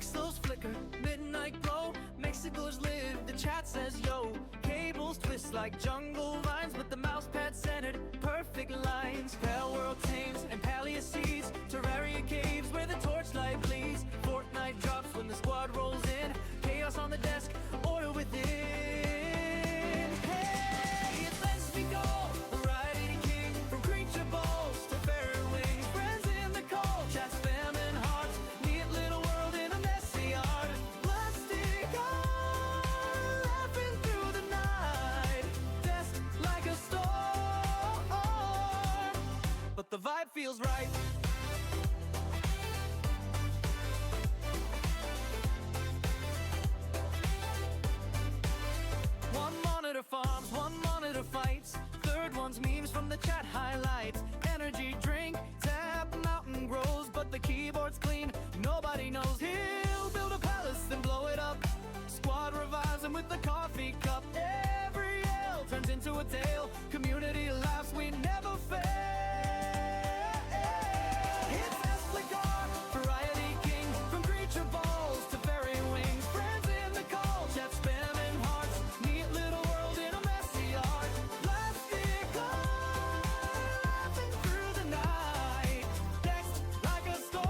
Pixels flicker, midnight glow, Mexico's live, the chat says yo. Cables twist like jungle vines, but the mouse pad centered, perfect lines. Pale world tames and paleo seeds, Terraria caves where the torchlight bleeds. Fortnite drops when the squad rolls in, chaos on the desk, order within. Hey, it's Let's Be Go, the ride-eating king, from creature balls to fairy wings. Friends in the cold, chat spam and hearts, neat little world in a messy art. Plastic art, laughing through the night, desk like a storm, but the vibe feels right. One monitor farms, one monitor fights, third one's memes from the chat highlights. Energy drink, tap, mountain grows, but the keyboard's clean, nobody knows. He'll build a palace and blow it up, squad revives him with the coffee cup. Every yell turns into a tale, community laughs, we never fail. It's Espligar, variety king, from creature balls to fairy wings. Friends in the call, chat spam and hearts, neat little world in a messy art. Plastic art, laughing through the night, text like a storm,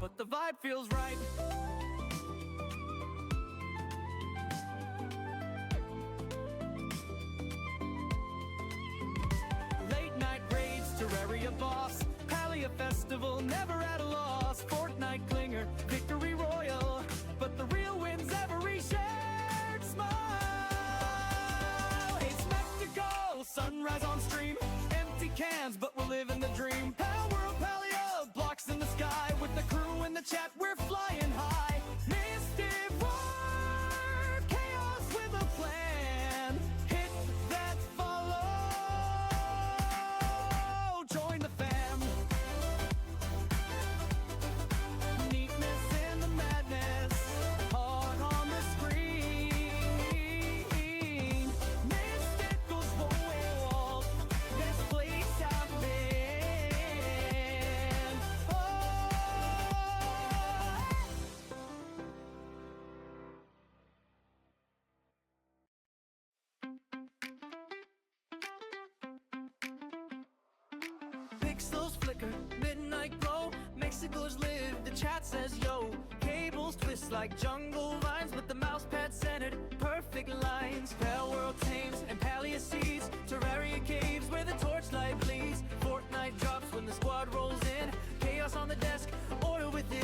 but the vibe feels right. Late night raids, Terraria boss, Palia festival, never at a loss. Fortnite clinger, victory royal, but the real win's every shared smile. Hey, spectacle, sunrise on stream, empty cans, but we're living the dream. Power of Palia, blocks in the sky, with the crew in the chat, we're flying high. Mystic war, chaos with a plan, hit that follow, join the fam. Neatness in the madness, heart on the screen. Mystical's wolf, best place I've been. Oh. Pixels flicker, midnight glow, Mexico's live, the chat says yo. Cables twist like jungle vines, but the mouse pad centered, perfect lines. Pale world tames and paleo seeds, Terraria caves where the torchlight bleeds. Fortnite drops when the squad rolls in, chaos on the desk, order within.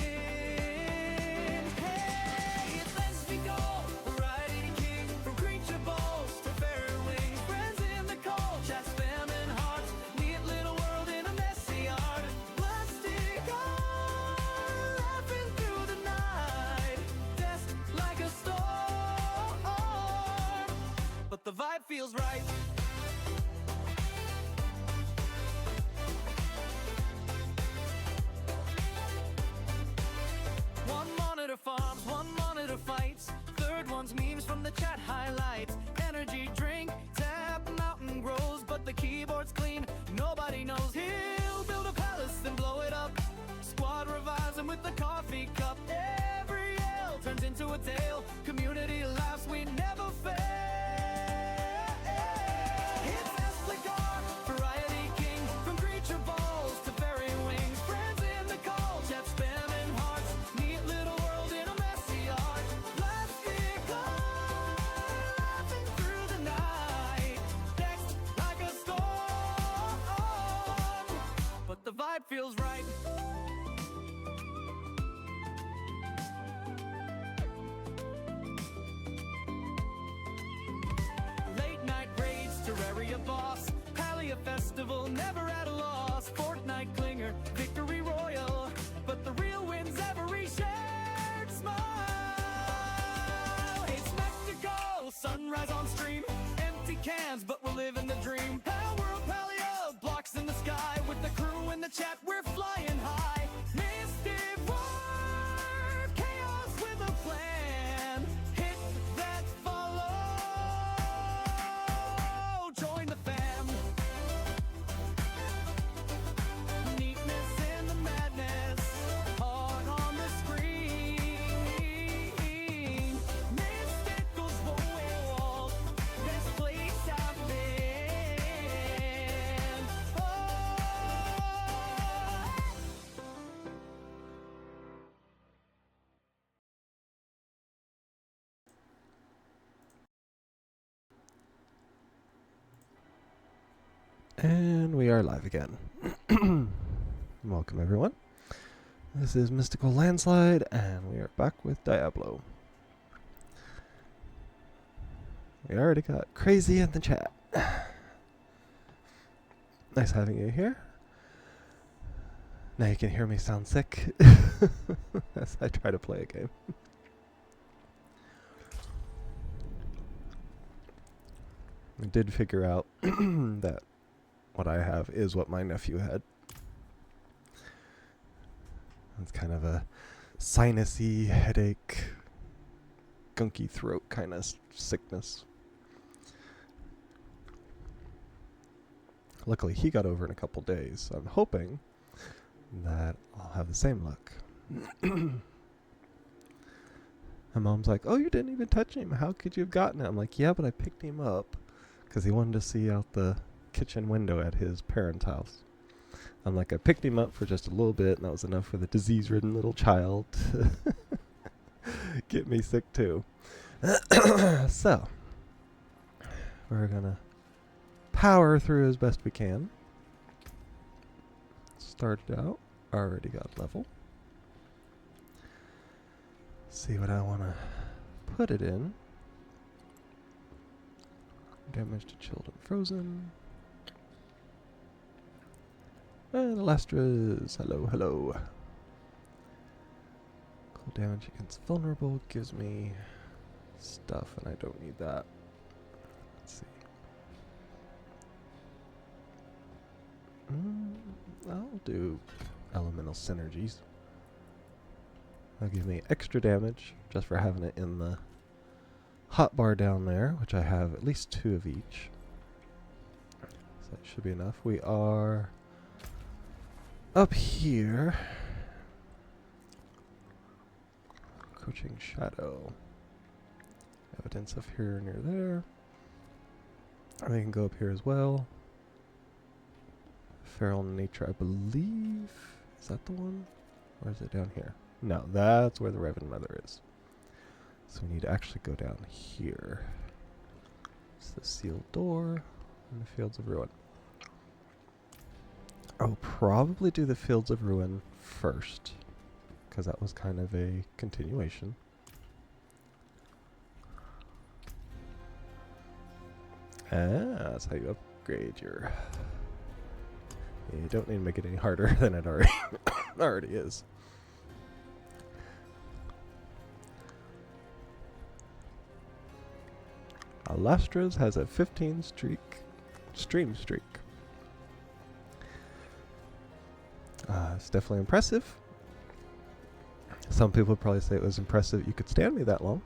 Hey, it's Let's Be Go, the ride-eating king, from creature balls to fairy wings. Friends in the cold, chat spam and hearts, neat little world in a messy art. Plastic art, laughing through the night, desk like a storm, but the vibe feels right. One monitor farms, one monitor fights, third one's memes from the chat highlights. Energy drink, tap, mountain grows, but the keyboard's clean, nobody knows. He'll build a palace and blow it up, squad revives him with the coffee cup. Every yell turns into a tale, community laughs, we never fail. It's Espligar, variety king, from creature balls to fairy wings. Friends in the call, chat spam and hearts, neat little world in a messy art. Plastic art, laughing through the night, text like a storm, but the vibe feels right. Late night raids, Terraria boss, Palia festival, never at a loss. Fortnite clinger, victory royal, but the real win's every shared smile. Hey, spectacle, sunrise on stream, empty cans, but we're living the dream. Power of Palia, blocks in the sky, with the crew in the chat, we're flying high. Mystic war, chaos with a plan, hit that follow, join the fam. Neatness in the madness, heart And we are live again. Welcome everyone. This is MysticalLandSlide, and we are back with Diablo. We already got crazy in the chat. Nice having you here. Now you can hear me sound sick as I try to play a game. I did figure out that what I have is what my nephew had. It's kind of a sinusy, headache, gunky throat kind of sickness. Luckily, he got over in a couple days, so I'm hoping that I'll have the same luck. My mom's like, "Oh, you didn't even touch him. How could you have gotten it?" I'm like, "Yeah, but I picked him up because he wanted to see out the kitchen window at his parents' house." I'm like, I picked him up for just a little bit, and that was enough for the disease-ridden little child to get me sick too. So, we're gonna power through as best we can. Started out, already got level. See what I want to put it in. Damage to chilled and frozen. And Alastras, hello, hello. Cool damage against vulnerable gives me stuff, and I don't need that. Let's see. I'll do elemental synergies. That'll give me extra damage just for having it in the hotbar down there, which I have at least 2 of each. So that should be enough. We are up here. Coaching Shadow. Evidence of here near there. And we can go up here as well. Feral Nature, I believe. Is that the one? Or is it down here? No, that's where the Reverend Mother is. So we need to actually go down here. It's the sealed door and the Fields of Ruin. I'll probably do the Fields of Ruin first, because that was kind of a continuation. That's how you upgrade your... You don't need to make it any harder than it already is. Alastras has a 15 stream streak. It's definitely impressive. Some people probably say it was impressive you could stand me that long.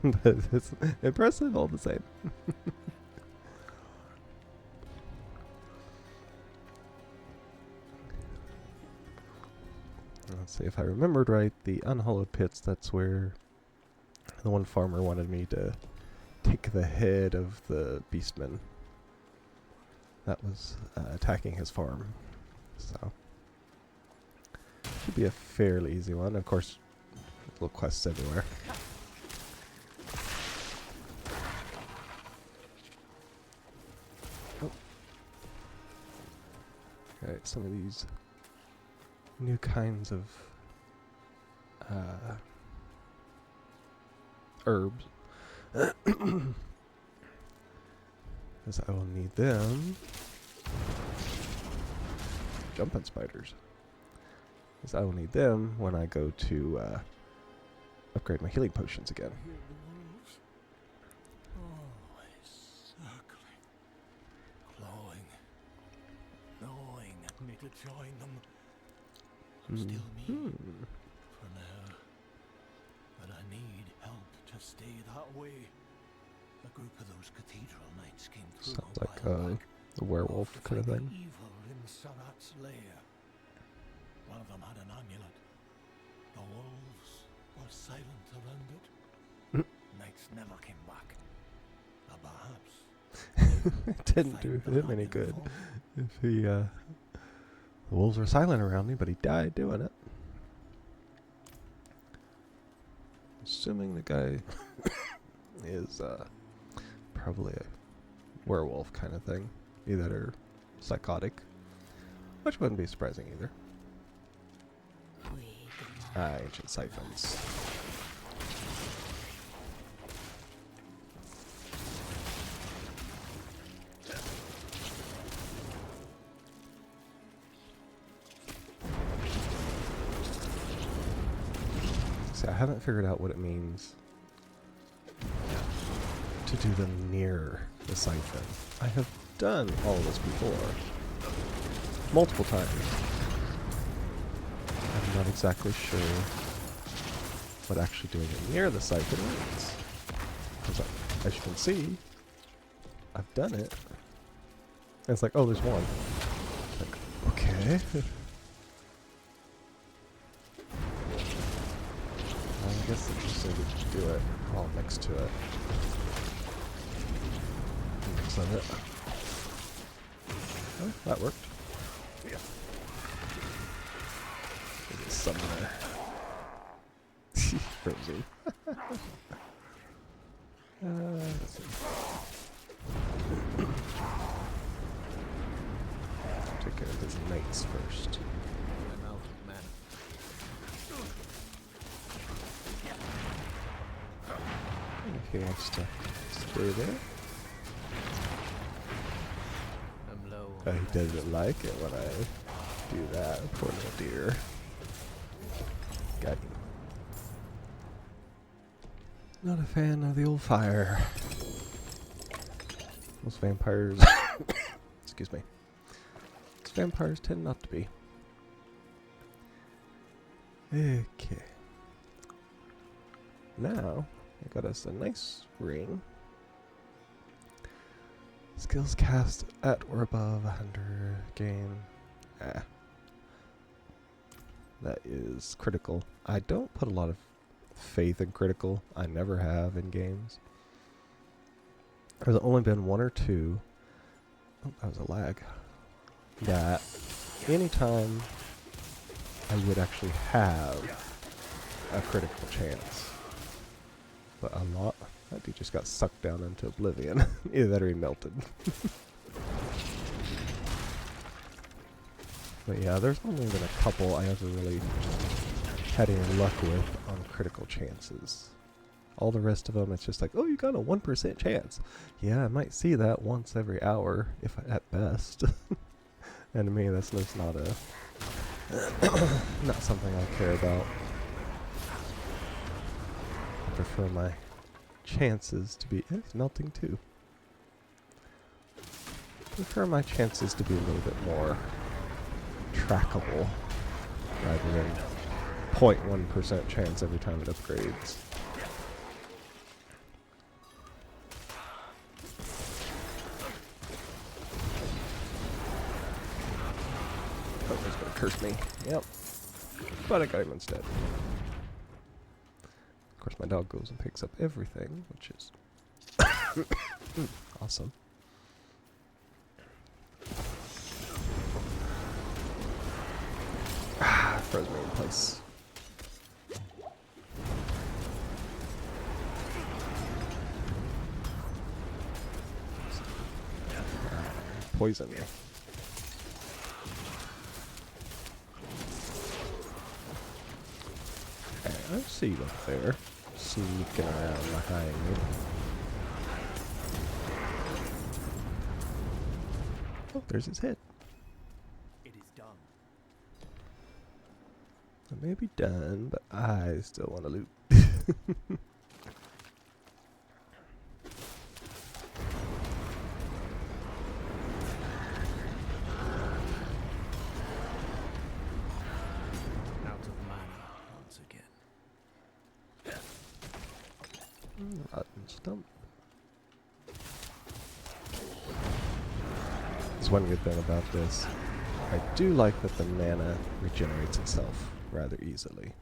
But it's impressive all the same. Let's see if I remembered right. The unhollowed pits, that's where the one farmer wanted me to take the head of the beastman that was attacking his farm. So, should be a fairly easy one. Of course, little quests everywhere. Oh. Okay, some of these new kinds of herbs. Because I will need them. Jumping spiders. Because I will need them when I go to upgrade my healing potions again. Always circling, clawing, gnawing at me to join them. I'm still me for now, but I need help to stay that way. A group of those cathedral knights came through. Sounds like a werewolf kind of thing. Evil in Sarat's lair. One of them had an amulet. The wolves were silent around it. Knights never came back. Perhaps It didn't do him any good. If he, the wolves were silent around me, but he died doing it. Assuming the guy is probably a werewolf kind of thing. Either psychotic. Which wouldn't be surprising either. Ancient siphons. See, I haven't figured out what it means to do them near the siphon. I have done all this before. Multiple times. I'm not exactly sure what actually doing it near the siphon means. Because as you can see, I've done it. And it's like, oh, there's one. Like, okay. I guess they just needed to do it all next to it. Mix of it. Oh, that worked. Yeah. There's a summoner. Frozen. Let's see. Take care of his knights first. I'm out of mana. If he wants to stay there. I'm low. Oh, he doesn't like it when I do that. Poor little deer. Got him. Not a fan of the old fire. Most vampires... excuse me. Most vampires tend not to be. Okay. Now, I got us a nice ring. Skills cast at or above 100 gain. That is critical. I don't put a lot of faith in critical. I never have in games. There's only been one or two. Oh, that was a lag. That anytime I would actually have a critical chance. But a lot. That dude just got sucked down into oblivion. Either that or he melted. But yeah, there's only been a couple I ever really had any luck with on critical chances. All the rest of them, it's just like, oh, you got a 1% chance. Yeah, I might see that once every hour, if at best. And to me, that's just not a not something I care about. I prefer my chances to be... It's melting too. I prefer my chances to be a little bit more trackable rather than 0.1% chance every time it upgrades. Oh, he's gonna curse me. Yep. But I got him instead. Of course, my dog goes and picks up everything, which is awesome. Froze me in place. Poison me. Okay, I see you up there, sneaking around behind me. Oh, there's his head. It is done. I may be done, but I still want to loot. Out of mana once again. Rotten stump. There's one good thing about this. I do like that the mana regenerates itself rather easily.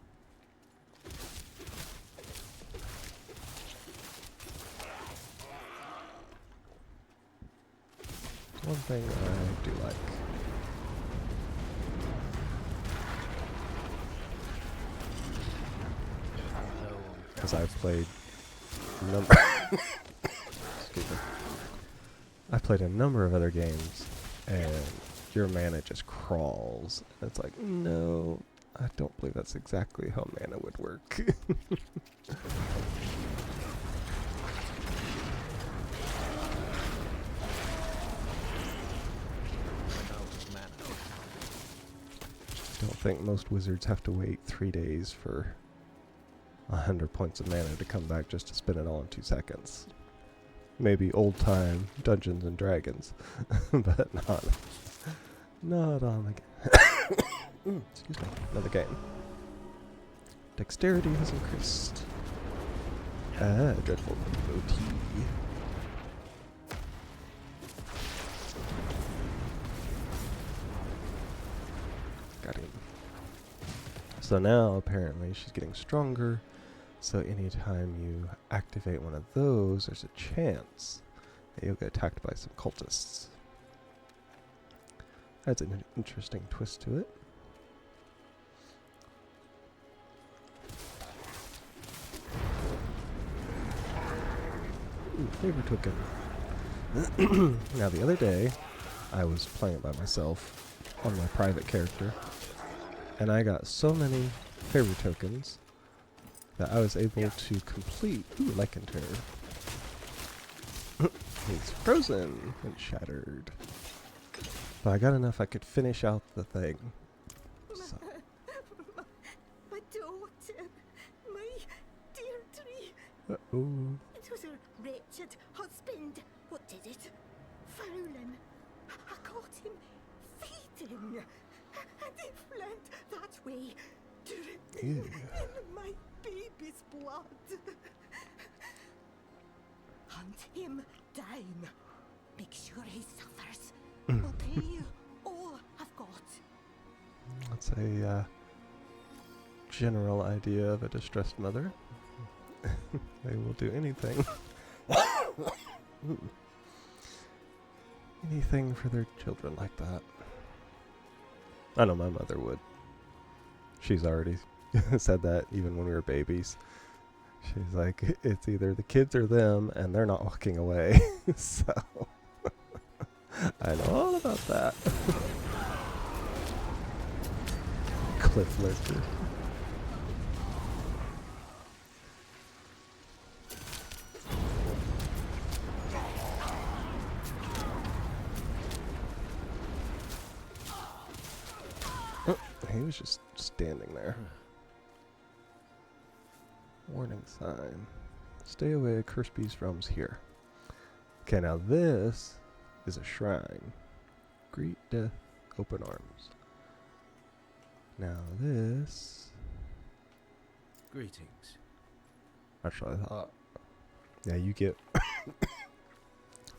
One thing I do like. Because I've played excuse me. I've played a number of other games, and your mana just crawls. And it's like, no, I don't believe that's exactly how mana would work. I'm out of mana. Don't think most wizards have to wait 3 days for 100 points of mana to come back just to spend it all in 2 seconds. Maybe old time Dungeons and Dragons, but not on the excuse me, another game. Dexterity has increased. Ah, dreadful OT. Got him. So now apparently she's getting stronger. So anytime you activate one of those, there's a chance that you'll get attacked by some cultists. That's an interesting twist to it. Ooh, favor token. Now the other day, I was playing it by myself on my private character, and I got so many favor tokens that I was able to complete. Ooh, Lycan Terror. He's frozen and shattered. But I got enough I could finish out the thing. So. My daughter, my Deirdre. Uh-oh. It was her wretched husband. What did it? Fouling. I caught him feeding. And he fled that way. Ew. In my baby's blood. Hunt him down. Make sure he suffers. I'll pay you all I've got. That's a general idea of a distressed mother. They will do anything. Anything for their children like that. I know my mother would. She's already said that even when we were babies. She's like, it's either the kids or them, and they're not walking away. So, I know all about that. Cliff lifter. Oh, he was just standing there. Warning sign. Stay away, cursed beast roams here. Okay, now this is a shrine. Greet death, open arms. Now this... Greetings. That's what I thought. Yeah, you get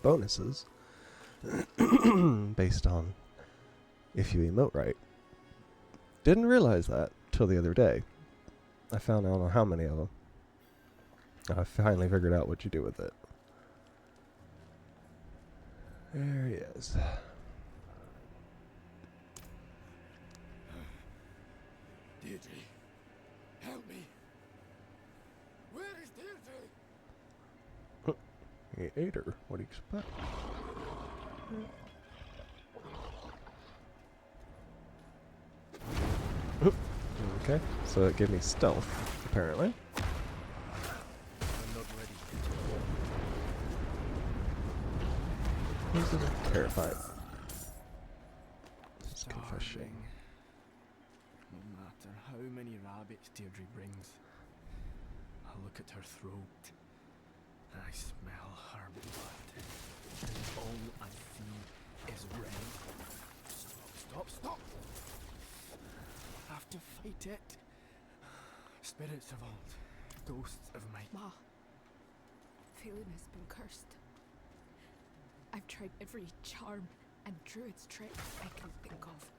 bonuses based on if you emote right. Didn't realize that till the other day. I found I don't know how many of them. I finally figured out what you do with it. There he is. Deirdre, help me. Where is Deirdre? He ate her. What do you expect? Okay, so it gave me stealth, apparently. I'm not ready Who's terrified? This confession. No matter how many rabbits Deirdre brings, I look at her throat, I smell her blood, and all I see is red. Stop, stop, stop! I have to fight it. Spirits of old, ghosts of my... Ma, Phelan has been cursed. I've tried every charm and druid's trick I can think of.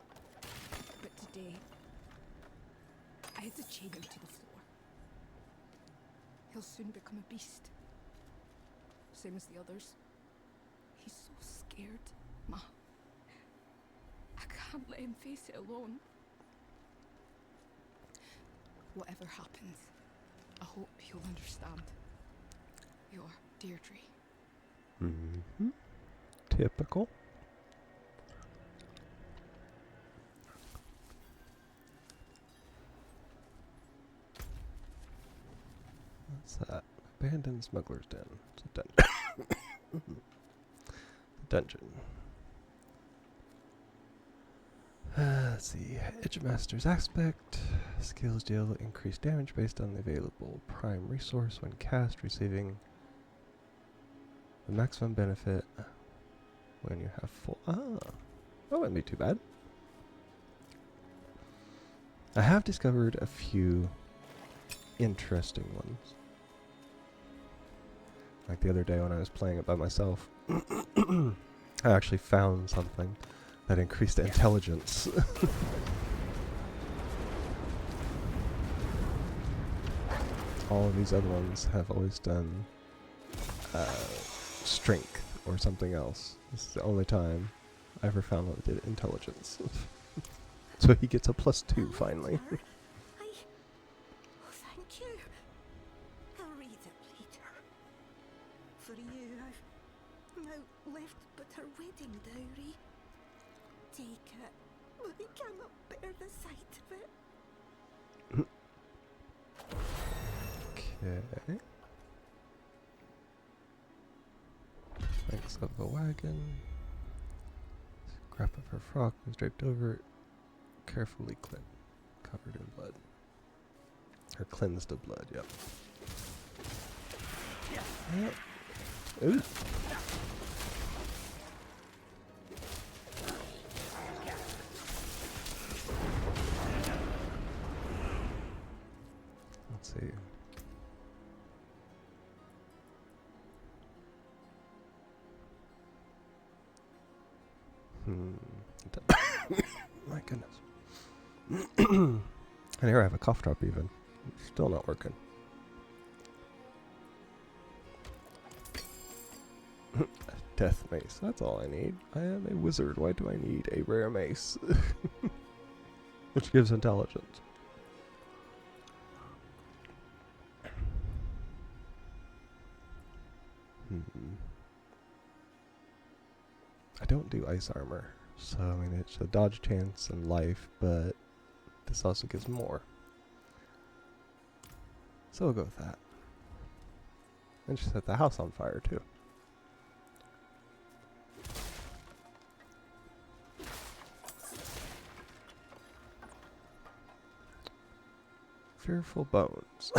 But today, I had to chain him to the floor. He'll soon become a beast. Same as the others. He's so scared, Ma. I can't let him face it alone. Whatever happens, I hope you'll understand. Your Deirdre. Mm-hmm. Typical. Abandoned smuggler's den. It's a dungeon. Dungeon. Let's see. Edgemaster's aspect. Skills deal increased damage based on the available prime resource when cast, receiving the maximum benefit when you have full. That wouldn't be too bad. I have discovered a few interesting ones. Like the other day when I was playing it by myself, I actually found something that increased intelligence. All of these other ones have always done strength or something else. This is the only time I ever found one that did intelligence. So he gets a +2 finally. Sir, thank you. I'll read it later. For you, I've now left but her wedding dowry. Take it, but I cannot bear the sight of it. Okay. Lengths of a wagon. Scrap of her frock was draped over it. Carefully covered in blood. Or cleansed of blood, yep. Yep. Ooh. Let's see. My goodness. And here I have a cough drop even. Still not working. Death mace. That's all I need. I am a wizard. Why do I need a rare mace? Which gives intelligence. I don't do ice armor. So, I mean, it's a dodge chance and life, but this also gives more. So we'll go with that. And just set the house on fire, too. Fearful bones.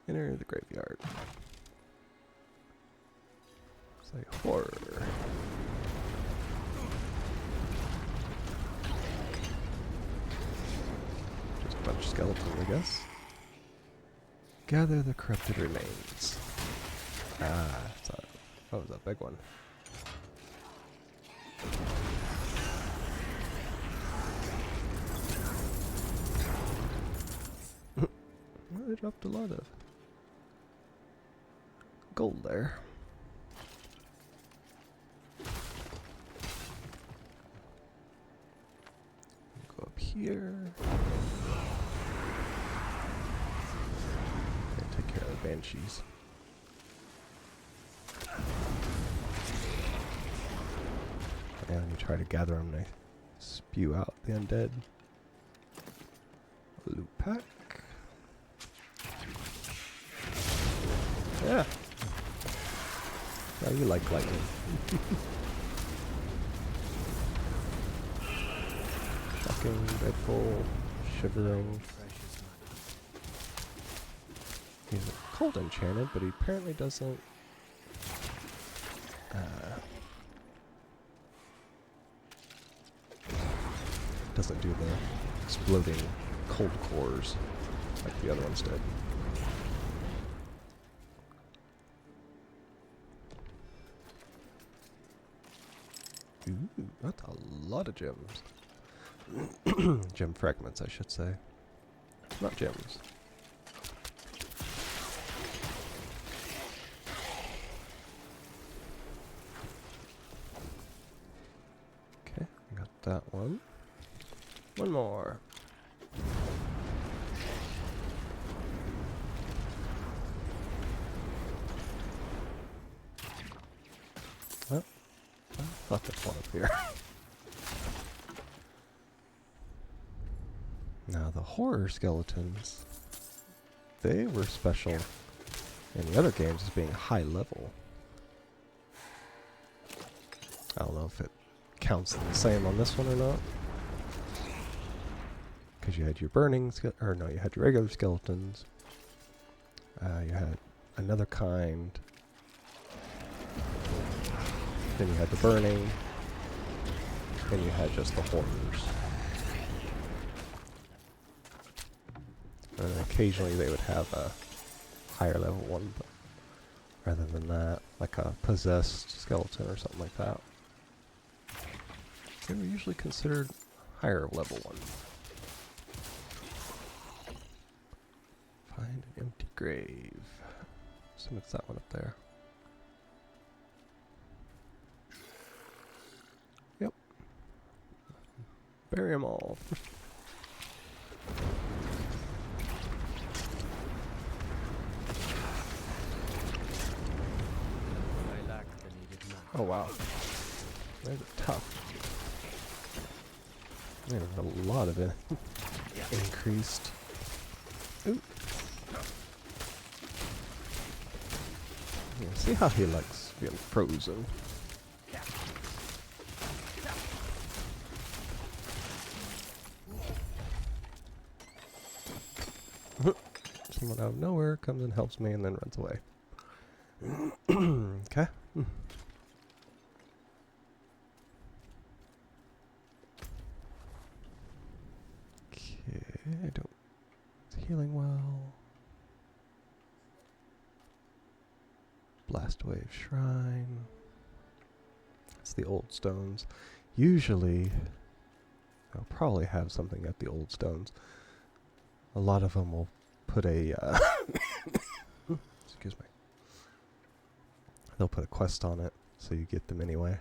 Enter the graveyard. Say horror. Just a bunch of skeletons, I guess. Gather the corrupted remains. Ah, that was a big one. Well, they dropped a lot of gold there. Go up here. Okay, take care of the banshees. And when you try to gather them, they spew out the undead. Loot pack. Yeah. Oh, you like lightning. Shocking, dreadful, shivering. He's a cold enchanted, but he apparently doesn't do the exploding cold cores like the other ones did. Ooh, that's a lot of gems. Gem fragments, I should say. Not gems. Okay, got that one. One more. thought there's one up here. Now the horror skeletons, they were special in the other games as being high level. I don't know if it counts the same on this one or not. Because you had your burning, or no, you had your regular skeletons. You had another kind. Then you had the burning. Then you had just the horrors. And occasionally they would have a higher level one, but rather than that, like a possessed skeleton or something like that. They were usually considered higher level ones. Find an empty grave. Assume it's that one up there. Yep. Bury them all. I lack the needed man. Oh wow. They're tough. There's a lot of it increased. Ooh. Yeah, see how he likes being frozen. Someone out of nowhere comes and helps me and then runs away. Okay. I don't. It's healing well. Blast Wave Shrine. It's the old stones. Usually, I'll probably have something at the old stones. A lot of them will put a. Excuse me. They'll put a quest on it, so you get them anyway.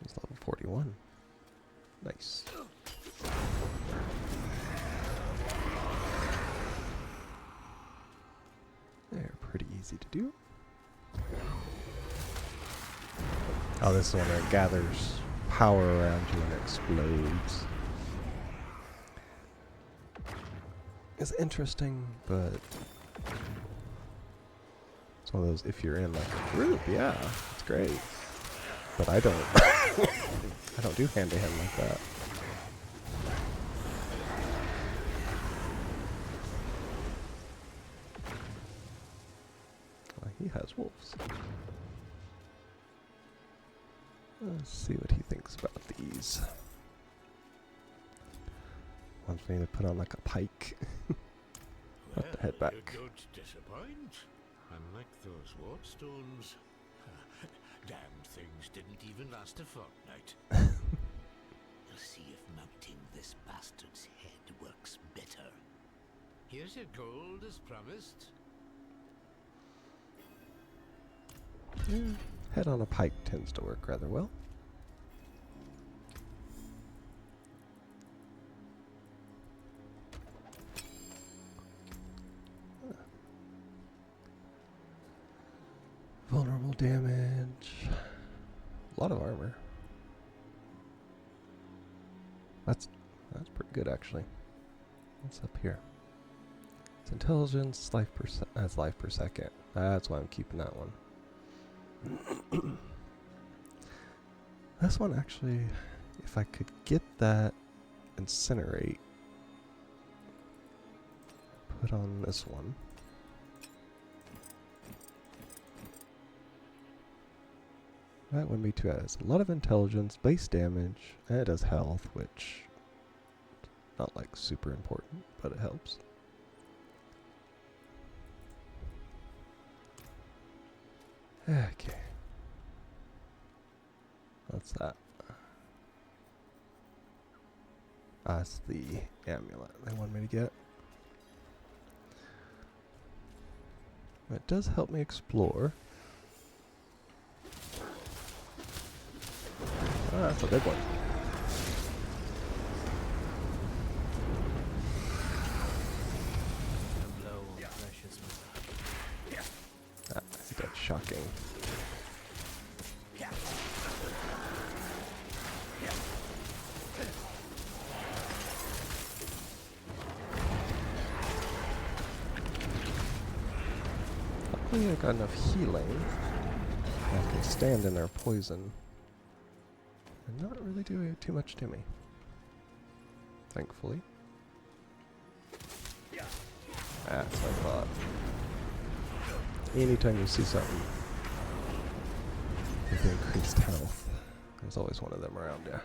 It's level 41. Nice. They're pretty easy to do. Oh, this is one that gathers power around you and explodes. It's interesting, but it's one of those, if you're in like a group, yeah, it's great. But I don't I don't do hand to hand like that. He has wolves. Let's see what he thinks about these. Wants me to put on like a pike. Have to head back. You don't disappoint. Unlike those wardstones. Damn things didn't even last a fortnight. We'll see if mounting this bastard's head works better. Here's your gold as promised. Yeah, head on a pike tends to work rather well. Vulnerable damage. A lot of armor. That's pretty good actually. What's up here? It's intelligence, life per that's life per second. That's why I'm keeping that one. This one actually, if I could get that incinerate, put on this one. That wouldn't be too bad. It's a lot of intelligence, base damage, and it does health, which not like super important, but it helps. Okay. What's that? That's the amulet they want me to get. It does help me explore. Ah, that's a big one. A blow on precious mother. Ah, that's shocking. Luckily I got enough healing. I can stand in their poison and not really do too much to me. Thankfully. That's what I thought. Anytime you see something with increased health, there's always one of them around you.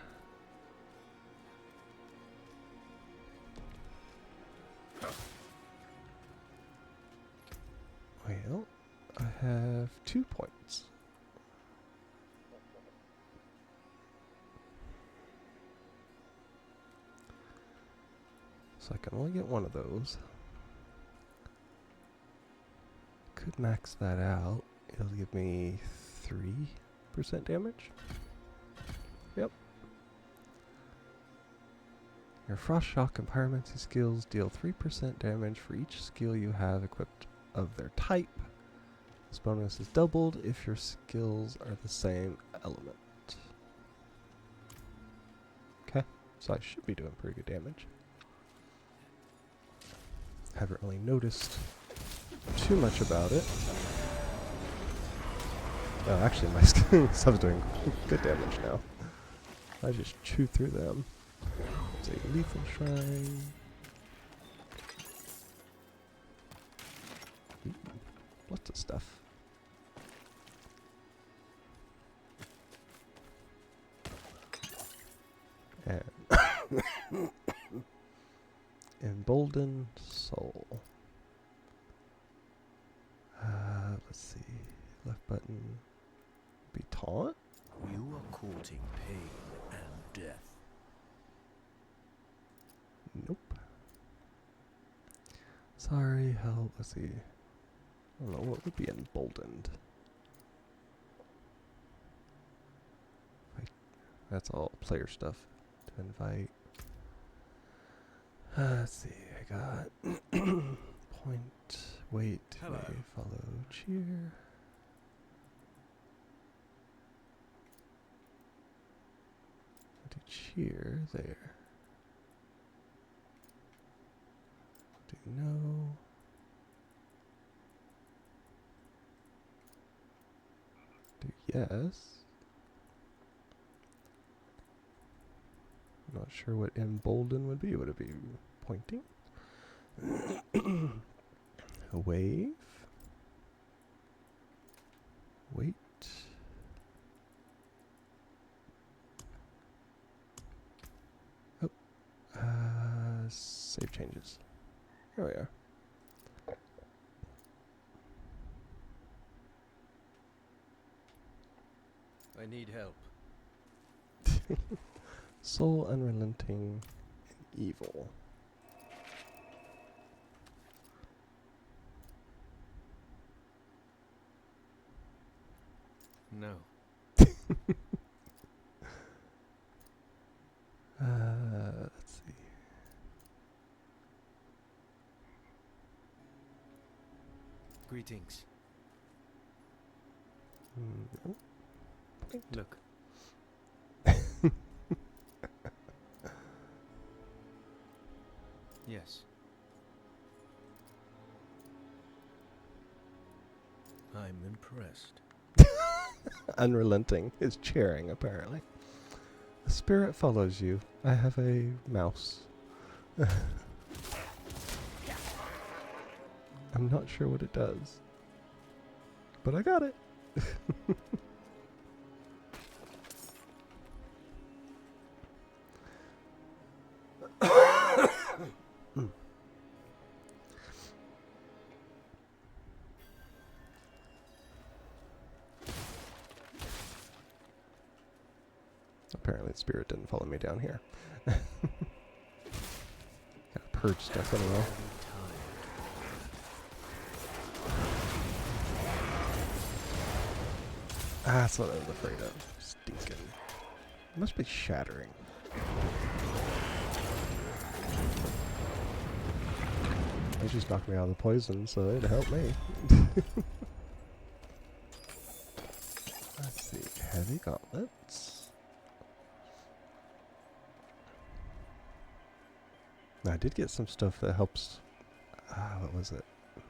Well, I have 2 points. So I can only get one of those. Could max that out. It'll give me 3% damage. Yep. Your Frost Shock and Pyromancy skills deal 3% damage for each skill you have equipped of their type. This bonus is doubled if your skills are the same element. Okay, so I should be doing pretty good damage. Haven't really noticed too much about it. Oh, actually my stuff's doing good damage now. I just chew through them. It's a lethal shrine. Ooh, lots of stuff. And Emboldened Soul. Let's see. Left button. Be taunt? You are courting pain and death. Nope. Sorry, help. Let's see. I don't know what would be emboldened. That's all player stuff to invite. Let's see. I got point. Wait. Hello. May follow cheer. Do cheer there. Do no. Do yes. I'm not sure what embolden would be. Would it be pointing? A wave? Wait. Oh. Save changes. Here we are. I need help. Soul unrelenting and evil. No. Let's see. Greetings. No. Point. Look. Yes. I'm impressed. Unrelenting is cheering, apparently. A spirit follows you. I have a mouse. I'm not sure what it does. But I got it. Apparently the spirit didn't follow me down here. Gotta purge stuff anyway. Ah, that's what I was afraid of. Stinking Must be shattering. They just knocked me out of the poison, so it'd help me. Let's see. Heavy gauntlets. Now, I did get some stuff that helps. What was it? A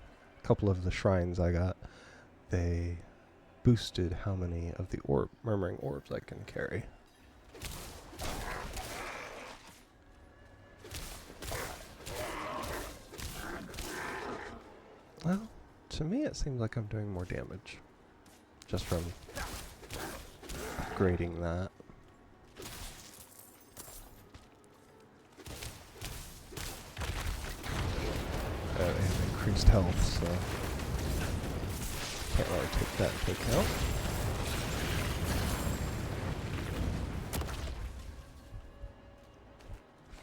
couple of the shrines I got, they boosted how many of the murmuring orbs I can carry. Well, to me it seems like I'm doing more damage just from upgrading that. They have increased health, so can't really take that into account.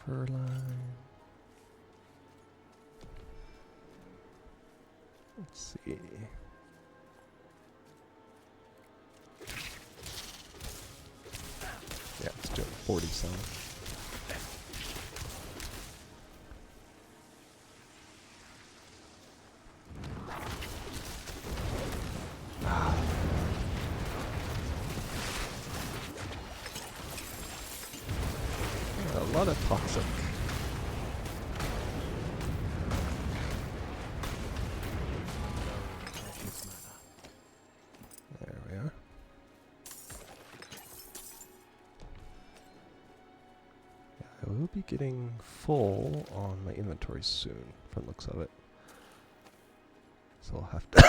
Furline. Let's see. Yeah, it's doing 40 some. A lot of toxic. There we are. Yeah, I will be getting full on my inventory soon, from the looks of it. So I'll have to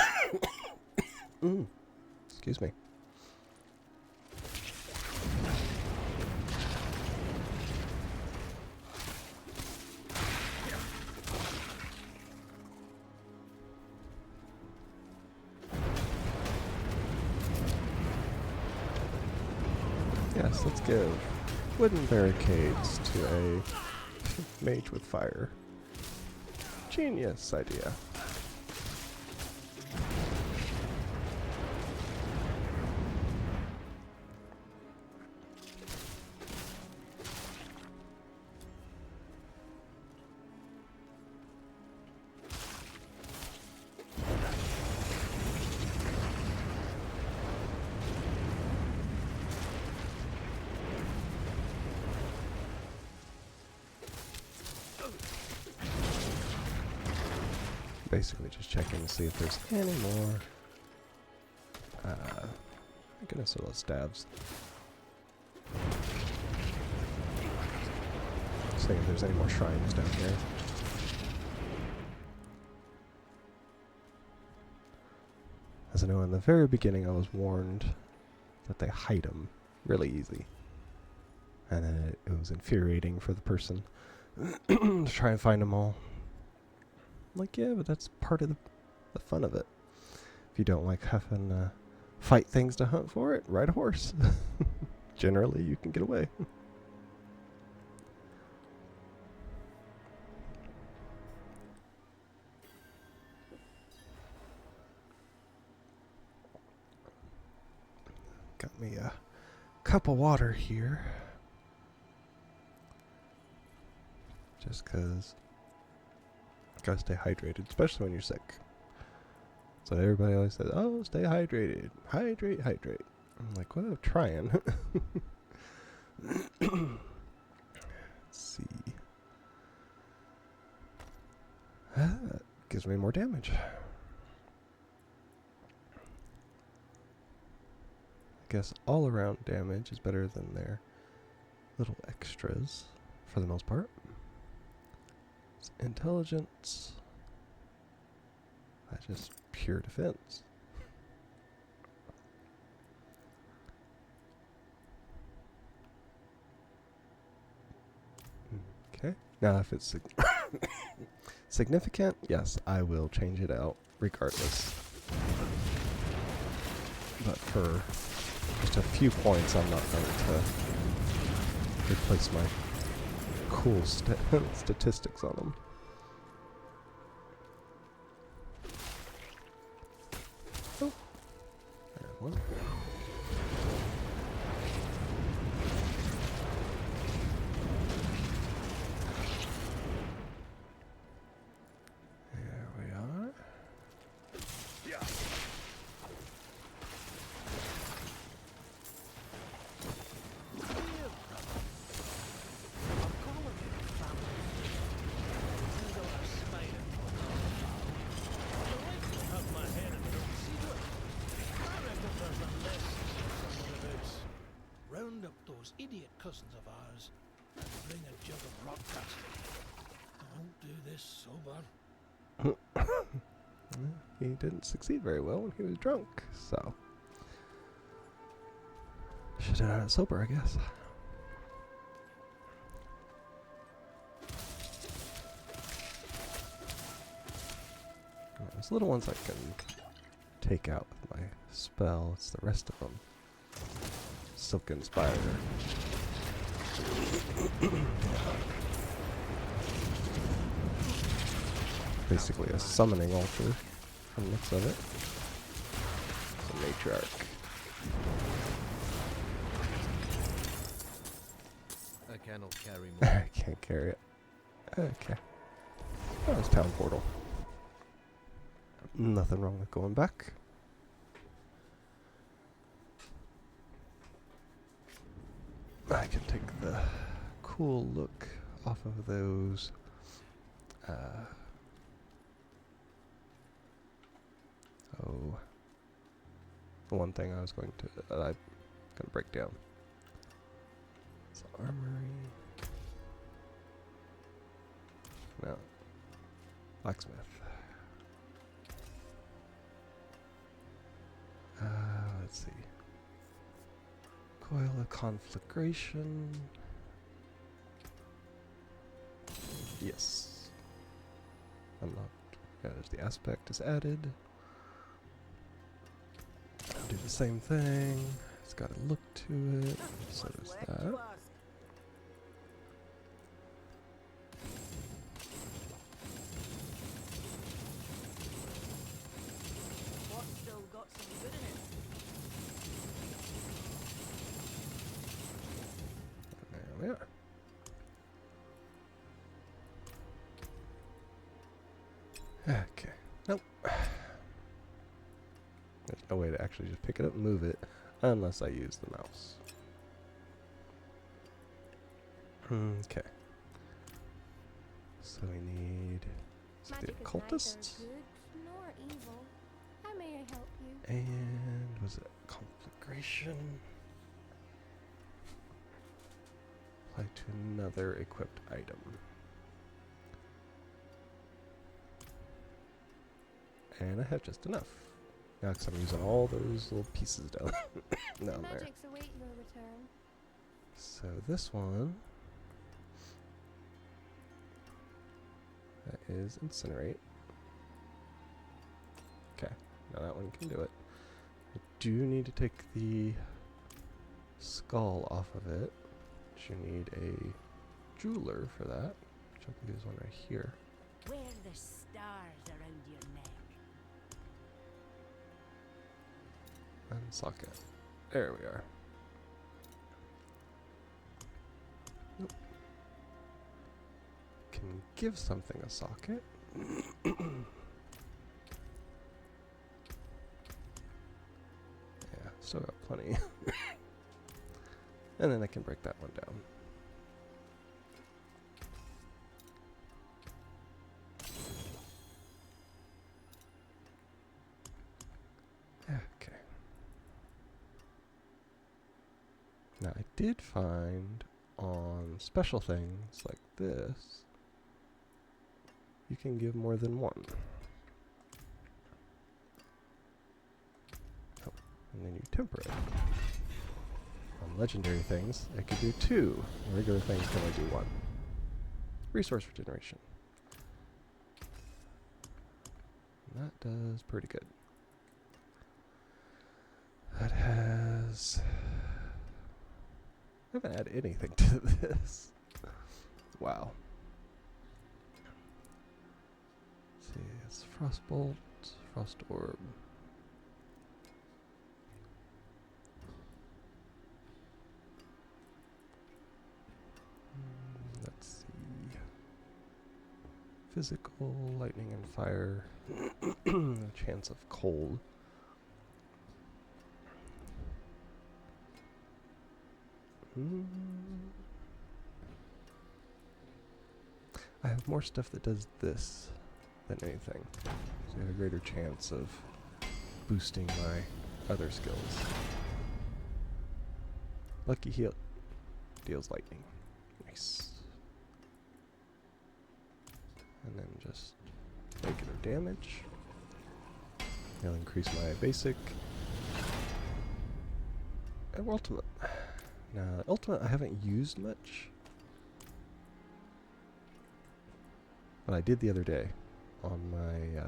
excuse me. Yes, let's give wooden barricades to a mage with fire. Genius idea. Basically just checking to see if there's any more goodness of those stabs. Seeing if there's any more shrines down here. As I know in the very beginning I was warned that they hide them really easy. And then it was infuriating for the person to try and find them all. Like, yeah, but that's part of the fun of it. If you don't like having to fight things to hunt for it, ride a horse. Generally, you can get away. Got me a cup of water here. Just 'cause gotta stay hydrated, especially when you're sick. So everybody always says, oh, stay hydrated. Hydrate, hydrate. I'm like, well, I'm trying. Let's see. That gives me more damage. I guess all around damage is better than their little extras for the most part. Intelligence. That's just pure defense. Okay. Now if it's significant, yes, I will change it out regardless. But for just a few points, I'm not going to replace my cool statistics on them. Oh, there's one. those idiot cousins of ours and bring a jug of rock castle. I won't do this sober. He didn't succeed very well when he was drunk, so should have done it sober, I guess. Those little ones I can take out with my spell. It's the rest of them. Silken Spider. Basically a summoning altar from the looks of it. It's a matriarch. I cannot carry more. I can't carry it. Okay. Oh, it's town portal. Nothing wrong with going back. I can take the cool look off of those. The one thing I was going to, I'm going to break down. It's armory. No. Blacksmith. Let's see. Coil of conflagration. Yes. Unlocked. Yeah, there's the aspect is added. I'll do the same thing. It's got a look to it. So does that. What's still got some good in it? There we are. Okay. Nope. There's no way to actually just pick it up and move it unless I use the mouse. Okay. So we need the occultists. Nor evil. How may I help you? And was it conflagration? Apply to another equipped item. And I have just enough. Now, because I'm using all those little pieces down, down there. Magics await your return. So this one, that is incinerate. Okay, now that one can do it. I do need to take the skull off of it. But you need a jeweler for that, which I think is one right here. Wear the stars around your neck. And socket. There we are. Nope. Can give something a socket. Yeah, still got plenty. And then I can break that one down. Okay. Now I did find on special things like this, you can give more than one. Oh, and then you temper it. On legendary things, I could do 2. On regular things can only do 1. Resource regeneration. And that does pretty good. That has... I haven't added anything to this. Wow. Let's see, it's Frostbolt, Frost Orb. Let's see. Physical, lightning and fire. No chance of cold. I have more stuff that does this than anything. So I have a greater chance of boosting my other skills. Lucky heal. deals lightning. Nice. And then just regular damage. I'll increase my basic. And ultimate. Now, ultimate I haven't used much. But I did the other day on my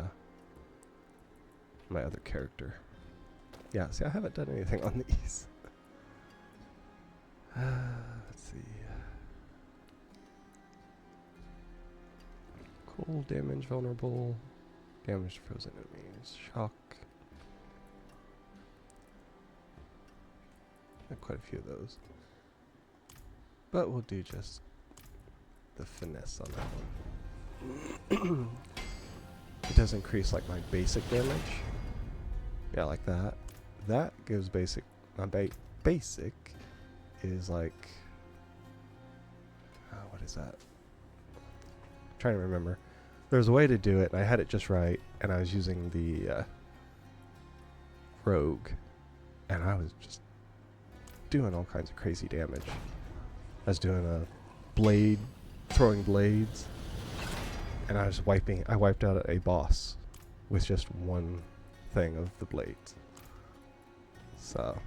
my other character. Yeah, see, I haven't done anything on these. Let's see. Cold damage, vulnerable, damage to frozen enemies, shock. Got quite a few of those. But we'll do just the finesse on that one. It does increase like my basic damage. Yeah, like that. That gives basic. My basic is like. What is that? I'm trying to remember. There's a way to do it, and I had it just right, and I was using the rogue, and I was just doing all kinds of crazy damage. I was doing a blade, throwing blades, and I was I wiped out a boss with just one thing of the blades. So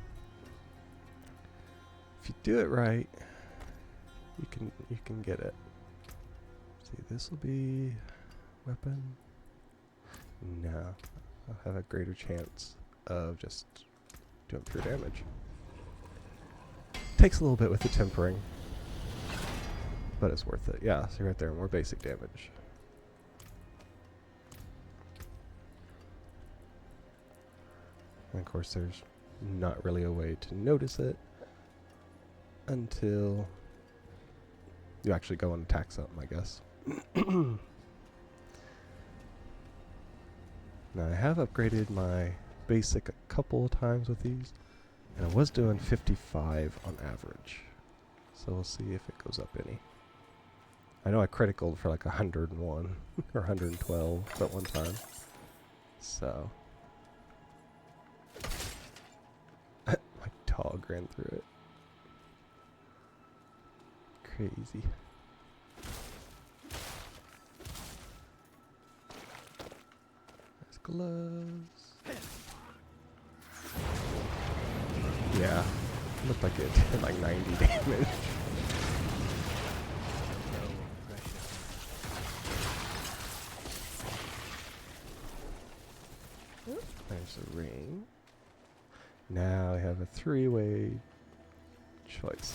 if you do it right, you can get it. See, this will be weapon. No, I'll have a greater chance of just doing pure damage. Takes a little bit with the tempering, but it's worth it. Yeah, see right there, more basic damage. And of course, there's not really a way to notice it until you actually go and attack something, I guess. Now, I have upgraded my basic a couple of times with these, and I was doing 55 on average. So we'll see if it goes up any. I know I criticaled for like 101 or 112 at one time. So my dog ran through it. Crazy. There's gloves. Yeah, looked like it did like 90 damage. There's a ring. Now I have a three-way choice.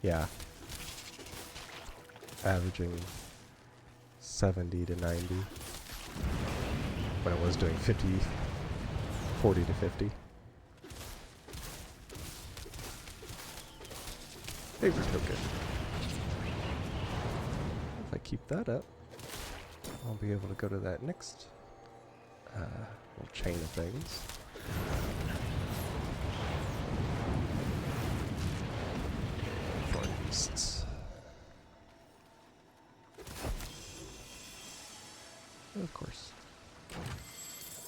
Yeah. Averaging 70 to 90. When I was doing 40 to 50. Favorite token. If I keep that up, I'll be able to go to that next little chain of things. Beasts. And of course,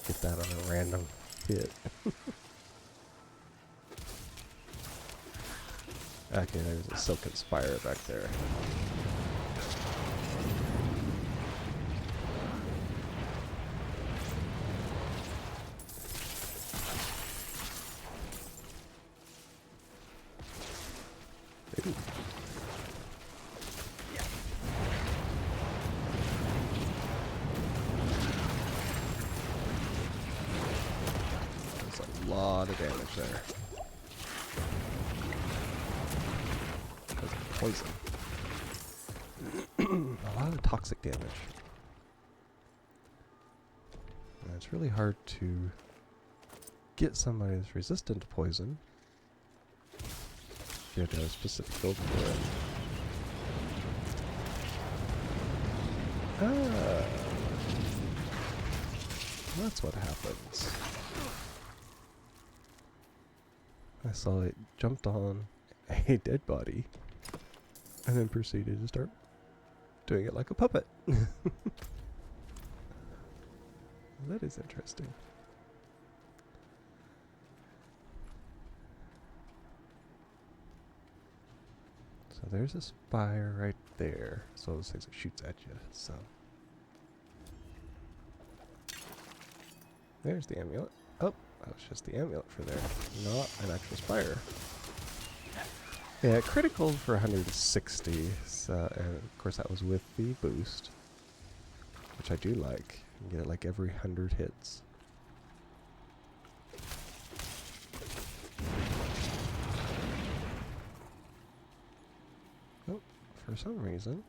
get that on a random hit. Okay, there's a Silken Spire back there. Ooh. There's a lot of damage there. Poison. A lot of toxic damage. And it's really hard to get somebody that's resistant to poison. You have to have a specific build for it. Ah, that's what happens. I saw it jumped on a dead body. And then proceeded to start doing it like a puppet. That is interesting. So there's a spire right there. So those things that shoots at you. So there's the amulet. Oh, that was just the amulet for there, not an actual spire. Yeah, critical for 160. So, and of course that was with the boost, which I do like. You get it like every 100 hits. Oh, for some reason,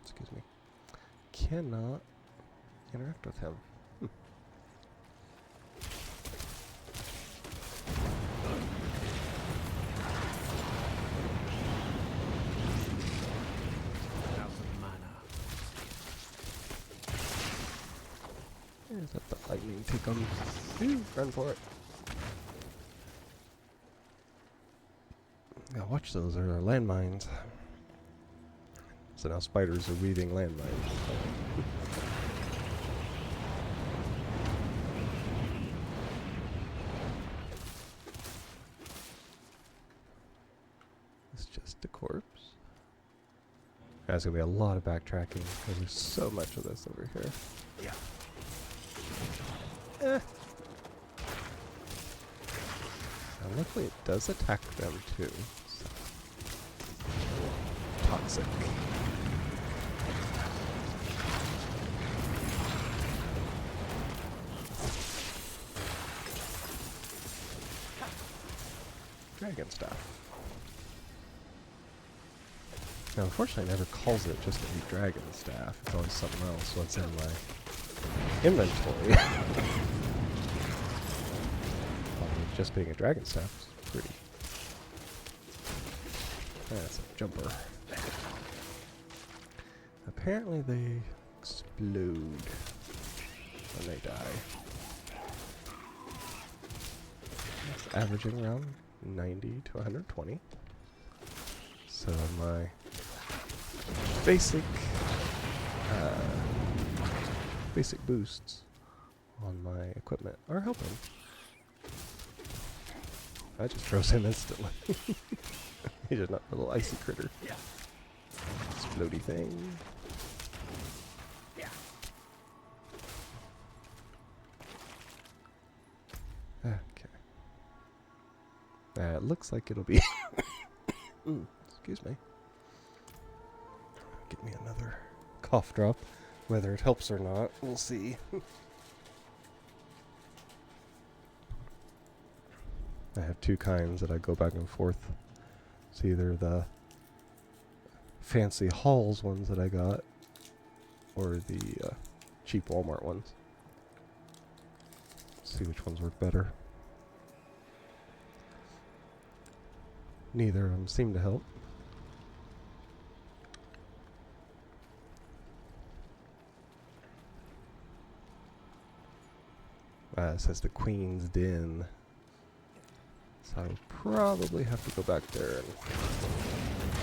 excuse me, cannot interact with him. There's that the lightning take on. Ooh, run for it. Now watch those, there are landmines. So now spiders are weaving landmines. It's just a corpse. There's gonna be a lot of backtracking because there's so much of this over here. Yeah. And luckily it does attack them too. So. Toxic. Dragon staff. Now unfortunately it never calls it just a dragon staff. It's always something else what's in my inventory. Just being a dragon staff is pretty. That's a jumper. Apparently they explode when they die. That's averaging around 90 to 120. So my basic boosts on my equipment are helping. I just froze him instantly. He's just not a little icy critter. Yeah. Explodey thing. Yeah. Okay. It looks like it'll be. Excuse me. Get me another cough drop. Whether it helps or not, we'll see. I have two kinds that I go back and forth. It's either the fancy Halls ones that I got, or the cheap Walmart ones. See which ones work better. Neither of them seem to help. It says the Queen's Den. So I'll probably have to go back there and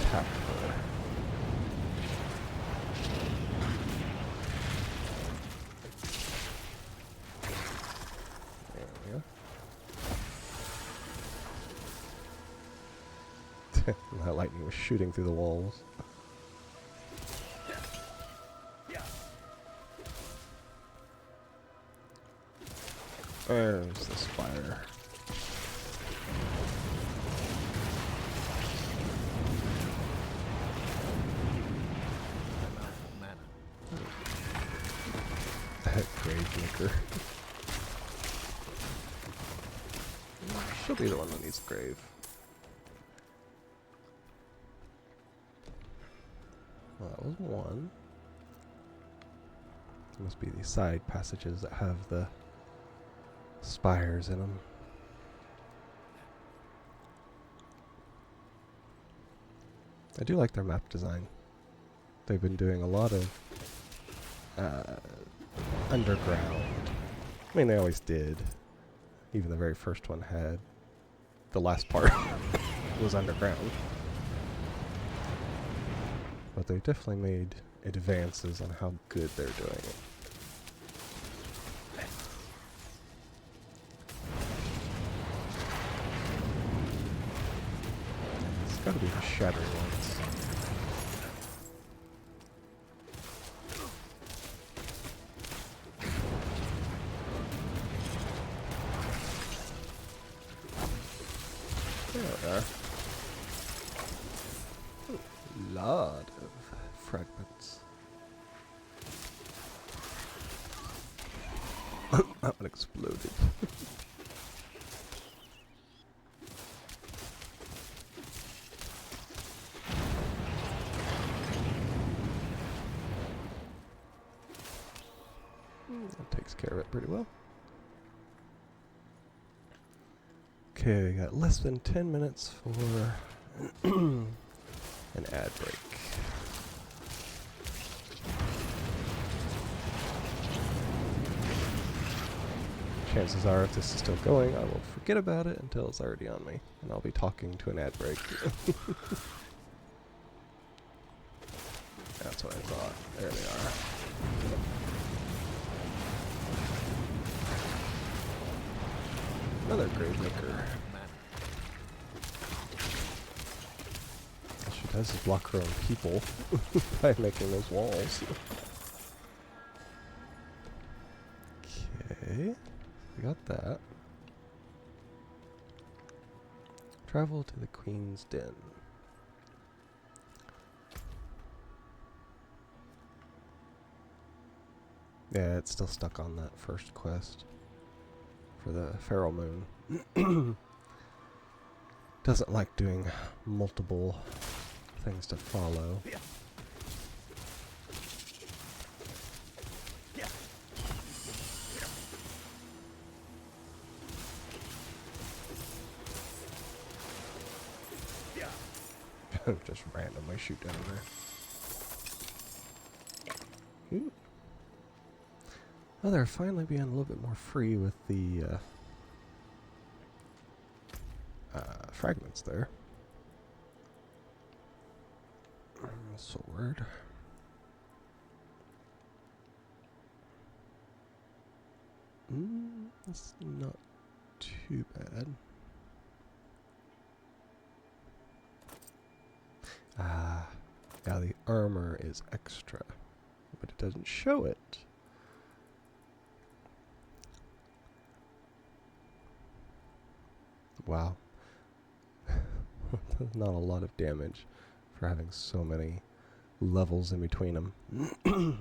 tap her. There we go. That lightning was shooting through the walls. There's the spire. That grave liquor. She'll be the one that needs the grave. Well, that was one. Must be these side passages that have the spires in them. I do like their map design. They've been doing a lot of underground. I mean, they always did. Even the very first one had. The last part was underground. But they've definitely made advances on how good they're doing it. gotta be the shattering ones. There we are. Lot of fragments. That one exploded. That takes care of it pretty well. Okay, we got less than 10 minutes for an ad break. Chances are, if this is still going, I will forget about it until it's already on me, and I'll be talking to an ad break. That's what I thought. There they are. Another Gravemaker. All she does is block her own people by making those walls. Okay, we got that. Travel to the Queen's Den. Yeah, it's still stuck on that first quest for the Feral Moon. Doesn't like doing multiple things to follow. Just randomly shoot down there. Ooh. Well, they're finally being a little bit more free with the fragments there. Sword. That's not too bad. Now the armor is extra, but it doesn't show it. Wow. Not a lot of damage for having so many levels in between them. And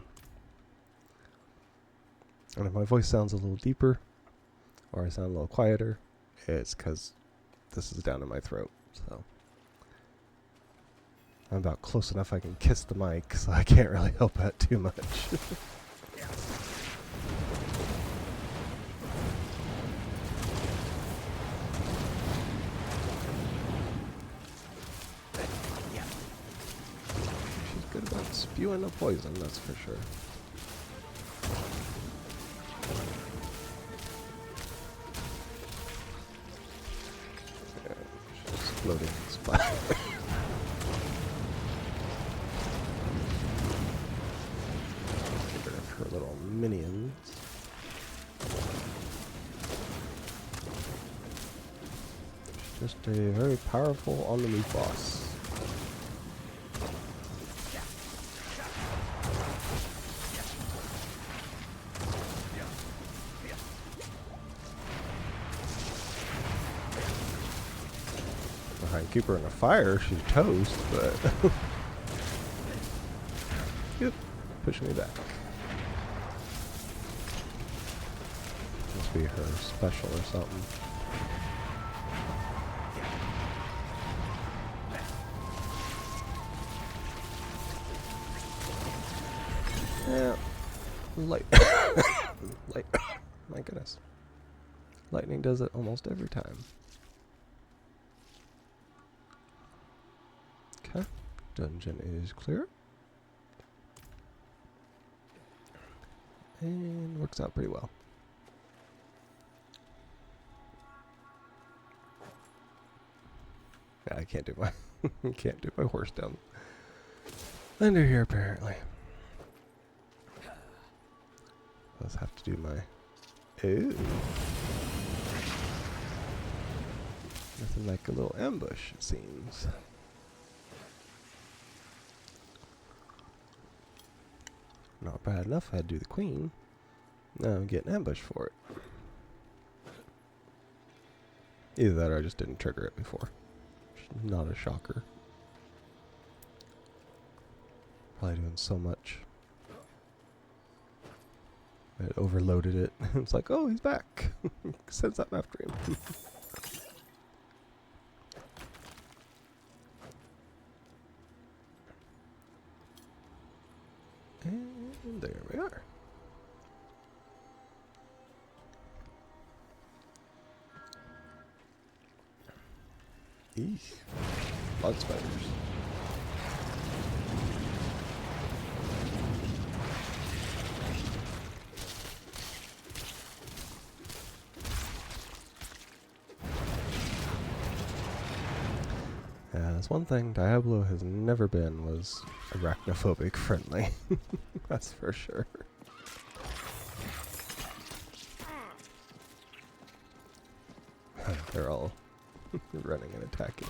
if my voice sounds a little deeper, or I sound a little quieter, it's because this is down in my throat, so. I'm about close enough I can kiss the mic, so I can't really help that too much. She's good about spewing the poison, that's for sure. Yeah, she's exploding in spot. Her little minions. She's just a very powerful on-the-move boss. If I can keep her in the fire, she's toast, but yep, push me back. Must be her special or something. Yeah, light. My goodness, lightning does it almost every time. Okay, dungeon is clear, and works out pretty well. I can't do my can't do my horse down under here apparently. Let's have to do my ooh. Nothing like a little ambush, it seems. not bad enough. I had to do the queen. Now I'm getting ambushed for it. Either that or I just didn't trigger it before. Not a shocker. Probably doing so much. It overloaded it. It's like, oh, he's back. Send something after him. And there we are. Eesh. Blood spiders. Yeah, that's one thing Diablo has never been, was arachnophobic friendly. That's for sure. They're all running and attacking.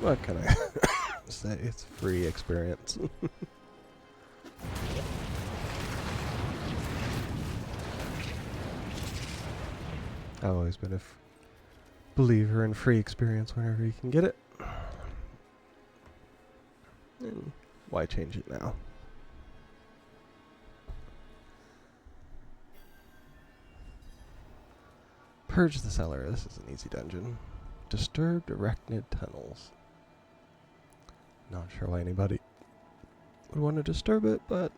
What can I say? It's free experience. I've always been a believer in free experience whenever you can get it. And why change it now? Purge the cellar. This is an easy dungeon. Disturbed arachnid tunnels. Not sure why anybody would want to disturb it, but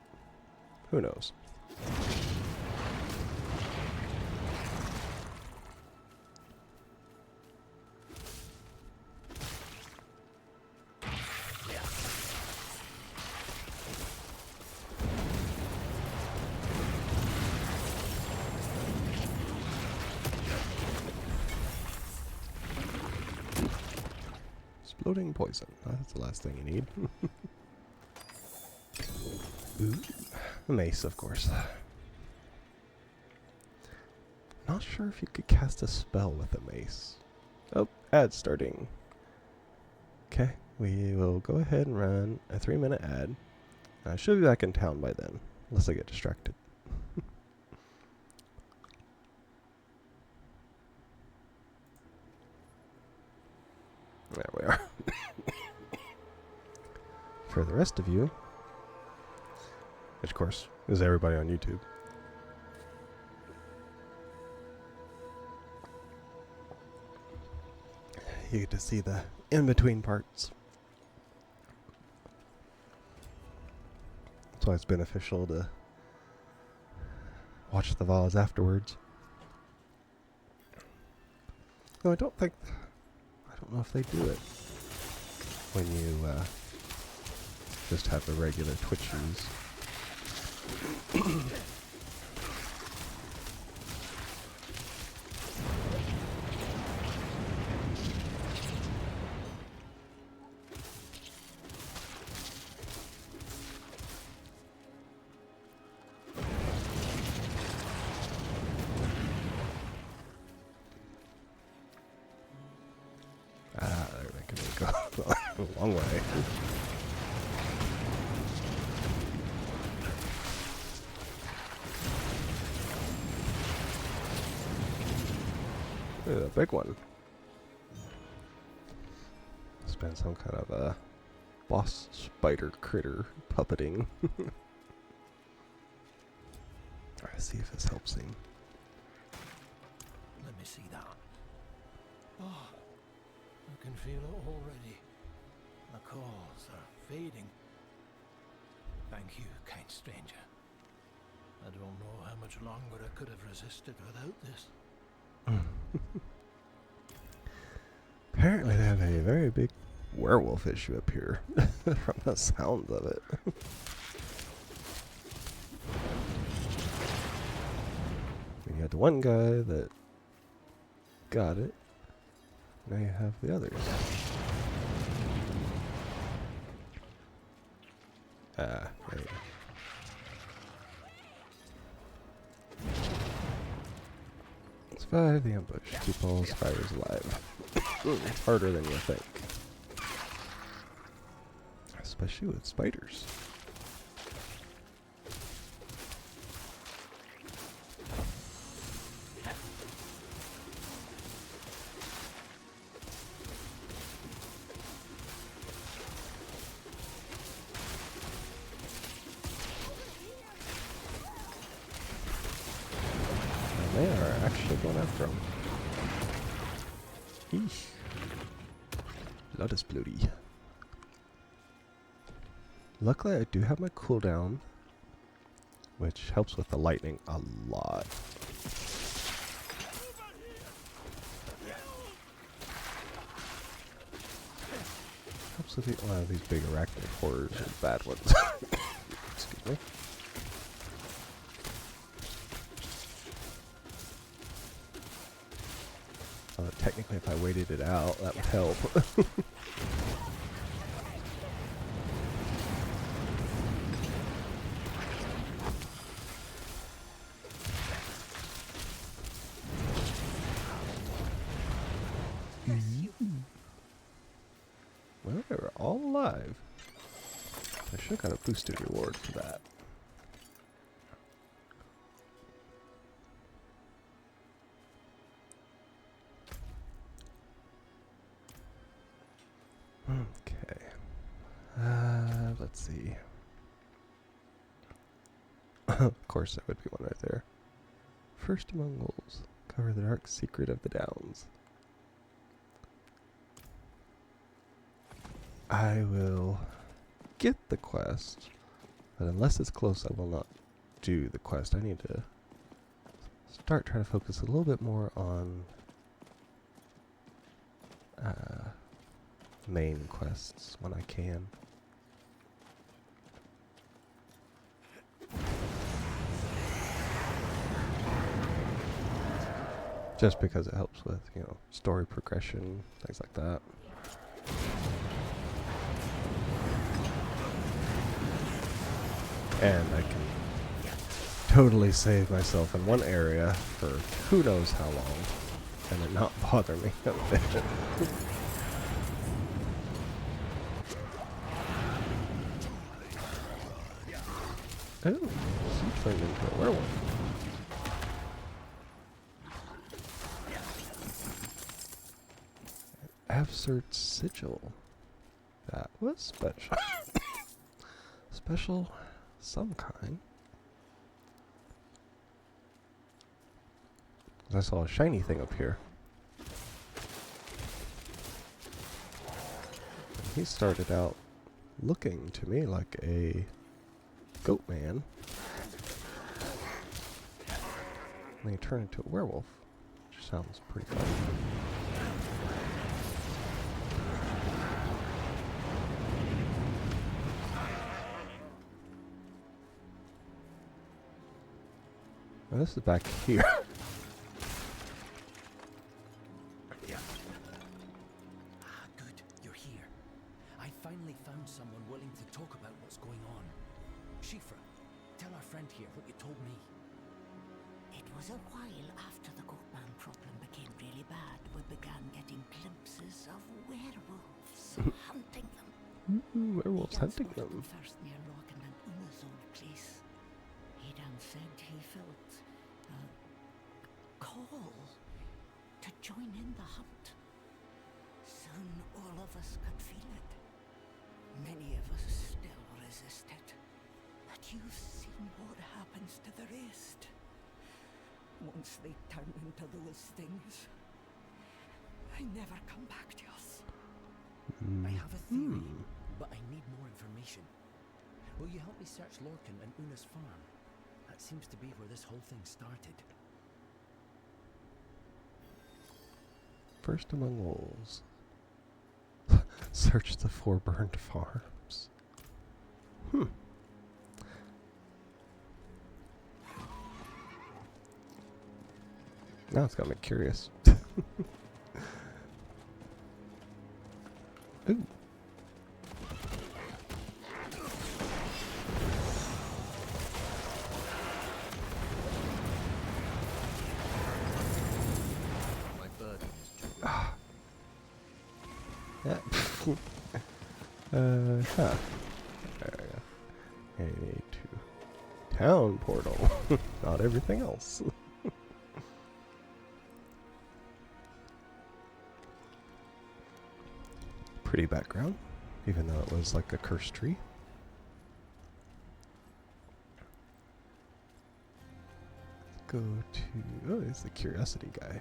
who knows? Exploding poison. That's the last thing you need. Ooh. A mace, of course. Not sure if you could cast a spell with a mace. Oh, ad starting. Okay, we will go ahead and run a 3-minute ad. I should be back in town by then, unless I get distracted. There we are. For the rest of you, which of course is everybody on YouTube, you get to see the in-between parts. That's why it's beneficial to watch the VODs afterwards. No, I don't know if they do it when you just have the regular Twitch views. There they can go a long way. Look at that big one. It's been some kind of a boss spider critter puppeting. Alright, see if this helps him. Let me see that. Oh, I can feel it already. The calls are fading. Thank you, kind stranger. I don't know how much longer I could have resisted without this. Apparently they have a very big werewolf issue up here, from the sounds of it. You had the one guy that got it, now you have the others. There you go. Survive the ambush. Keep all spiders alive. It's harder than you think. Especially with spiders. And they are actually going after him. Eesh. Blood is bloody. Luckily, I do have my cooldown, which helps with the lightning a lot. Helps with a lot of these big arachnid horrors and bad ones. Excuse me. Technically, if I waited it out, that would help. Well, they were all alive. I should have got a boosted reward for that. Okay. Let's see. Of course, that would be one right there. First among wolves. Cover the dark secret of the downs. I will get the quest, but unless it's close, I will not do the quest. I need to start trying to focus a little bit more on main quests when I can. Just because it helps with, you know, story progression, things like that. And I can totally save myself in one area for who knows how long and it not bother me a bit. Oh, she turned into a werewolf. Absurd sigil. That was special. Special some kind. I saw a shiny thing up here. He started out looking to me like a goat man. And he turned into a werewolf, which sounds pretty fun. Now this is back here. Good, you're here. I finally found someone willing to talk about what's going on. Shifra, tell our friend here what you told me. It was a while after the goatman problem became really bad, we began getting glimpses of werewolves hunting them. Werewolves hunting them. them. First near Lorcan and Una's old place. Aidan said he felt a call to join in the hunt. Soon all of us could feel it. Many of us still resisted. But you've seen what happens to the rest. Once they turn into those things, they never come back to us. I have a theory, but I need more information. Will you help me search Lorcan and Una's farm? That seems to be where this whole thing started. First among wolves. Search the 4 burned farms. Now it's got me curious. Ooh. Yeah. Huh. There we go. And you need to town portal. Not everything else. Pretty background, even though it was like a cursed tree. Go to, oh, it's the curiosity guy.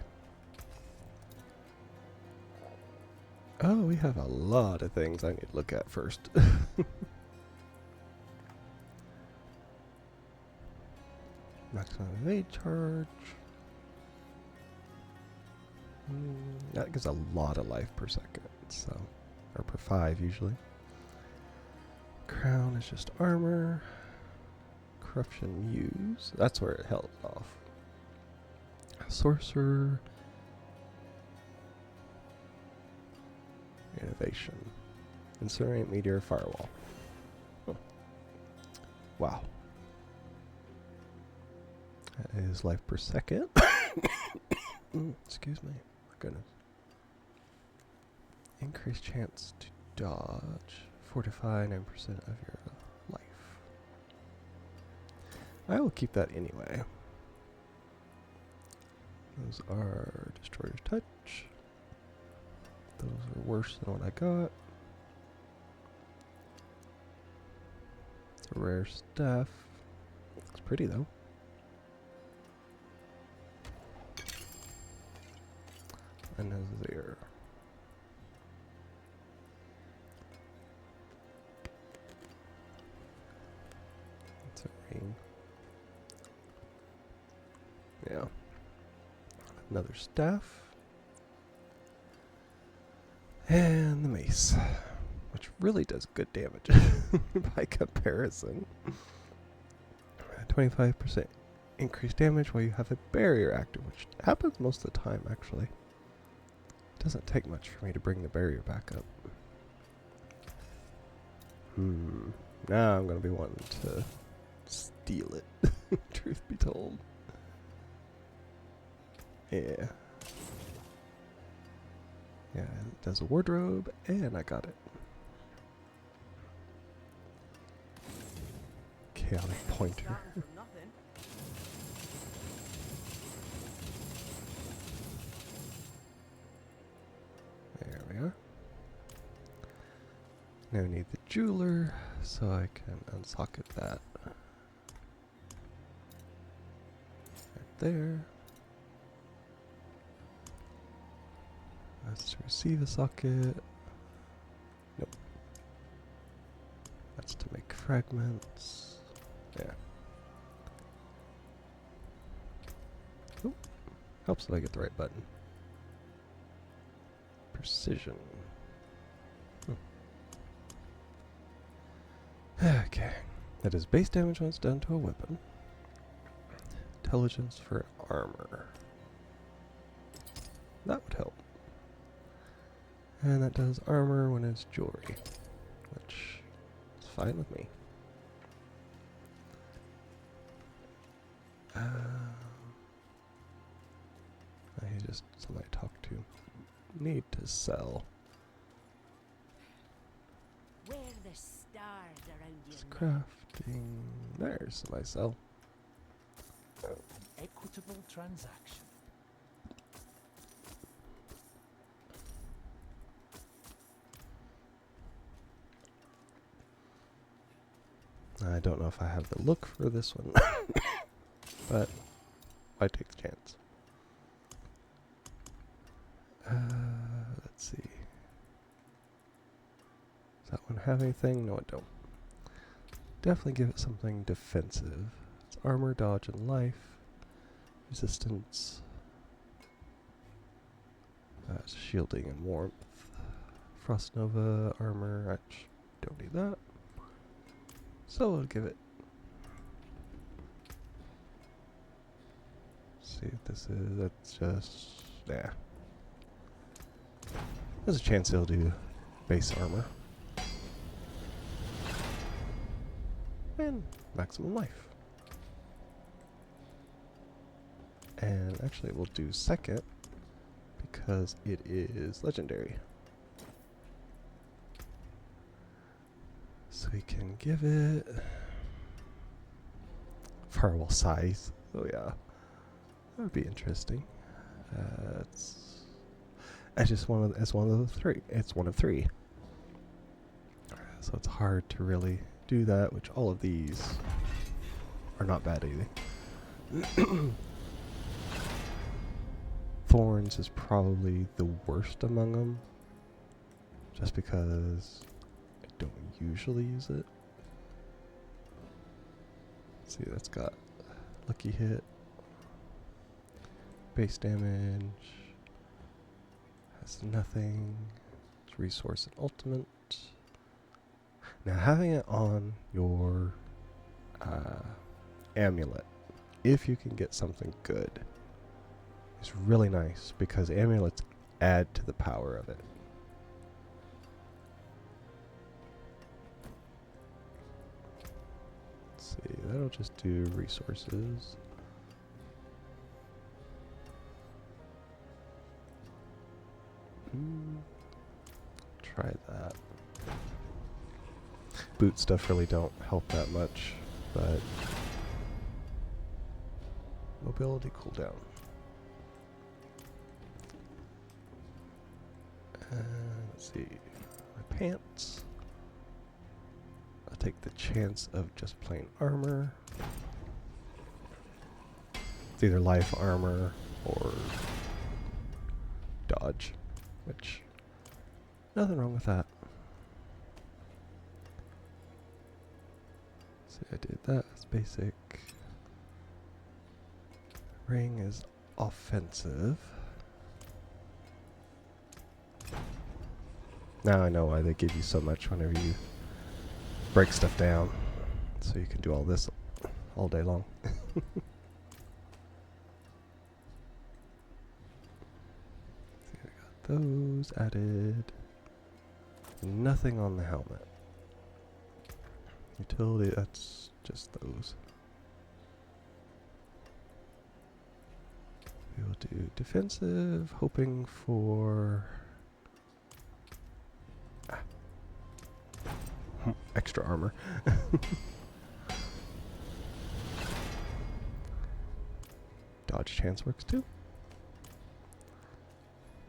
Oh, we have a lot of things I need to look at first. Maximum evade charge. That gives a lot of life per second, so, or per 5 usually. Crown is just armor. Corruption use. That's where it held off. Sorcerer. Innovation. Incinerate meteor firewall. Huh. Wow. That is life per second. Excuse me. My goodness. Increased chance to dodge. Fortify 9% of your life. I will keep that anyway. Those are Destroyer's Touch. Those are worse than what I got. It's a rare staff. Looks pretty though. And a there. It's a ring. Yeah. Another staff. And the mace, which really does good damage by comparison. 25% increased damage while you have a barrier active, which happens most of the time actually. It doesn't take much for me to bring the barrier back up. Now I'm going to be wanting to steal it, truth be told. Yeah. Yeah, it does a wardrobe, and I got it. Chaotic pointer. There we are. Now we need the jeweler, so I can unsocket that. Right there. That's to receive a socket. Nope. That's to make fragments. Yeah. Ooh. Helps if I get the right button. Precision. Okay. That is base damage when it's done to a weapon. Intelligence for armor. That would help. And that does armor when it's jewelry, which is fine with me. I just somebody to talk to. Need to sell. Where the stars around you. It's crafting. There's somebody sell. Equitable transaction. I don't know if I have the look for this one, but I take the chance. Let's see. Does that one have anything? No, it don't. Definitely give it something defensive. It's armor, dodge, and life. Resistance. Shielding and warmth. Frost Nova, armor. I don't need that. So we'll give it. See what this is. That's just. Yeah. There's a chance it'll do base armor. And maximum life. And actually we'll do second because it is legendary. So we can give it firewall size. Oh yeah, that would be interesting. It's just one of the three. It's one of three. So it's hard to really do that. Which all of these are not bad either. Thorns is probably the worst among them, just because I don't usually use it. Let's see, that's got lucky hit, base damage, has nothing, it's resource and ultimate. Now having it on your amulet, if you can get something good, is really nice because amulets add to the power of it. Let's see, that'll just do resources. Try that. Boot stuff really don't help that much, but mobility cooldown. Let's see, my pants. I'll take the chance of just plain armor. It's either life armor or dodge, which nothing wrong with that. See, I did that. It's basic. Ring is offensive. Now I know why they give you so much whenever you break stuff down, so you can do all this all day long. See, we got those added. Nothing on the helmet. Utility, that's just those. We will do defensive, hoping for extra armor. Dodge chance works too.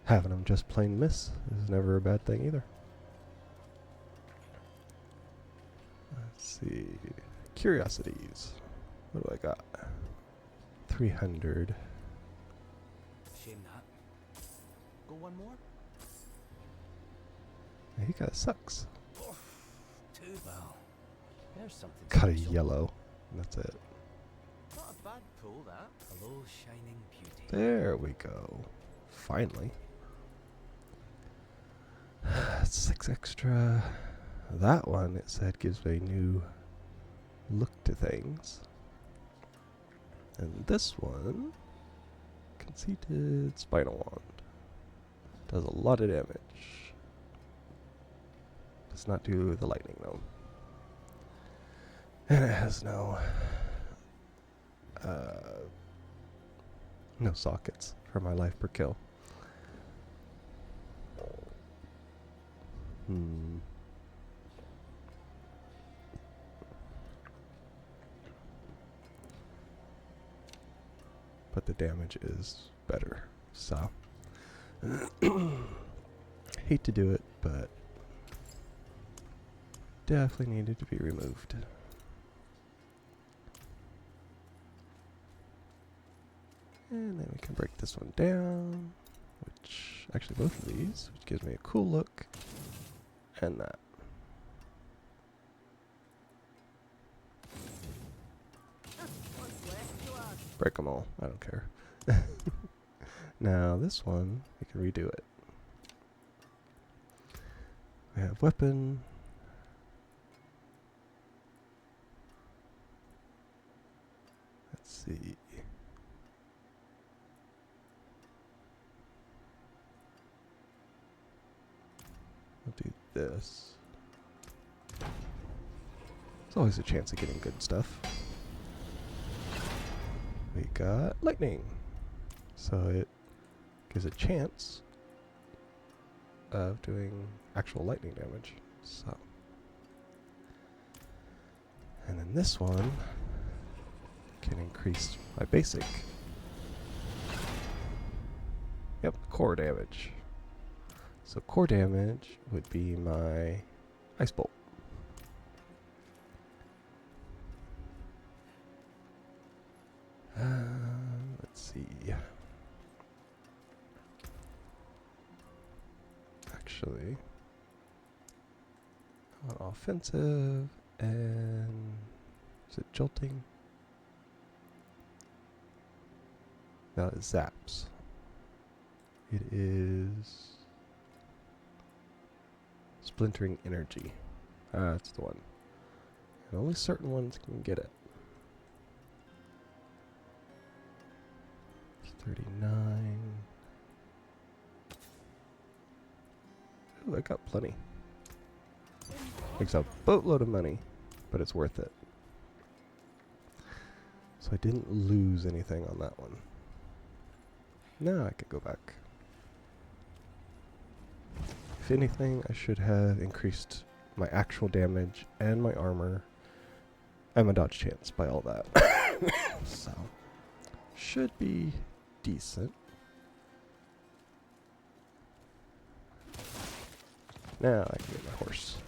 Having them just plain miss is never a bad thing either. Let's see. Curiosities. What do I got? 300. Shame that. Go one more? He kind of sucks. Too well. There's something Got a special. yellow. And that's it. Not a bad pull, that. Hello, shining beauty. There we go. Finally. 6 extra. That one, it said, gives a new look to things. And this one, conceited spinal wand. Does a lot of damage. Does not do the lightning though. And it has no sockets for my life per kill. But the damage is better, so hate to do it, but definitely needed to be removed. And then we can break this one down, which actually both of these, which gives me a cool look, and that. Break them all, I don't care. Now this one, we can redo it. We have weapon. Let's see. We'll do this. There's always a chance of getting good stuff. We got lightning. So it gives a chance of doing actual lightning damage. So And then this one can increase my basic. Yep, core damage. So core damage would be my ice bolt. Let's see. Actually, I want offensive and is it jolting? No, it zaps. It is splintering energy. That's the one. And only certain ones can get it. 39. Ooh, I got plenty. Makes a boatload of money, but it's worth it. So I didn't lose anything on that one. No, I could go back. If anything, I should have increased my actual damage and my armor and my dodge chance by all that. So, should be decent. Now I can get my horse.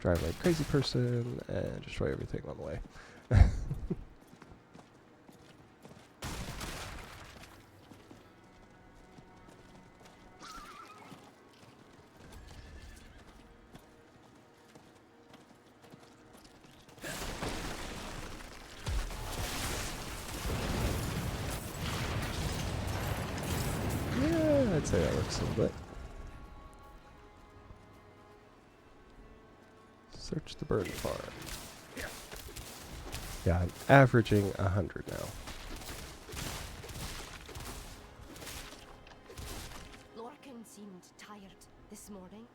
Drive like a crazy person and destroy everything on the way. Yeah, I'd say that works a little bit. Search the bird farm. Yeah, I'm averaging 100 now. Lorcan seemed tired this morning.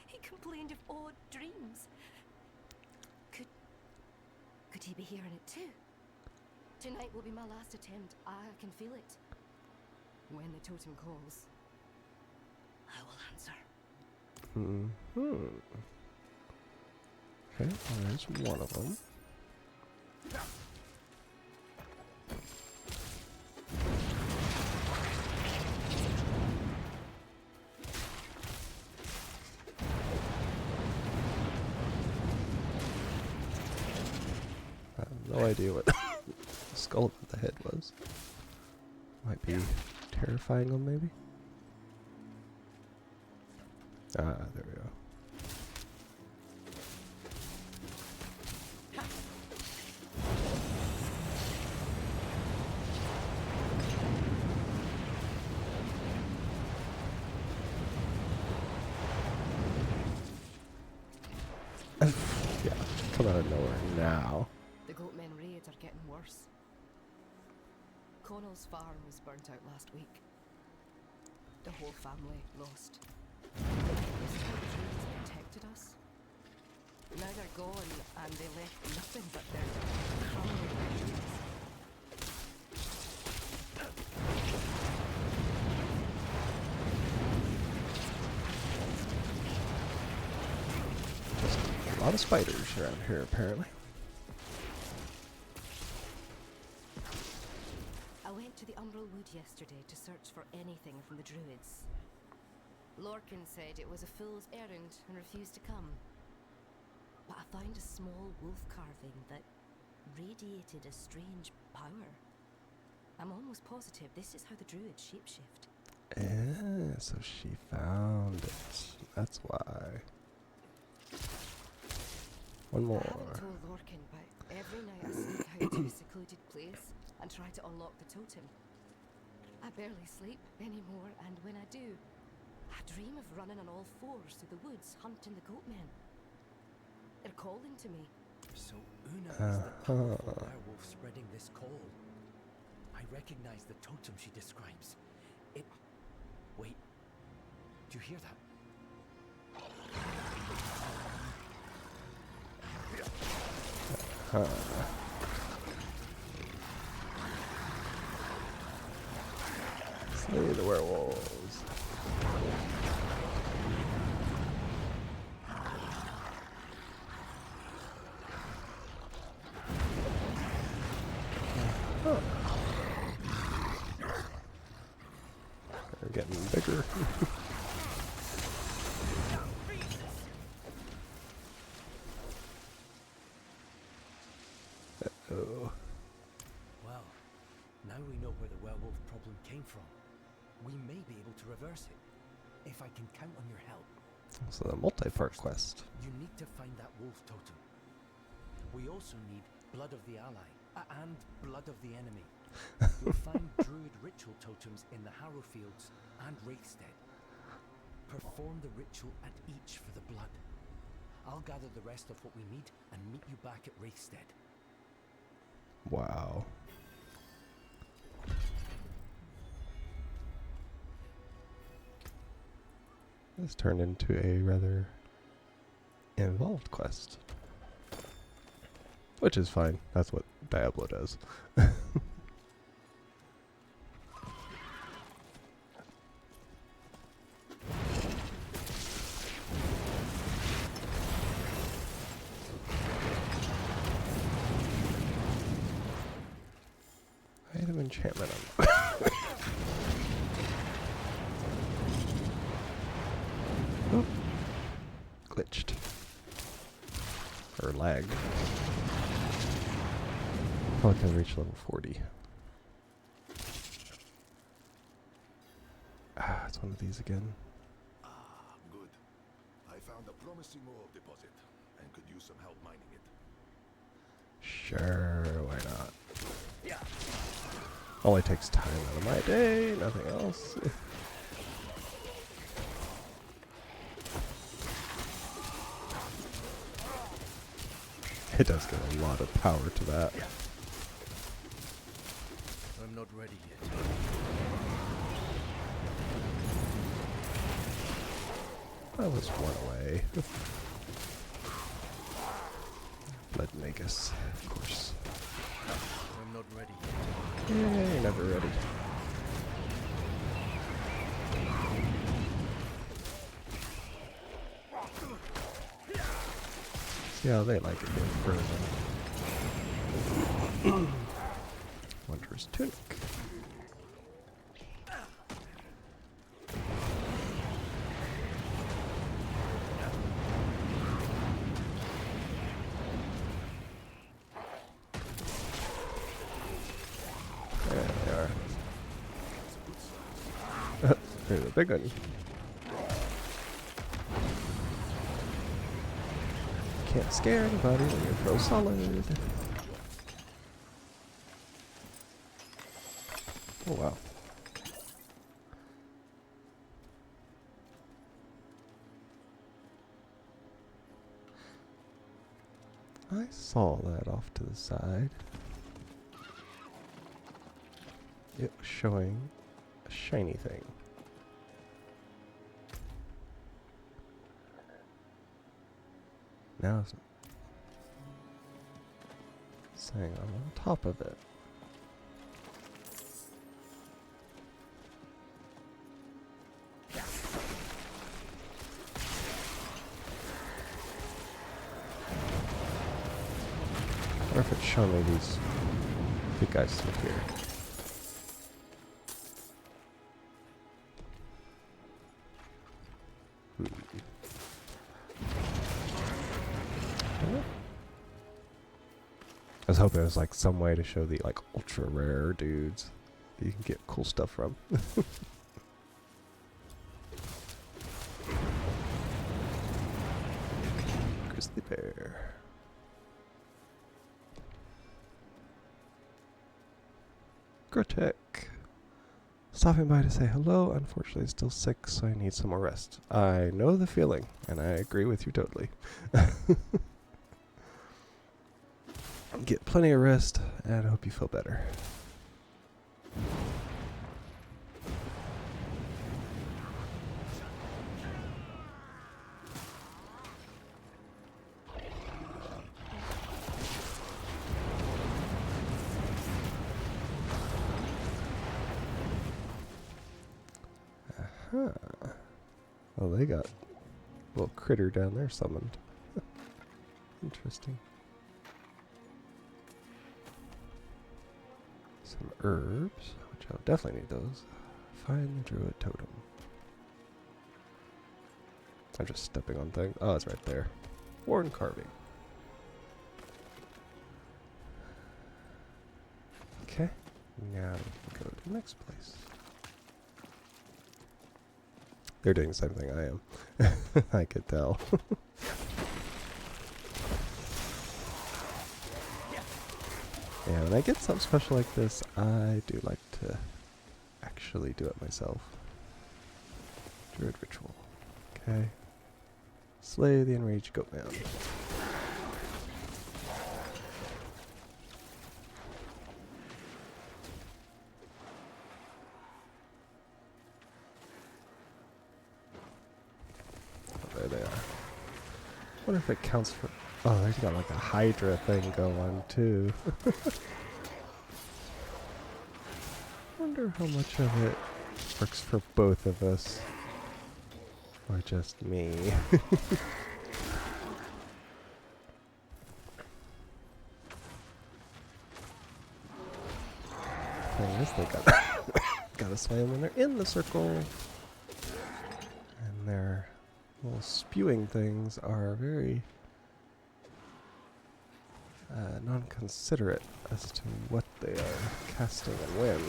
He complained of odd dreams. Could he be hearing it too? Tonight will be my last attempt. I can feel it. When the totem calls, I will answer. Okay, well, there's one of them. I have no idea what the skull of the head was. Might be terrifying them, maybe? Ah, there we go. Yeah, come out of nowhere now. The goatmen raids are getting worse. Connell's farm was burnt out last week. The whole family lost. This time the druids protected us. Now they're gone and they left nothing but their crumbling ruins. A lot of spiders around here, apparently. I went to the Umbral Wood yesterday to search for anything from the druids. Lorcan said it was a fool's errand and refused to come. But I found a small wolf carving that radiated a strange power. I'm almost positive this is how the druids shapeshift. Yeah, so she found it. That's why. One more. I haven't told Lorcan, but every night I sneak out to a secluded place and try to unlock the totem. I barely sleep anymore, and when I do, I dream of running on all fours through the woods hunting the goatmen. They're calling to me. So Una is the powerful werewolf spreading this call. I recognize the totem she describes. It... Wait. Do you hear that? Slay the werewolves. are getting bigger. Uh-oh. Well, now we know where the werewolf problem came from. We may be able to reverse it, if I can count on your help. So the multi-part quest. You need to find that wolf totem. We also need blood of the ally, and blood of the enemy. You'll find druid ritual totems in the Harrow Fields and Wraithstead. Perform the ritual at each for the blood. I'll gather the rest of what we need and meet you back at Wraithstead. Wow. This turned into a rather involved quest. Which is fine. That's what Diablo does. Item enchantment on oh. Glitched. Or lagged. Probably can reach level 40. Ah, it's one of these again. Ah, good. I found a promising ore deposit and could use some help mining it. Sure, why not? Yeah. Only takes time out of my day, nothing else. It does get a lot of power to that. I'm not ready yet. That was one away. Blood Magus, of course. I'm not ready yet. Yeah, you're never ready. See how they like it getting frozen. Wondrous Tunic. There they are. There's a big one. Can't scare anybody when you're pro solid. Oh wow. I saw that off to the side. It was showing a shiny thing. Now it's saying I'm on top of it. I wonder if it's showing me these big guys through here. I was hoping it was like some way to show the like ultra rare dudes that you can get cool stuff from. Grizzly bear. Grotek. Stopping by to say hello. Unfortunately, still sick, so I need some more rest. I know the feeling, and I agree with you totally. Get plenty of rest, and I hope you feel better. Huh. Oh, they got a little critter down there summoned. Interesting. Some herbs, which I'll definitely need those. Find the druid totem. I'm just stepping on things. Oh, it's right there. Worn carving. Okay. Now we can go to the next place. They're doing the same thing I am. I could tell. Yeah, when I get something special like this, I do like to actually do it myself. Druid ritual. Okay. Slay the enraged goatman. Oh, there they are. I wonder if it counts for... Oh, there's got like a Hydra thing going too. Wonder how much of it works for both of us. Or just me. Thing is, they gotta slam when they're in the circle. And their little spewing things are very non-considerate as to what they are casting and when.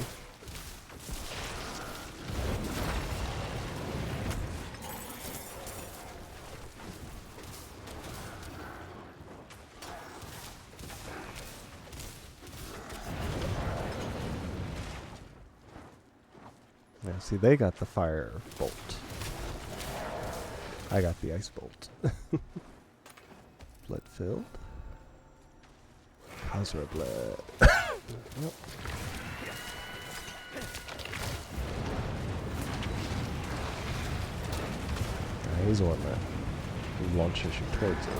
Yeah, see, they got the fire bolt. I got the ice bolt. Blood filled. Hazra blood. Yep. He's the one that launches you towards it.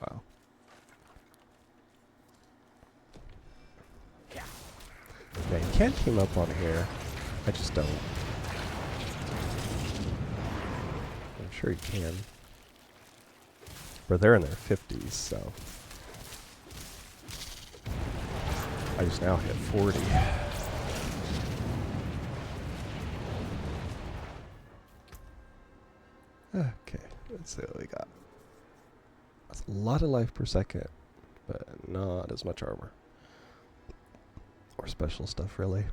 Wow. Yeah, you can team up on here. I just don't. I'm sure you can. But they're in their 50s, so. I just now hit 40. Okay, let's see what we got. That's a lot of life per second, but not as much armor. Or special stuff, really.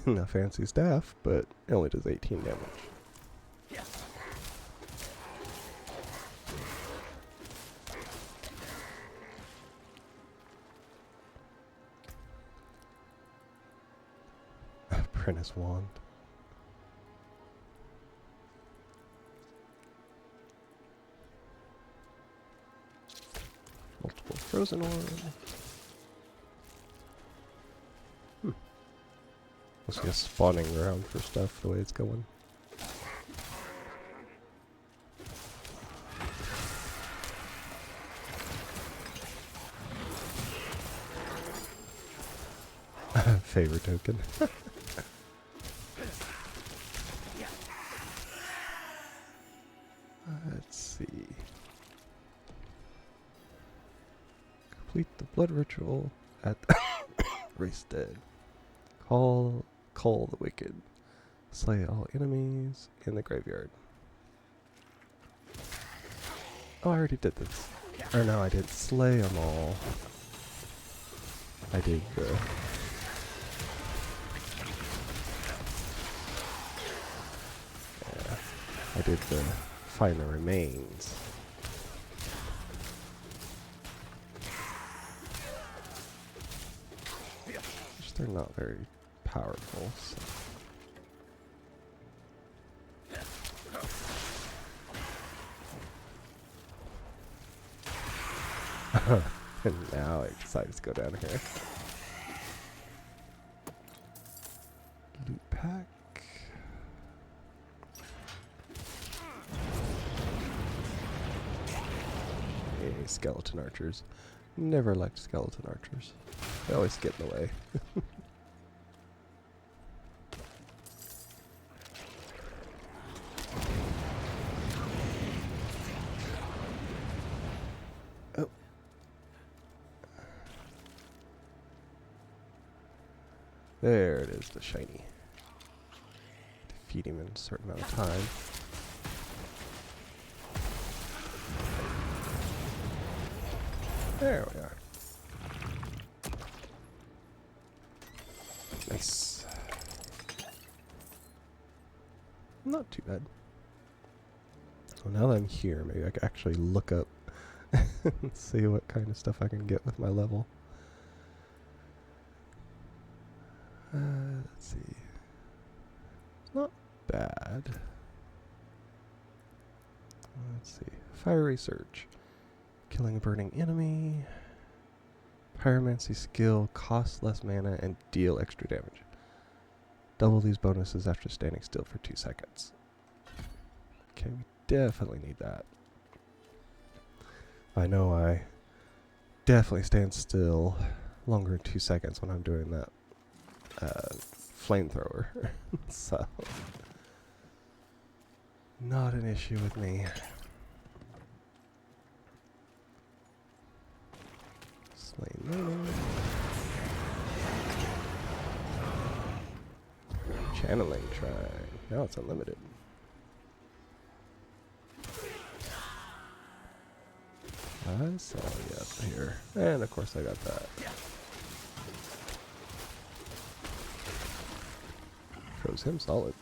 Not fancy staff, but it only does 18 damage. Apprentice wand. Multiple frozen orb. Must be a spawning ground for stuff the way it's going. Favor token. Let's see. Complete the blood ritual at the race dead. Call the wicked. Slay all enemies in the graveyard. Oh, I already did this. Or no, I did slay them all. I did the... Yeah, I did the find the remains. Which they're not very powerful, so. And now I decided to go down here. Loot pack. Hey, skeleton archers. Never liked skeleton archers. They always get in the way. There it is, the shiny. Defeat him in a certain amount of time. There we are. Nice. Not too bad. So now that I'm here, maybe I can actually look up and see what kind of stuff I can get with my level. Let's see. Not bad. Let's see. Fiery Surge. Killing a burning enemy. Pyromancy skill, costs less mana, and deal extra damage. Double these bonuses after standing still for 2 seconds. Okay, we definitely need that. I know I definitely stand still longer than 2 seconds when I'm doing that flamethrower. So, not an issue with me. Channeling try. Now it's unlimited. I saw you up here. And of course I got that. Froze him solid.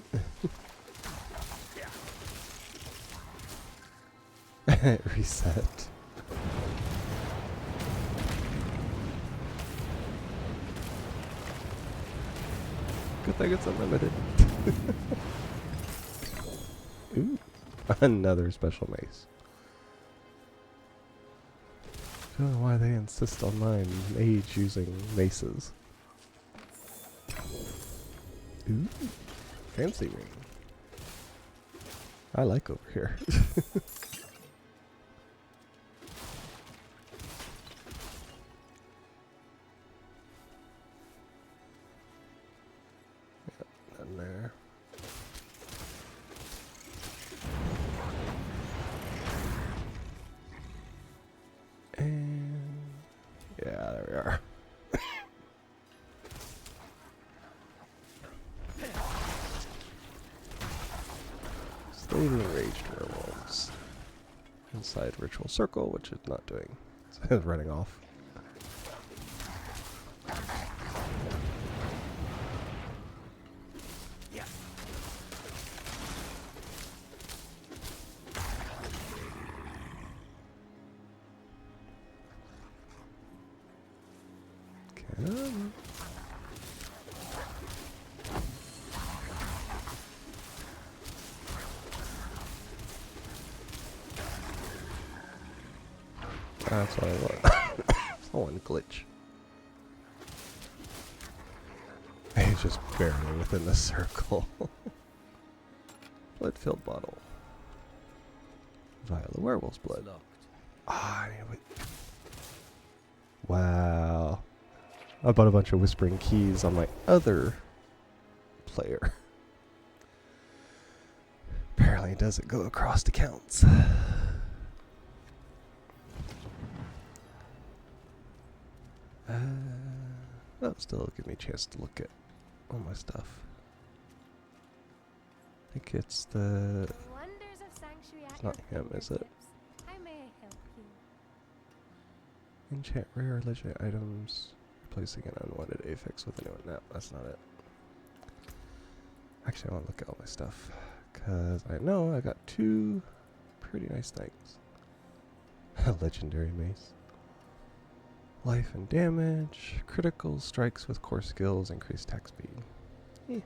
Reset. Good thing it's unlimited. Ooh, another special mace. I don't know why they insist on my mage using maces. Ooh, fancy ring. I like over here. There. And yeah, there we are. Slaving enraged werewolves. Inside ritual circle, which is not doing. It's running off. That's what I want. Someone glitch. He's just barely within the circle. Blood-filled bottle. Vial of werewolf's blood. Ah, wait. Wow. I bought a bunch of whispering keys on my other player. Apparently it doesn't go across accounts. That'll still give me a chance to look at all my stuff. I think it's the... It's not him, is it? How may I help you? Enchant rare legendary items. Replacing an unwanted affix with a new one. No, that's not it. Actually, I want to look at all my stuff. Because I know I got 2 pretty nice things. Legendary mace. Life and damage. Critical strikes with core skills. Increased attack speed. Yeah.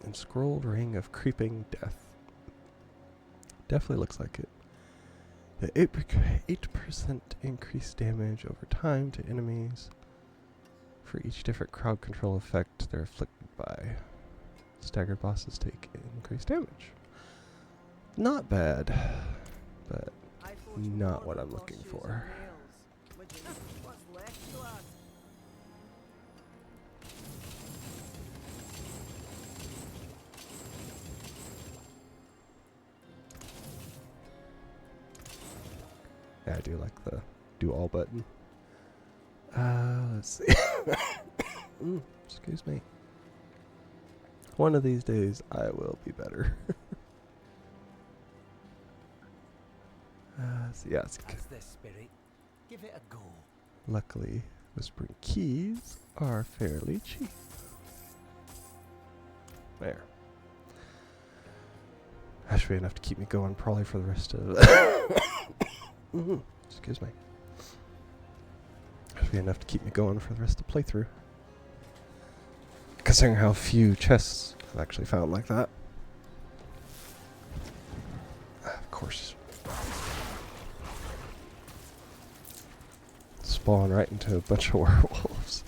And scrolled ring of creeping death. Definitely looks like it. The 8% increased damage over time to enemies for each different crowd control effect they're afflicted by. Staggered bosses take increased damage. Not bad, but not what I'm looking for. Yeah, I do like the do all button. Let's see. Excuse me. One of these days, I will be better. So yeah, it's That's the spirit. Give it a go. luckily, Whispering Keys are fairly cheap. There. That should be enough to keep me going probably for the rest of... Excuse me. That should be enough to keep me going for the rest of the playthrough. Considering how few chests I've actually found like that. Of course. Spawn right into a bunch of werewolves.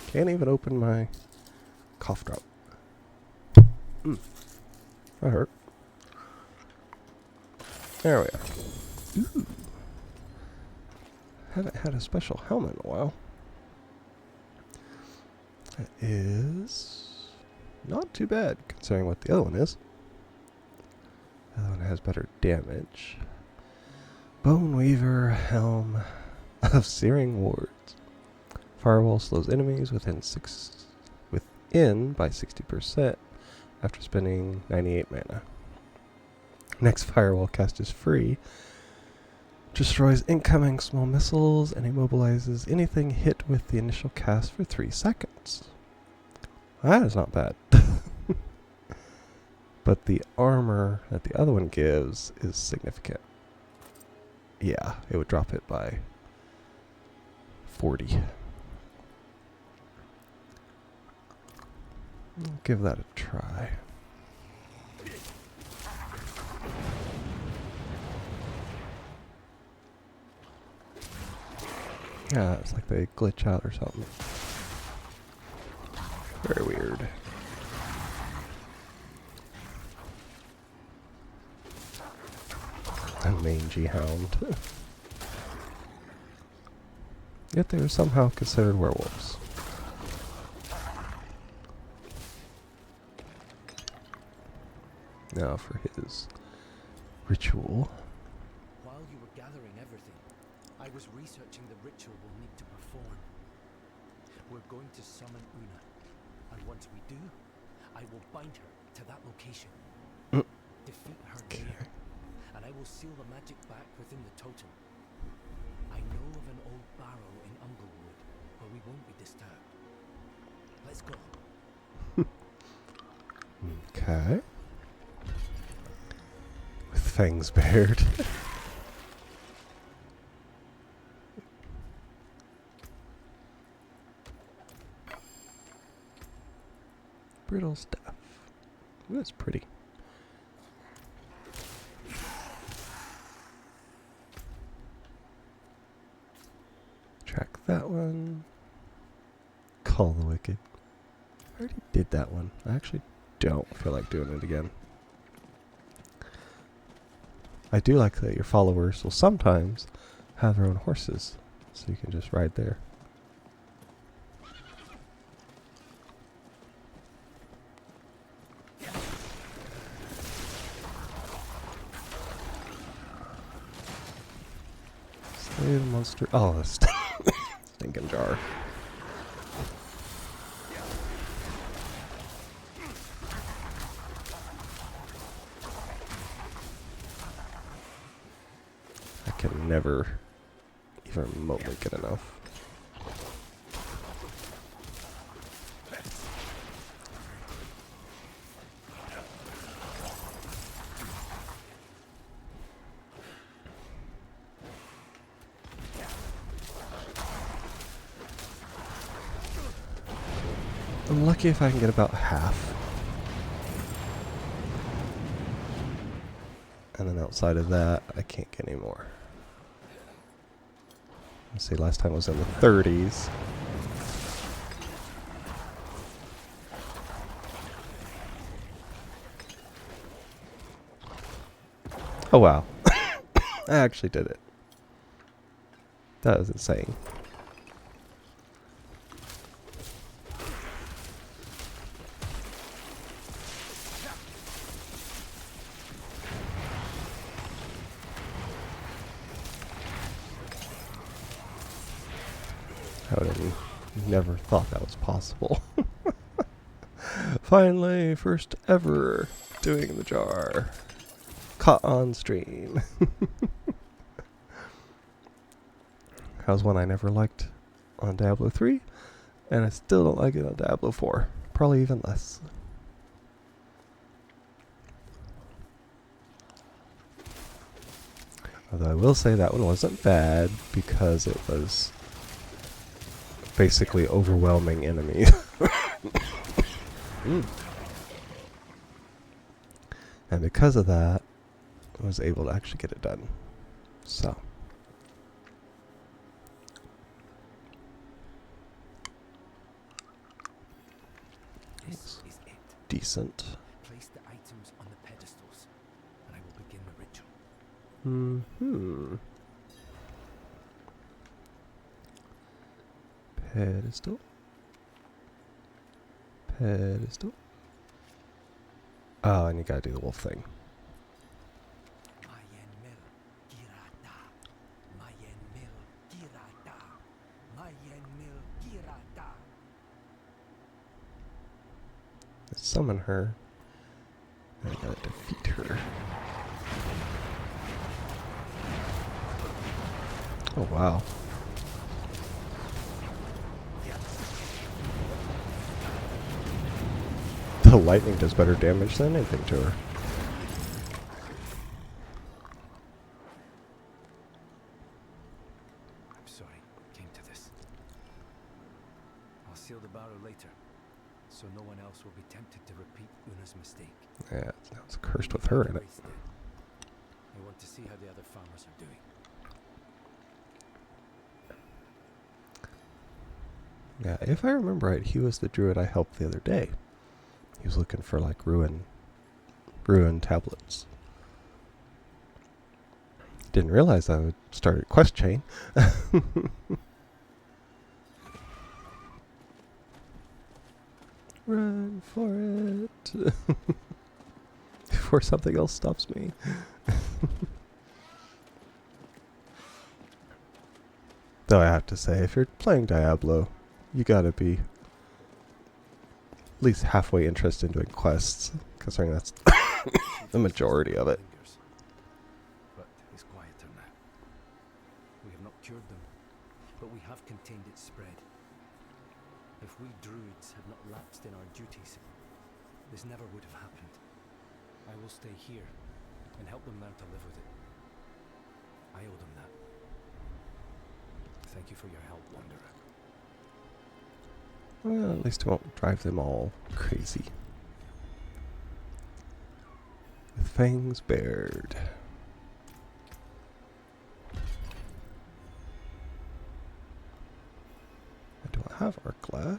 Can't even open my cough drop. That hurt. There we are. Ooh. Haven't had a special helmet in a while. That is not too bad considering what the other one is. The other one has better damage. Bone Weaver Helm of Searing Wards. Firewall slows enemies within by 60% after spending 98 mana. Next firewall cast is free. Destroys incoming small missiles and immobilizes anything hit with the initial cast for 3 seconds. That is not bad. But the armor that the other one gives is significant. Yeah, it would drop it by 40. I'll give that a try. Yeah, it's like they glitch out or something. Very weird. A mangy hound. Yet they are somehow considered werewolves. Now for his ritual. While you were gathering everything, I was researching the ritual we'll need to perform. We're going to summon Una, and once we do, I will bind her to that location. Defeat her there, and I will seal the magic back within the totem. I know of an old barrow in Umblewood where we won't be disturbed. Let's go. Okay. With fangs bared. Brittle stuff. Ooh, that's pretty. Track that one. Call the Wicked. I already did that one. I actually don't feel like doing it again. I do like that your followers will sometimes have their own horses, so you can just ride there. Slay the monster. Oh, this stinking jar. I can never even remotely get enough. I'm lucky if I can get about half. And then outside of that, I can't get any more. Let's see, last time was in the 30s. Oh wow. I actually did it. That was insane. I would have never thought that was possible. Finally, first ever doing the jar. Caught on stream. That was one I never liked on Diablo 3, and I still don't like it on Diablo 4. Probably even less. Although I will say that one wasn't bad because it was basically overwhelming enemies. And because of that, I was able to actually get it done. So. This is it. Decent. Place the items on the pedestals, and I will begin the ritual. Pedestal. Pedestal. Oh, and you gotta do the wolf thing. Let's summon her. I gotta defeat her. Oh wow. The lightning does better damage than anything to her. I'm sorry it came to this. I'll seal the barrow later, so no one else will be tempted to repeat Una's mistake. Yeah, it's cursed with her in it. I want to see how the other farmers are doing. Yeah, if I remember right, he was the druid I helped the other day. He was looking for like ruin tablets. Didn't realize I would start a quest chain. Run for it. Before something else stops me. Though I have to say, if you're playing Diablo, you gotta be at least halfway interested in doing quests, considering that's the majority of it. But it's quieter now. We have not cured them, but we have contained its spread. If we druids had not lapsed in our duties, this never would have happened. I will stay here and help them learn to live with it. I owe them that. Thank you for your help, Wanderer. Well, at least it won't drive them all crazy. With fangs bared. I don't have Arclash.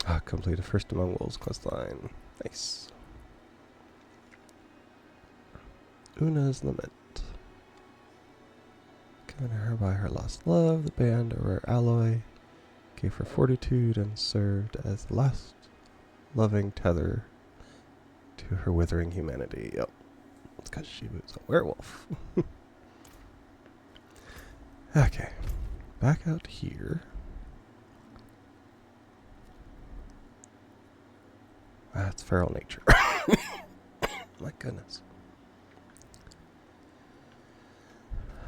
Ah, complete a First Among Wolves questline. Nice. Una's Lament. Given her by her lost love, the band, a rare alloy, gave her fortitude and served as the last loving tether to her withering humanity. Yep. It's because she was a werewolf. Okay. Back out here. That's feral nature. My goodness.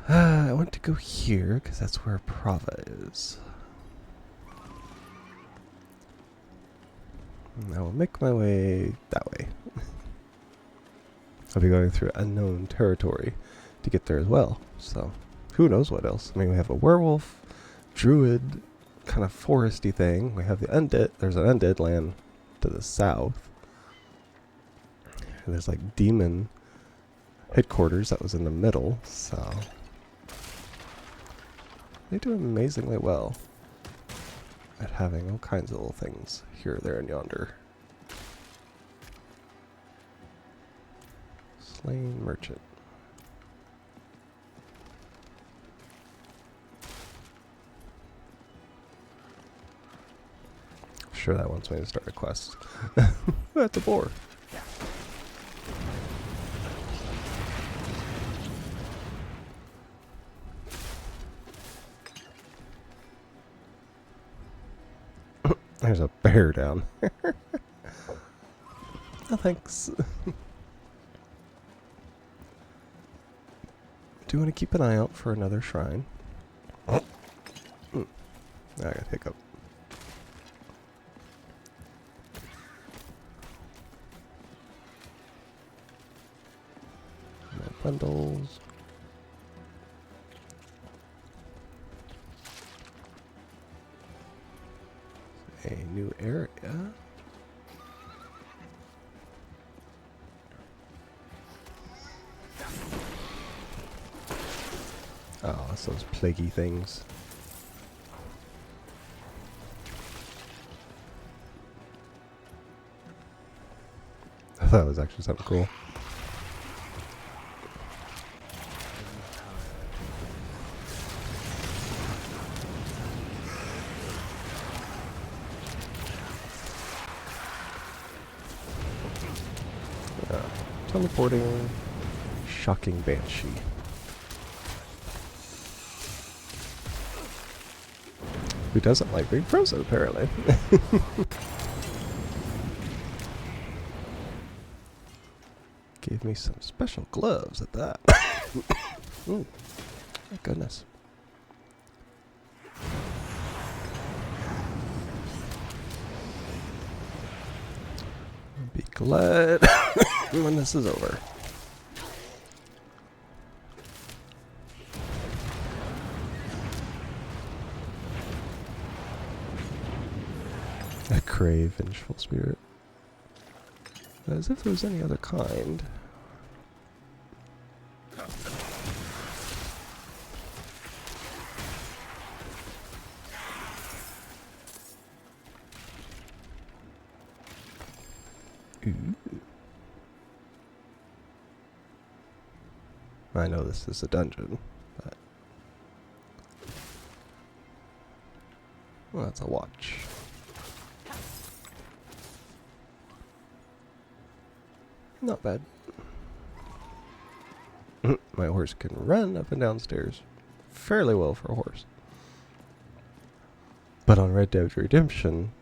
I want to go here because that's where Prava is. And I will make my way that way. I'll be going through unknown territory to get there as well. So, who knows what else? I mean, we have a werewolf, druid, kind of foresty thing. We have the undead. There's an undead land to the south. And there's like demon headquarters that was in the middle. So they do amazingly well at having all kinds of little things here, there, and yonder. Slain merchant. Sure, that wants me to start a quest. At the boar. There's a bear down there. No thanks. Do want to keep an eye out for another shrine. I got hiccup. More bundles. A new area. Oh, it's those plaguey things. I thought it was actually something cool. Teleporting shocking banshee. Who doesn't like being frozen, apparently. Gave me some special gloves at that. Ooh, my goodness. I'll be glad when this is over. A crave vengeful spirit. As if there was any other kind. Ooh. I know this is a dungeon, but well, that's a watch. Not bad. My horse can run up and down stairs fairly well for a horse. But on Red Dead Redemption,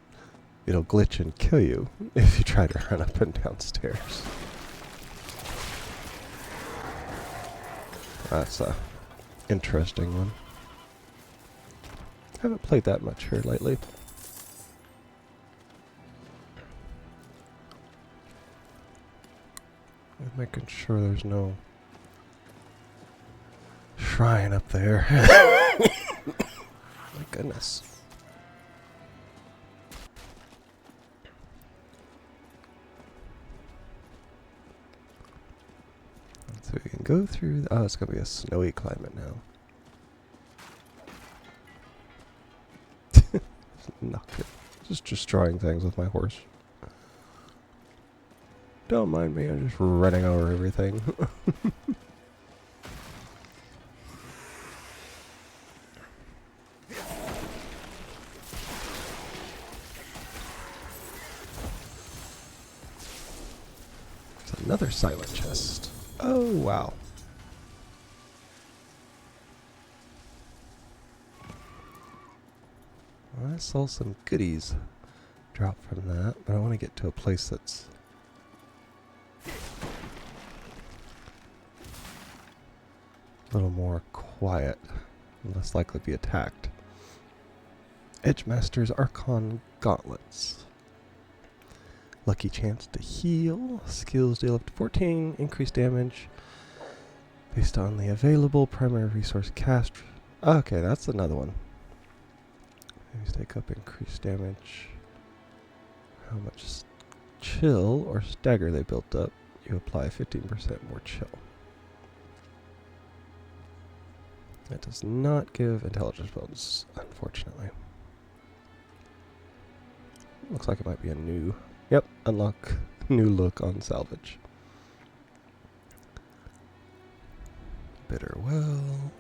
it'll glitch and kill you if you try to run up and down stairs. That's a interesting one. Haven't played that much here lately. Making sure there's no shrine up there. My goodness. So we can go through. Oh, it's gonna be a snowy climate now. Knock it. Just destroying things with my horse. Don't mind me, I'm just running over everything. There's another silent chest. Oh, wow. Well, I saw some goodies drop from that, but I want to get to a place that's a little more quiet and less likely to be attacked. Edgemaster's Archon Gauntlets. Lucky chance to heal. Skills deal up to 14. Increased damage based on the available primary resource cast. Okay, that's another one. Maybe take up increased damage. How much chill or stagger they built up. You apply 15% more chill. That does not give intelligence bonus, unfortunately. Looks like it might be a new. Yep, unlock new look on salvage. Bitter well.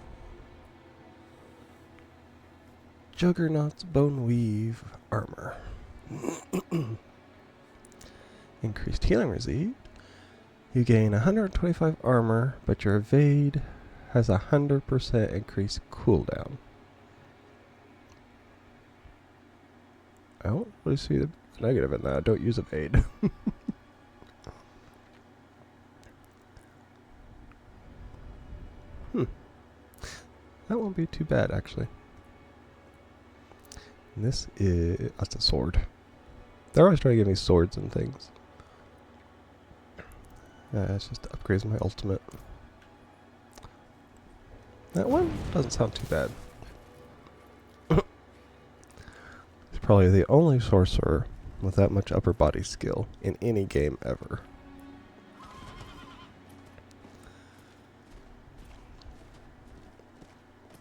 Juggernaut's Bone Weave armor. Increased healing received. You gain 125 armor, but your evade has a 100% increased cooldown. I don't really see the negative in that. Don't use evade. That won't be too bad, actually. And this is... That's a sword. They're always trying to give me swords and things. It's just upgrades my ultimate. That one doesn't sound too bad. He's probably the only sorcerer with that much upper body skill in any game ever.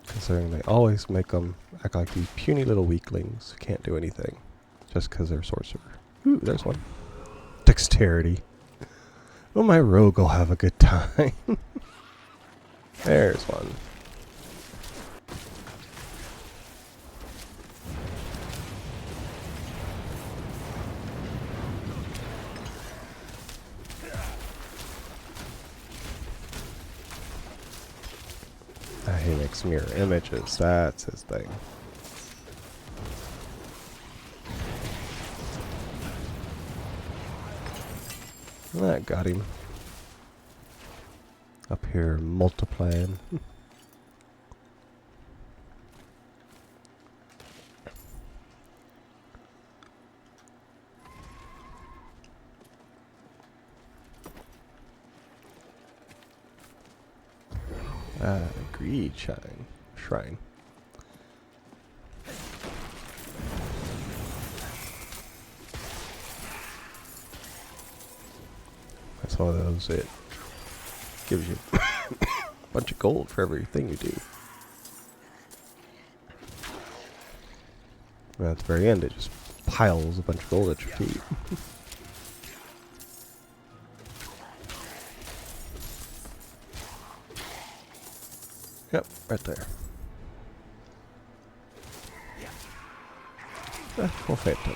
Considering they always make them act like these puny little weaklings who can't do anything just because they're sorcerer. Ooh, there's one. Dexterity. Well, my rogue will have a good time. There's one. He makes mirror images. That's his thing. That got him. Up here, multiplying. Greed shrine. That's one of those. It gives you a bunch of gold for everything you do. And at the very end, it just piles a bunch of gold at your feet. Yep, right there. Full phantom.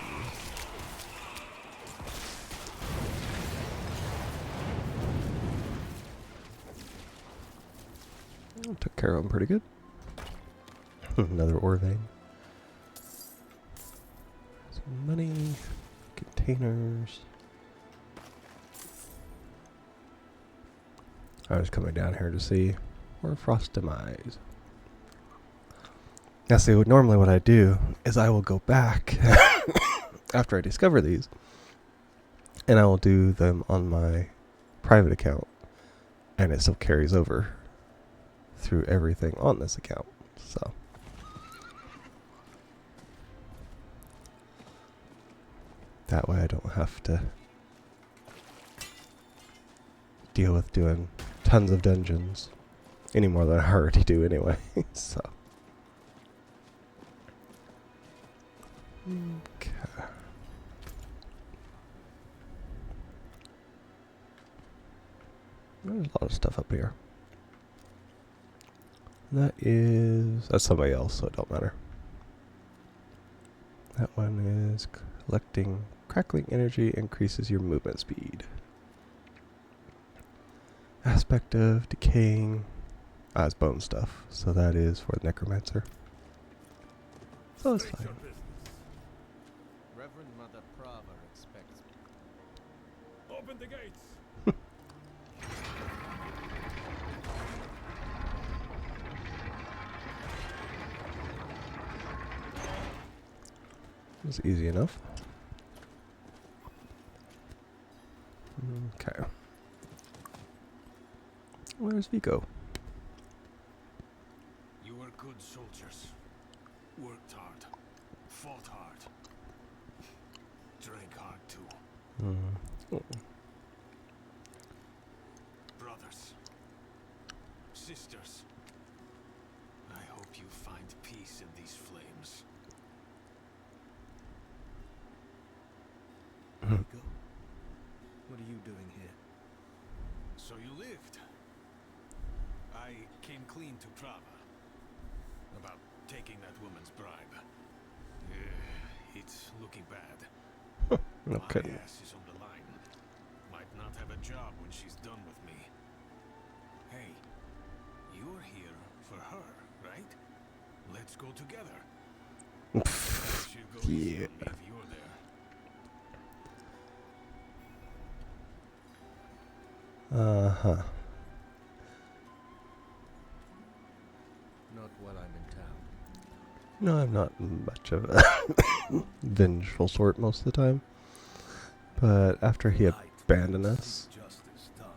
Took care of him pretty good. Another ore vein. Some money. Containers. I was coming down here to see where Frost Demise. Now see, normally what I do is I will go back after I discover these, and I will do them on my private account, and it still carries over through everything on this account. So that way I don't have to deal with doing tons of dungeons any more than I already do anyway. So okay. There's a lot of stuff up here. That's somebody else, so it don't matter. That one is collecting crackling energy, increases your movement speed. Aspect of decaying. It's bone stuff, so that is for necromancer. So it's fine. Reverend Mother Prava expects me. Open the gates. It's easy enough. Okay. Where's Vigo? You were good soldiers. Worked hard. Fought hard. Drank hard too. Oh. Brothers. Sisters. I hope you find peace in these flames. Vigo, what are you doing here? So you lived. I came clean to Prava about taking that woman's bribe. It's looking bad. No My kidding. ass is on the line. Might not have a job when she's done with me. Hey, you're here for her, right? Let's go together. She'll go Yeah. easy on me if you're there. Uh-huh. Not while I'm in town. No, I'm not much of a vengeful sort most of the time. But after he abandoned us... Justice done,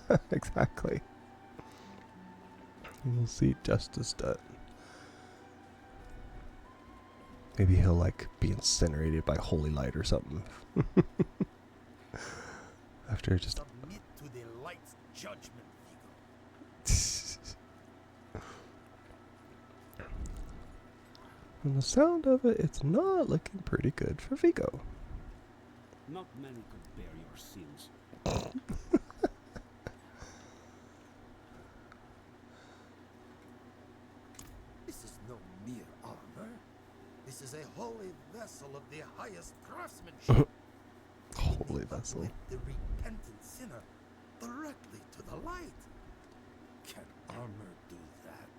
Vigo. exactly. We'll see justice done. Maybe he'll, like, be incinerated by holy light or something. After just... Submit to the light's judgment, Vigo. From the sound of it, it's not looking pretty good for Vigo. Not many could bear your sins. This is no mere armor. This is a holy vessel of the highest craftsmanship. Holy vessel. Uplift the repentant sinner directly to the light. Can armor do that?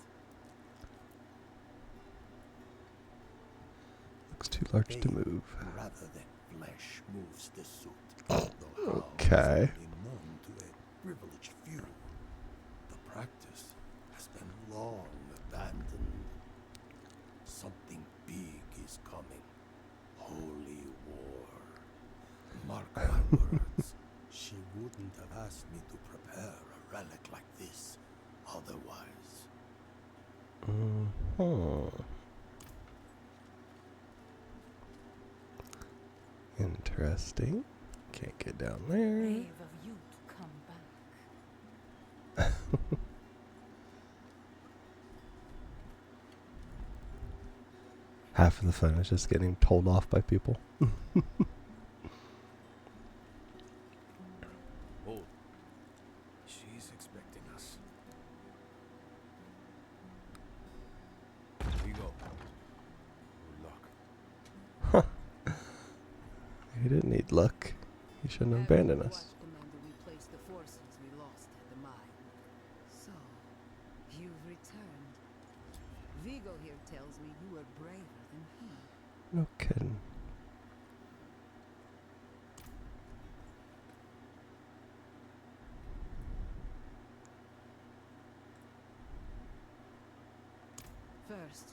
Looks too large to Faith move. rather than flesh moves the suit. Though how Okay. is only known to a privileged few. The practice has been long abandoned. Something big is coming. Holy war. Mark my words. She wouldn't have asked me to prepare a relic like this otherwise. Interesting. Can't get down there. Brave of you to come back. Half of the fun is just getting told off by people. Oh, she's expecting us. Here you go. Good luck. He didn't need luck. He shouldn't have abandoned us. Commander, we placed the forces we lost at the mine. So, you've returned. Vigo here tells me you were braver than he. No kidding. First,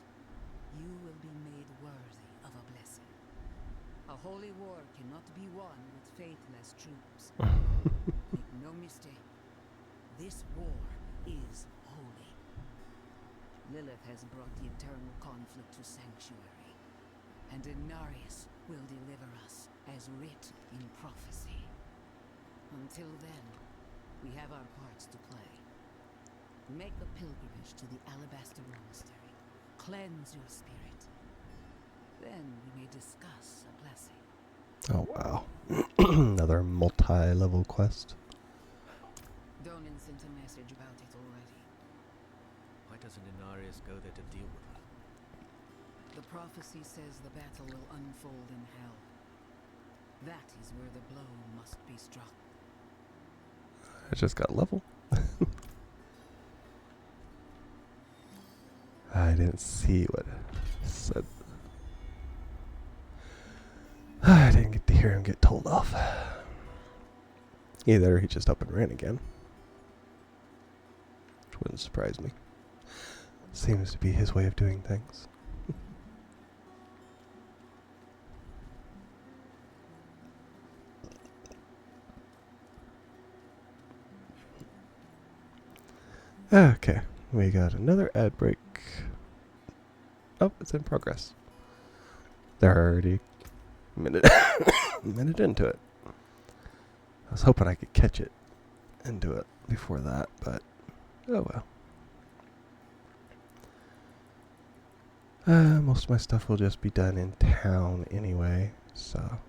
you will be made worthy of a blessing. A holy war cannot be won with faithless troops. Make no mistake, this war is holy. Lilith has brought the eternal conflict to Sanctuary, and Inarius will deliver us as writ in prophecy. Until then, we have our parts to play. Make a pilgrimage to the Alabaster Monastery. Cleanse your spirit. Then we may discuss a blessing. Oh, wow. Another multi-level quest. Donan sent a message about it already. Why doesn't Inarius go there to deal with her? The prophecy says the battle will unfold in hell. That is where the blow must be struck. I just got level. I didn't see what it said. I didn't get to hear him get told off. Either he just up and ran again, which wouldn't surprise me. Seems to be his way of doing things. Okay, we got another ad break. Oh, it's in progress. They're already a minute into it. I was hoping I could catch it and do it before that, but oh well. Most of my stuff will just be done in town anyway, so I'll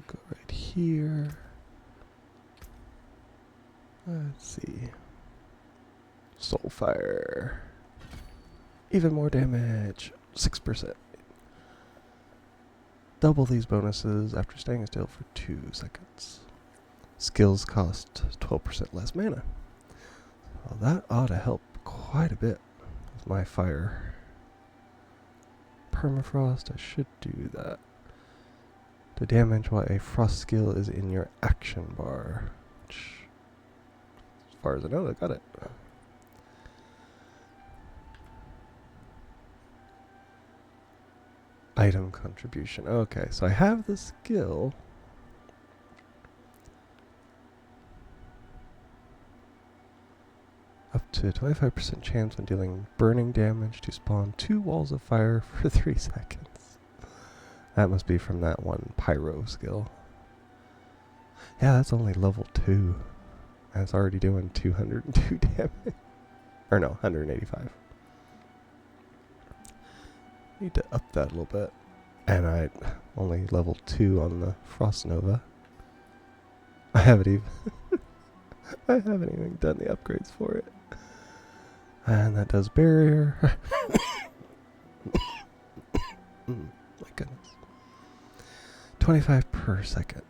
go right here. Let's see. Soulfire. Even more damage. 6%. Double these bonuses after staying still for 2 seconds. Skills cost 12% less mana. Well, that ought to help quite quite a bit with my fire. Permafrost, I should do that. To damage while a frost skill is in your action bar. Which, as far as I know, I got it. Item contribution. Okay, so I have the skill. Up to 25% chance when dealing burning damage to spawn 2 walls of fire for 3 seconds. That must be from that one pyro skill. Yeah, that's only level 2. That's already doing 202 damage. Or no, 185. Need to up that a little bit. And I only level 2 on the Frost Nova. I haven't even done the upgrades for it. And that does barrier. My goodness. 25 per second.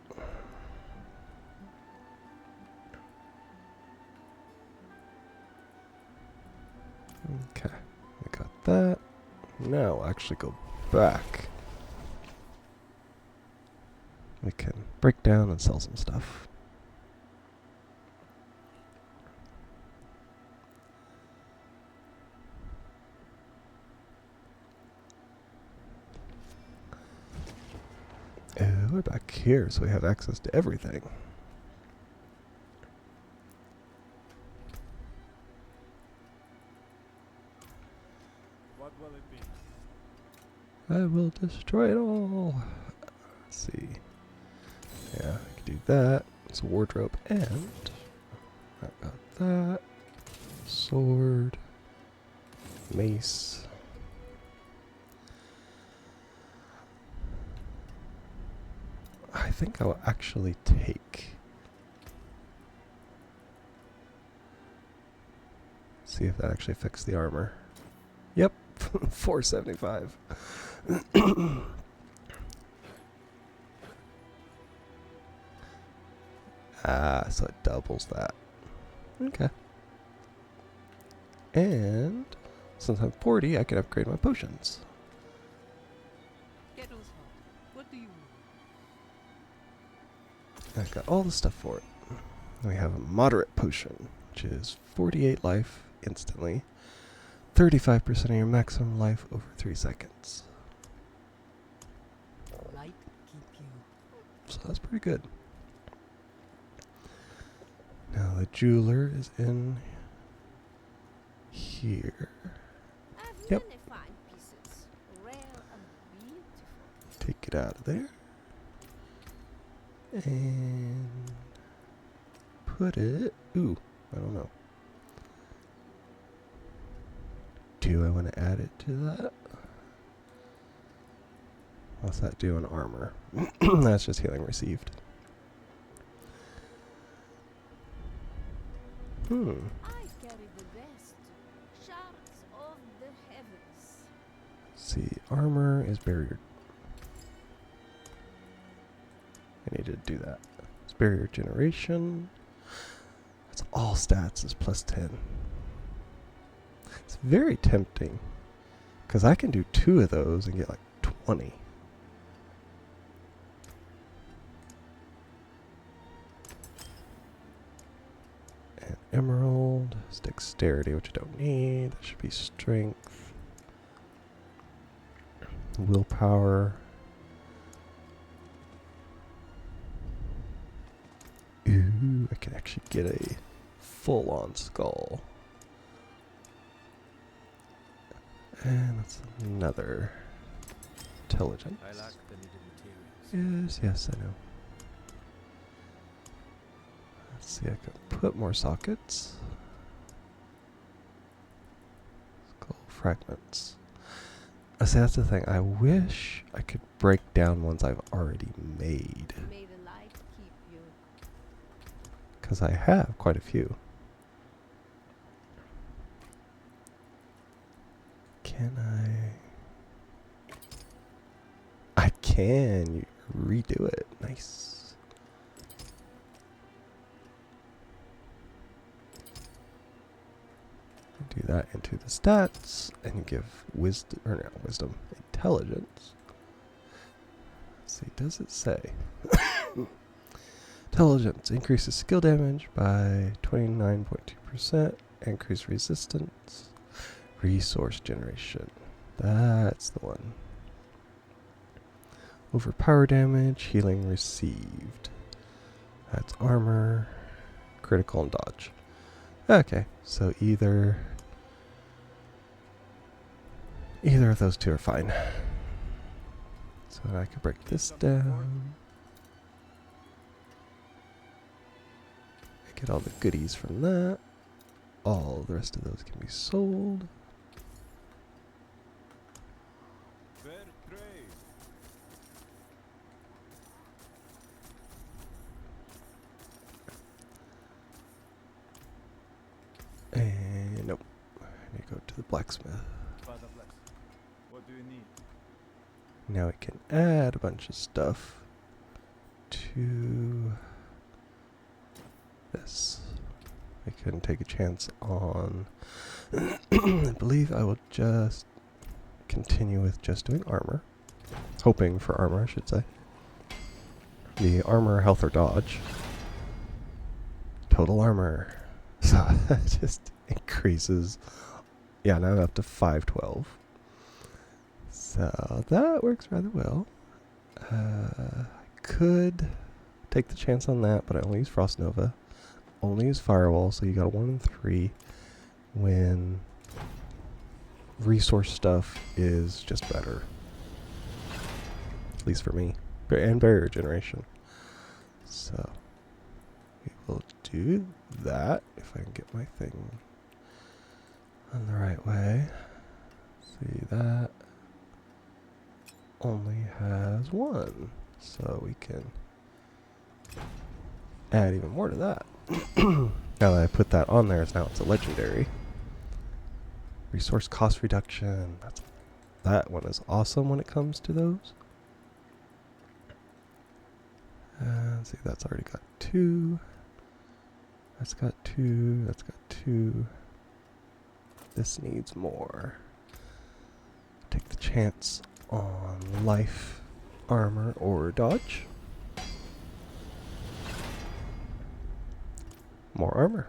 Okay, we got that. Now we'll actually go back. We can break down and sell some stuff. We're back here, so we have access to everything. What will it be? I will destroy it all. Let's see. Yeah, I can do that. It's a wardrobe, and I got that. Sword. Mace. I think I'll actually take. See if that actually affects the armor. Yep, 475. So it doubles that. Okay. And since I'm 40, I can upgrade my potions. What do you I've got all the stuff for it. We have a moderate potion, which is 48 life instantly, 35% of your maximum life over 3 seconds. Light keep you. So that's pretty good. Now the jeweler is in here. Yep. Pieces, rare and beautiful. Take it out of there. And put it. Ooh, I don't know. Do I want to add it to that? What's that do in armor? That's just healing received. I carry the best shards of the heavens. See, armor is barrier. I need to do that. It's barrier generation. That's all stats is plus 10. It's very tempting because I can do 2 of those and get like 20. And emerald is dexterity, which I don't need. That should be strength. Willpower. Ooh, I can actually get a full-on skull. And that's another intelligence. I lack the needed materials. Yes, I know. Let's see, I can put more sockets. Skull fragments. I see, that's the thing. I wish I could break down ones I've already made. May the light keep you. Because I have quite a few. Can I can. You redo it. Nice. Do Do that into the stats and give wisdom, or not wisdom, intelligence. Let's see, does it say? Intelligence increases skill damage by 29.2%, increase resistance, resource generation. That's the one. Overpower damage, healing received. That's armor, critical, and dodge. Okay, so either of those two are fine. So I can break this down. Get all the goodies from that. All the rest of those can be sold. And nope. I need to go to the blacksmith. What do you need? Now we can add a bunch of stuff to this. I couldn't take a chance on. I believe I will just continue with just doing armor. Hoping for armor, I should say. The armor, health, or dodge. Total armor. So that just increases. Yeah, now I'm up to 512. So that works rather well. I could take the chance on that, but I only use Frost Nova. Only use Firewall, so you got a 1 in 3 when resource stuff is just better. At least for me. And barrier generation. So we will do that if I can get my thing on the right way. See, that only has 1. So we can add even more to that. Now that I put that on there, now it's a legendary. Resource cost reduction. That one is awesome when it comes to those. Let's see, that's already got 2. That's got 2. That's got 2. This needs more. Take the chance on life, armor, or dodge. More armor.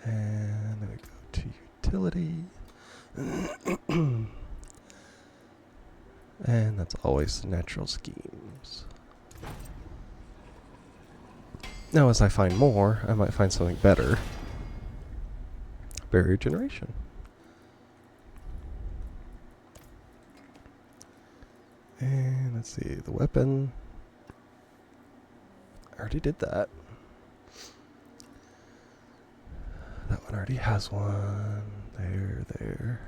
And then we go to utility. And that's always natural schemes. Now as I find more, I might find something better. Barrier generation. And let's see, the weapon. I already did that. That one already has one. There.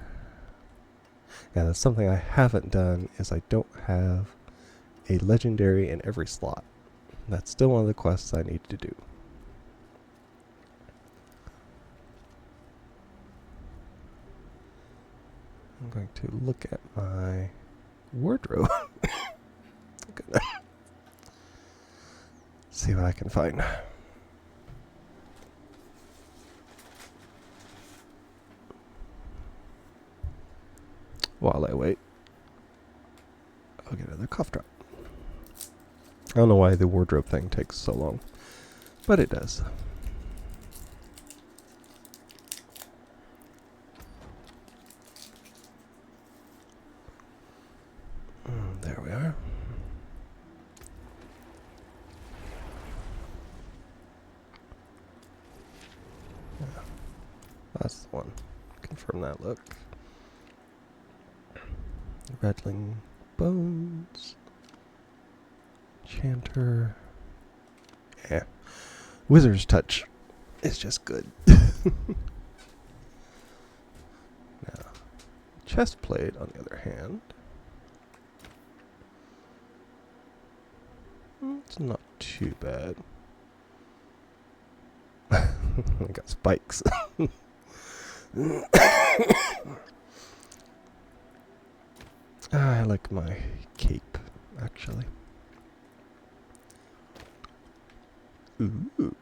Yeah, that's something I haven't done, is I don't have a legendary in every slot. That's still one of the quests I need to do. I'm going to look at my wardrobe. I'm gonna see what I can find. While I wait, I'll get another cough drop. I don't know why the wardrobe thing takes so long, but it does. There we are. Yeah, that's the one. Confirm that look. Rattling bones. Chanter. Yeah. Wizard's touch is just good. Now, chest plate, on the other hand. It's not too bad. I got spikes. I like my cape, actually. Ooh.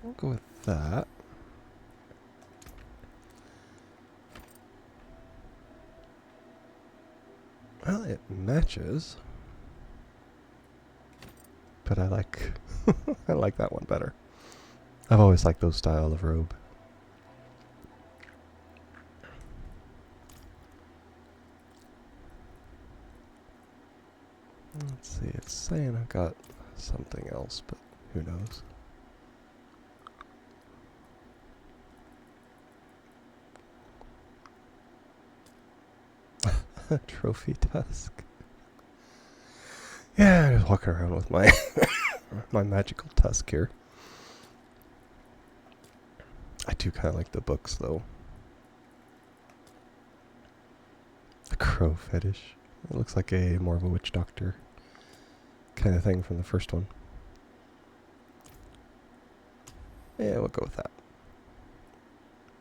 We'll go with that. Well, it matches. But I like I like that one better. I've always liked those style of robe. Let's see, it's saying I've got something else, but who knows? Trophy tusk. Yeah, I'm just walking around with my my magical tusk here. I do kind of like the books, though. The crow fetish. It looks like a more of a witch doctor kind of thing from the first one. Yeah, we'll go with that.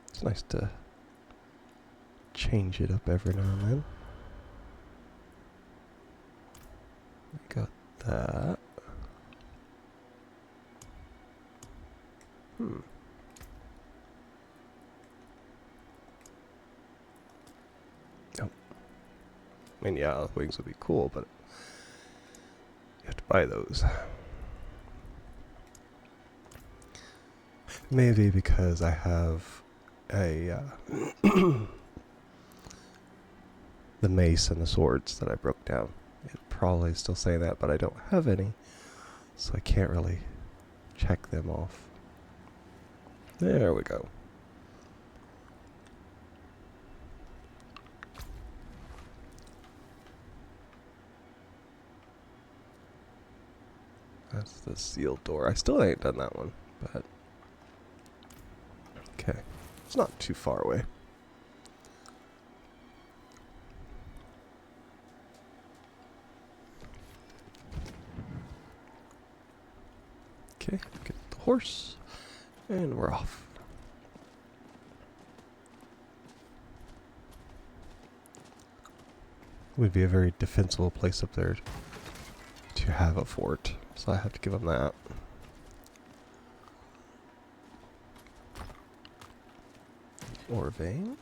It's nice to change it up every now and then. We got that. Oh. I mean, yeah, wings would be cool, but you have to buy those. Maybe because I have a the mace and the swords that I broke down. It probably still say that, but I don't have any, so I can't really check them off. There we go. That's the sealed door. I still ain't done that one, but okay. It's not too far away. Okay, get the horse, and we're off. Would be a very defensible place up there to have a fort, so I have to give them that. Or vein.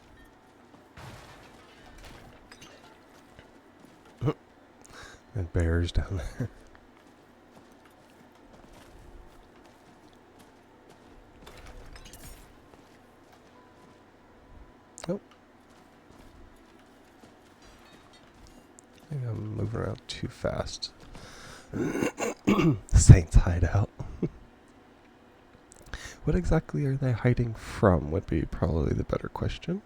And bears down there. Oh. Maybe I'm moving around too fast. The Saints hideout. What exactly are they hiding from would be probably the better question.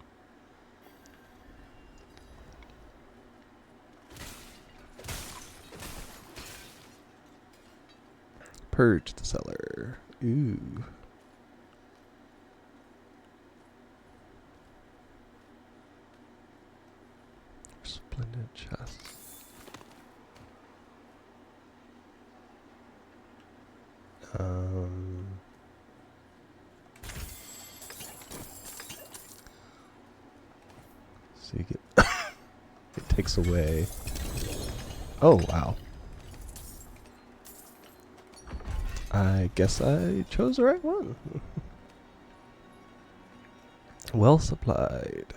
Purge the cellar. Ooh. Splendid chest. So you get it takes away. Oh wow. I guess I chose the right one. Well supplied.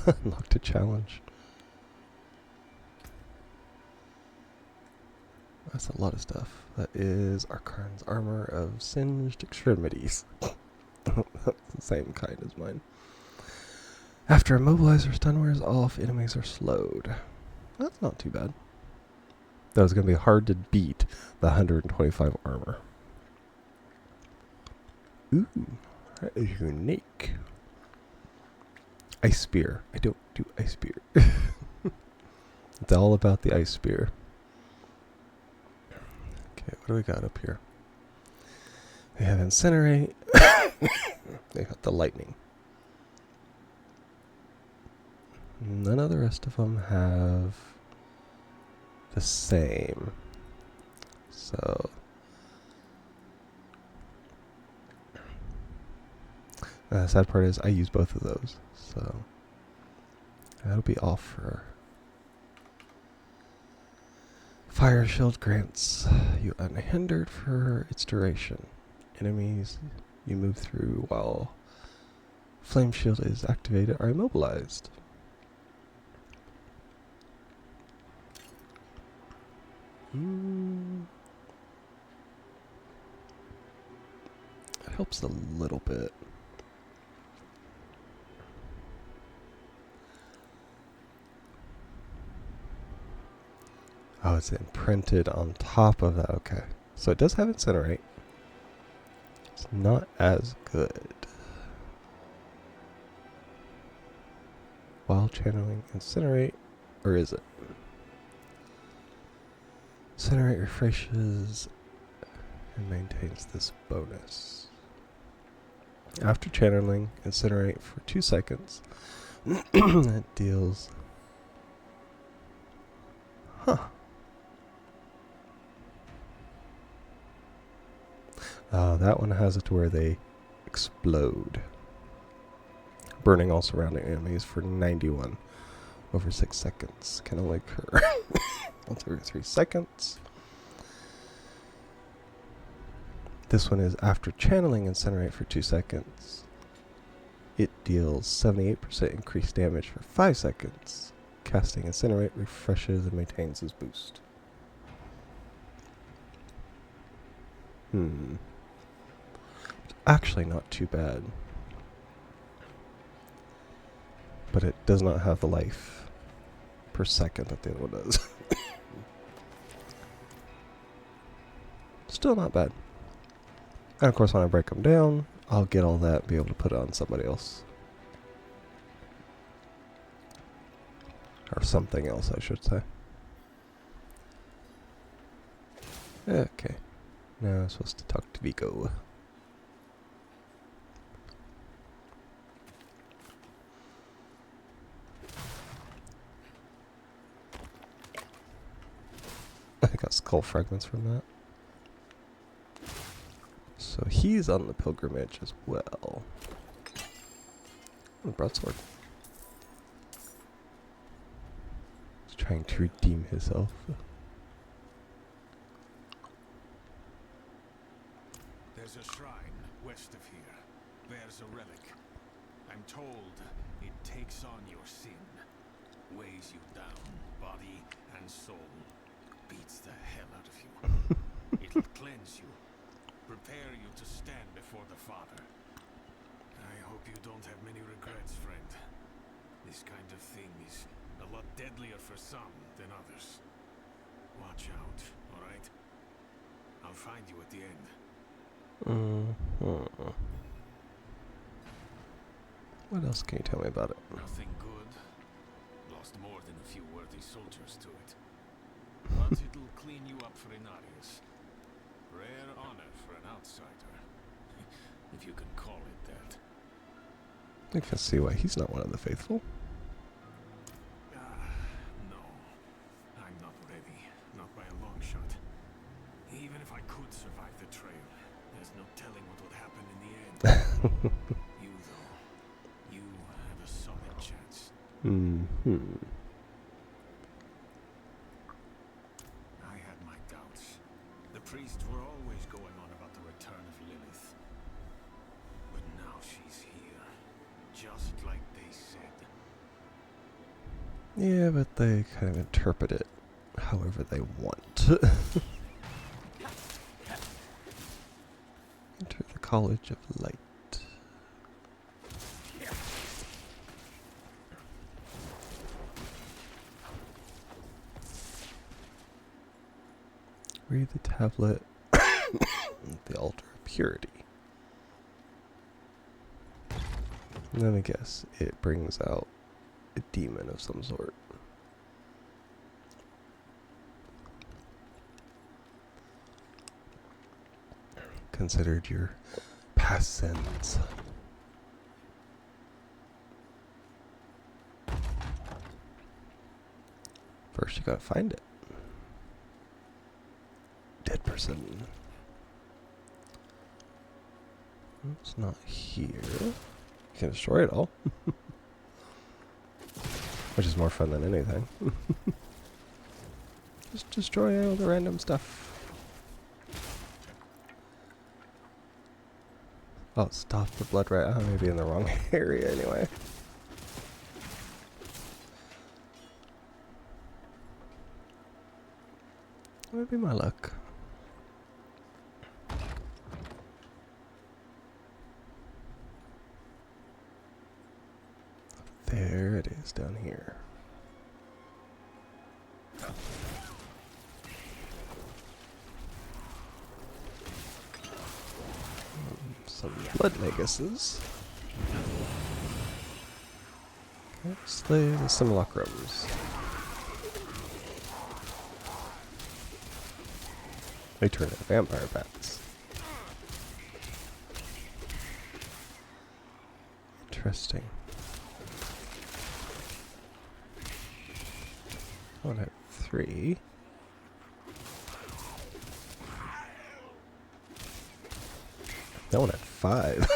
Unlocked a challenge. That's a lot of stuff. That is Archon's armor of singed extremities. That's the same kind as mine. After immobilizer stun wears off, enemies are slowed. That's not too bad. That was going to be hard to beat the 125 armor. Ooh, that is unique. Ice spear. I don't do ice spear. It's all about the ice spear. Okay, what do we got up here? We have incinerate. They got the lightning. None of the rest of them have the same. So the sad part is I use both of those. So that'll be off for Fire shield grants you unhindered for its duration. Enemies you move through while flame shield is activated are immobilized. It helps a little bit. Oh, it's imprinted on top of that. Okay. So it does have Incinerate. It's not as good. While channeling Incinerate, or is it? Incinerate refreshes and maintains this bonus. After channeling Incinerate for 2 seconds, it deals... Huh. That one has it to where they explode, burning all surrounding enemies for 91 over 6 seconds. Can only occur once every 3 seconds. This one is after channeling Incinerate for 2 seconds. It deals 78% increased damage for 5 seconds. Casting Incinerate refreshes and maintains his boost. Actually not too bad. But it does not have the life per second that the other one does. Still not bad. And of course when I break them down, I'll get all that and be able to put it on somebody else. Or something else, I should say. Okay. Now I'm supposed to talk to Vigo. I got skull fragments from that. So he's on the pilgrimage as well. Oh, broadsword. He's trying to redeem himself. There's a shrine west of here. There's a relic. I'm told it takes on your sin, weighs you down, body and soul, beats the hell out of you. It'll cleanse you, prepare you to stand before the Father. I hope you don't have many regrets, friend. This kind of thing is a lot deadlier for some than others. Watch out, alright? I'll find you at the end. What else can you tell me about it? Nothing good. Lost more than a few worthy soldiers to it. But it'll clean you up for Inarius. Rare honor for an outsider. If you can call it that. I can see why he's not one of the faithful. No. I'm not ready. Not by a long shot. Even if I could survive the trail, there's no telling what would happen in the end. You, though, you have a solid chance. I had my doubts. The priests were always going on about the return of Lilith. But now she's here, just like they said. Yeah, but they kind of interpret it however they want. Enter the College of Light. Read the tablet. The altar of purity. Let me guess, it brings out a demon of some sort. Considered your past sins. First you gotta find it. Dead person. It's not here. You can destroy it all. Which is more fun than anything. Just destroy all the random stuff. Oh, stop the blood rat. I may be in the wrong area anyway. Maybe my luck. There it is down here. Some blood neguses. Okay, slay the simulacrums. They turn into vampire bats. Interesting. One at 3. That one at 5.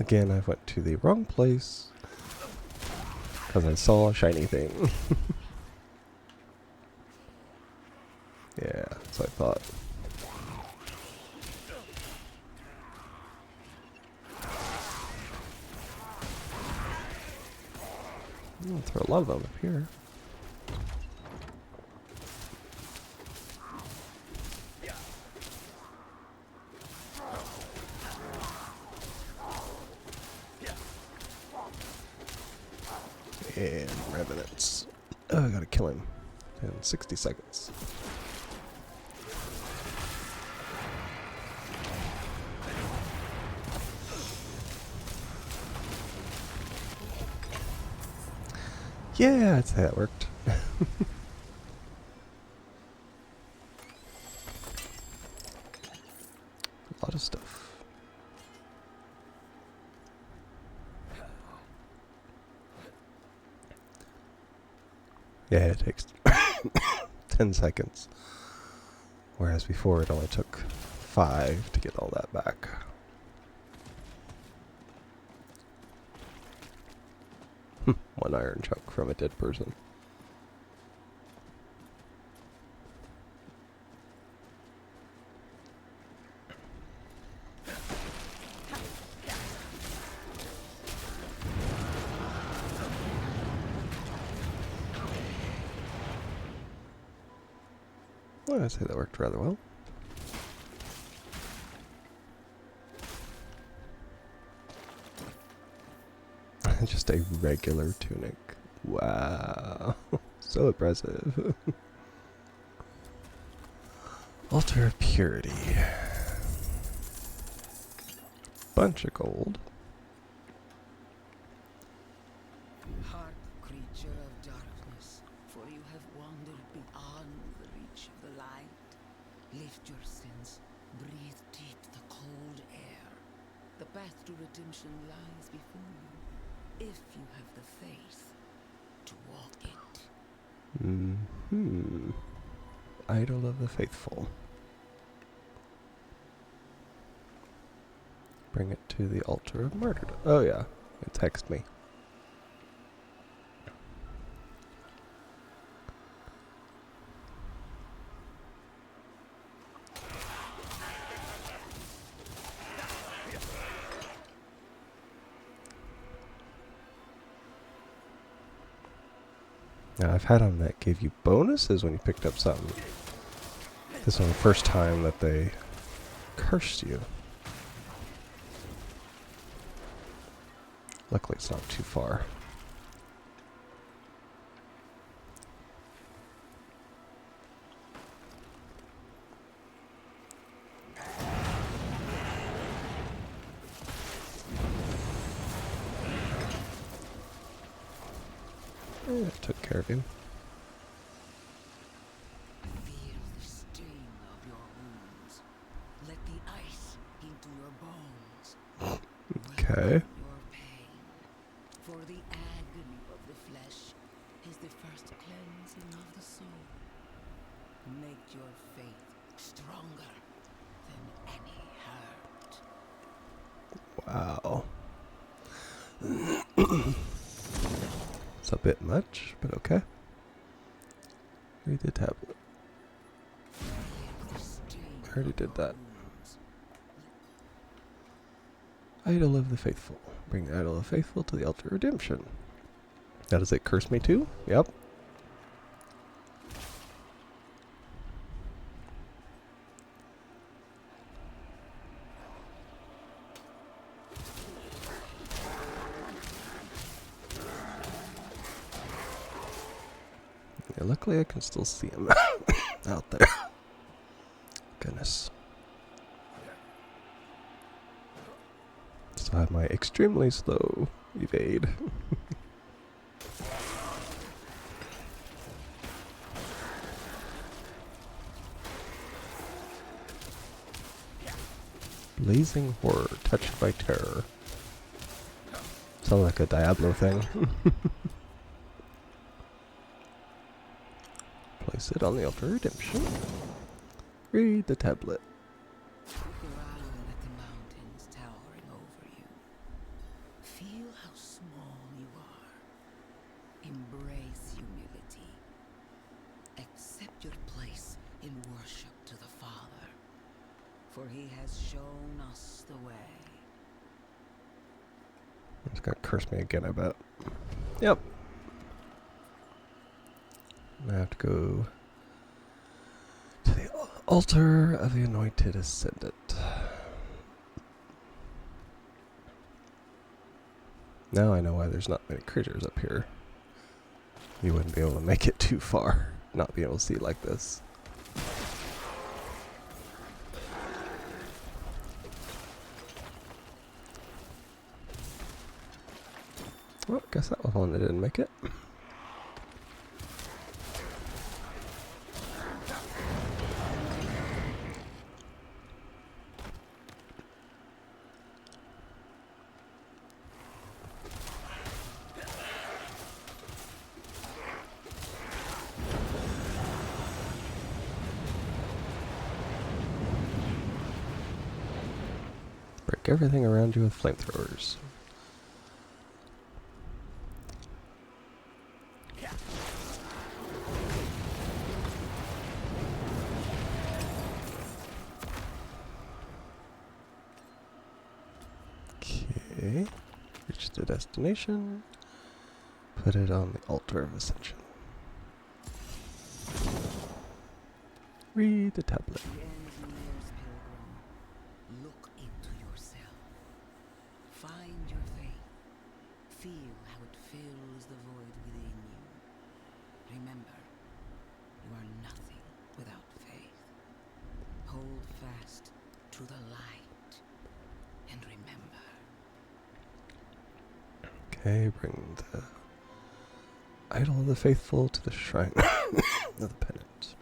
Again, I went to the wrong place because I saw a shiny thing. Yeah, that's what I thought. I'm gonna throw a lot of them up here. And revenants. Oh, I gotta kill him in 60 seconds. Yeah, I'd say that worked. A lot of stuff. Yeah, it takes 10 seconds. Whereas before it only took 5 to get all that back. One iron chunk from a dead person. Well, I'd say that worked rather well. Just a regular tunic. Wow. So impressive. Altar of Purity. Bunch of gold. Hark, creature of darkness, for you have wandered beyond the reach of the light. Lift your sins, breathe deep the cold air. The path to redemption lies before you, if you have the faith to walk it. Mm-hmm. Idol of the Faithful. Bring it to the altar of martyrdom. Oh yeah, it texted me. Now I've had them that gave you bonuses when you picked up something. This was the first time that they cursed you. Luckily it's not too far. Yeah, took care of him. Feel the sting of your wounds. Let the ice into your bones. Okay. Your pain. For the agony of the flesh is the first cleansing of the soul. Make your faith stronger than any hurt. Wow. It's a bit much, but okay. Read the tablet. I already did that. Idol of the Faithful. Bring the Idol of the Faithful to the altar of redemption. Now does it curse me too? Yep. Yeah, luckily I can still see him out there. Goodness. So I have my extremely slow evade. Blazing horror, touched by terror. Sounds like a Diablo thing. Place it on the altar of redemption. Read the tablet. Look around at the mountains towering over you. Feel how small you are. Embrace humility. Accept your place in worship to the Father, for he has shown us the way. It's gonna curse me again, I bet. Yep. I have to go to the altar of the anointed ascendant. Now I know why there's not many creatures up here. You wouldn't be able to make it too far, not be able to see like this. Well, guess that was one that didn't make it. Break everything around you with flamethrowers. Okay, reach the destination, put it on the altar of ascension. Read the tablet. The end nears, pilgrim. Look into yourself. Find your faith. Feel how it fills the void within you. Remember, you are nothing without faith. Hold fast to the light and remember. Okay, bring the idol of the faithful to the shrine of the penance.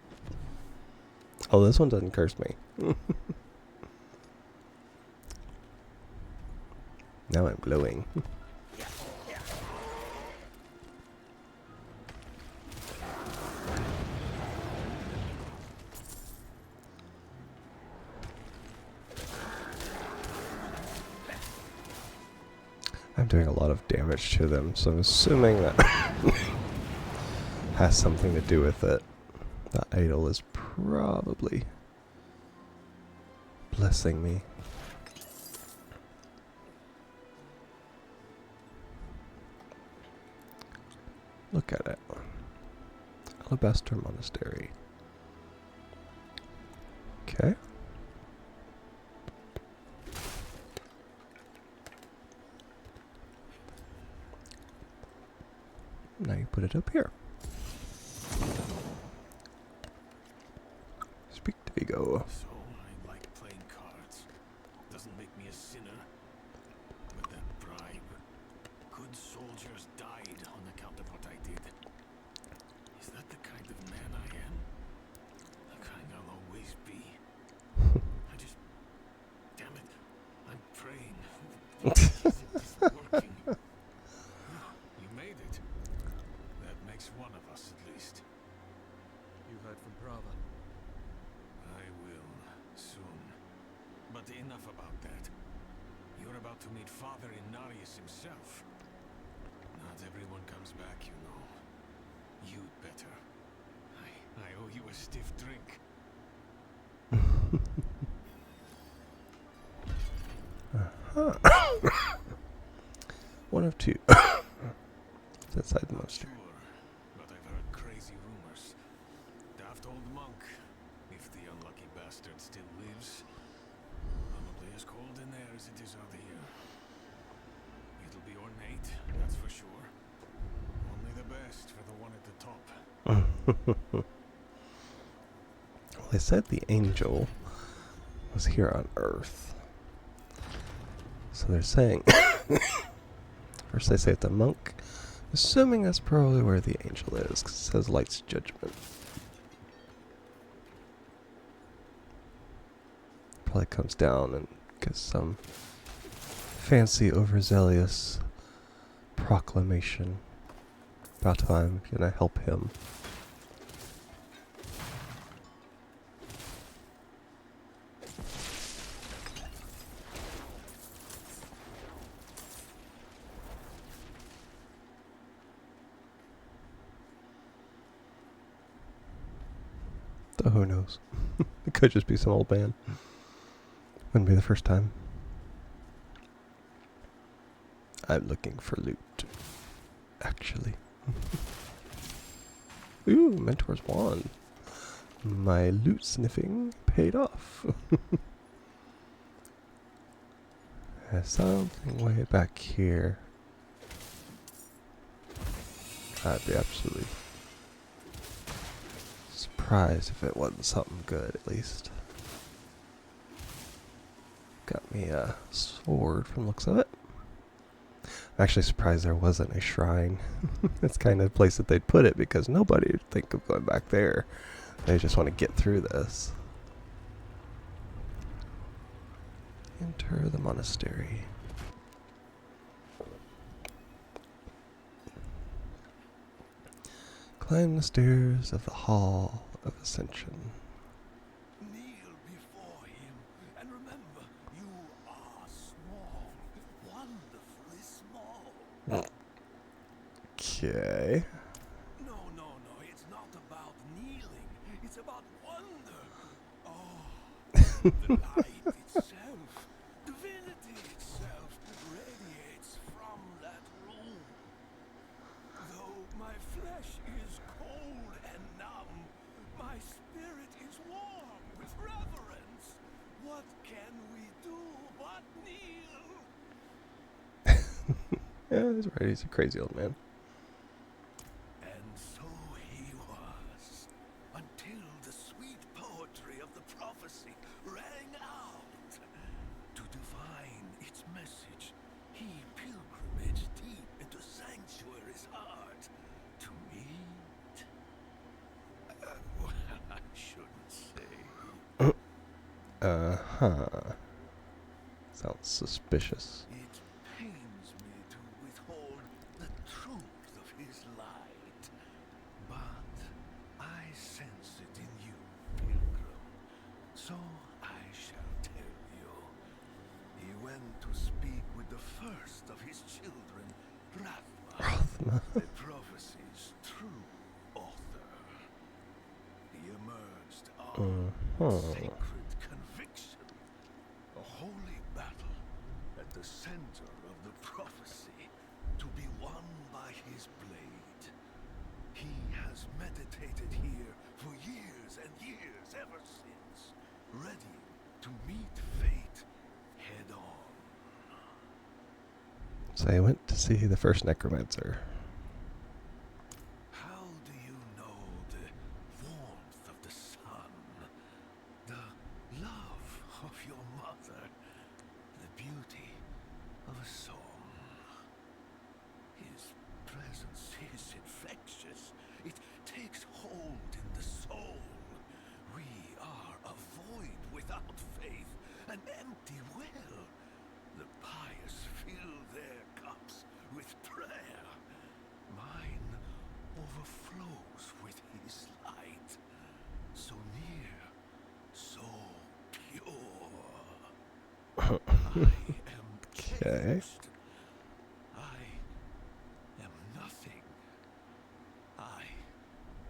Oh, this one doesn't curse me. Now I'm glowing. I'm doing a lot of damage to them, so I'm assuming that has something to do with it. The idol is probably blessing me. Look at it. Alabaster Monastery. Okay. Now you put it up here. Speak to Vigo. So I like playing cards. Doesn't make me a sinner. But that bribe. Good soldiers died on account of what I did. Is that the kind of man I am? The kind I'll always be. I just... Damn it. I'm praying. It's working. You made it. That makes one of us at least. You heard from Prava. I will, soon. But enough about that. You're about want to meet Father Inarius himself. Not everyone comes back, you know. You'd better. I owe you a stiff drink. One of two. Outside the monster. Sure, but I've heard crazy rumors. Daft old monk, if the unlucky bastard still lives, probably as cold in there as it is out here. It'll be ornate, that's for sure. Only the best for the one at the top. Well, they said the angel was here on Earth. So they're saying... First they say it's a monk. Assuming that's probably where the angel is, because it says Light's Judgment. Probably comes down and gets some fancy, overzealous proclamation about how I'm gonna help him. Though who knows? It could just be some old man. Wouldn't be the first time. I'm looking for loot. Actually. Ooh, Mentor's Wand. My loot sniffing paid off. There's something way back here. I'd be absolutely surprised if it wasn't something good, at least. Got me a sword from the looks of it. I'm actually surprised there wasn't a shrine. It's kind of the place that they'd put it because nobody would think of going back there. They just want to get through this. Enter the monastery. Climb the stairs of the Hall of Ascension. Kneel before him, and remember, you are small, wonderfully small. Okay. No, it's not about kneeling. It's about wonder. Oh, the light itself, divinity itself, radiates from that room. Though my flesh is cold and numb, my spirit is warm with reverence. What can we do but kneel? Yeah, he's right. He's a crazy old man. And so he was, until the sweet poetry of the prophecy rang out. To divine its message, he pilgrimaged deep into Sanctuary's heart to meet. I shouldn't say. Sounds suspicious. It pains me to withhold the truth of his light, but I sense it in you, pilgrim. So I shall tell you. He went to speak with the first of his children, Rathma, the prophecy's true author. He emerged armed with sacred conviction, a holy battle at the center of the prophecy, to be won by his blade. He has meditated here for years and years ever since, ready to meet fate head on. So I went to see the first necromancer. How do you know the warmth of the sun, the love of your mother, the beauty of a song? His presence is infectious. It takes hold in the soul. We are a void without faith, an empty well. The pious fill their cups with prayer. Mine overflows with his light. So near, so pure. I am Okay. I am nothing. I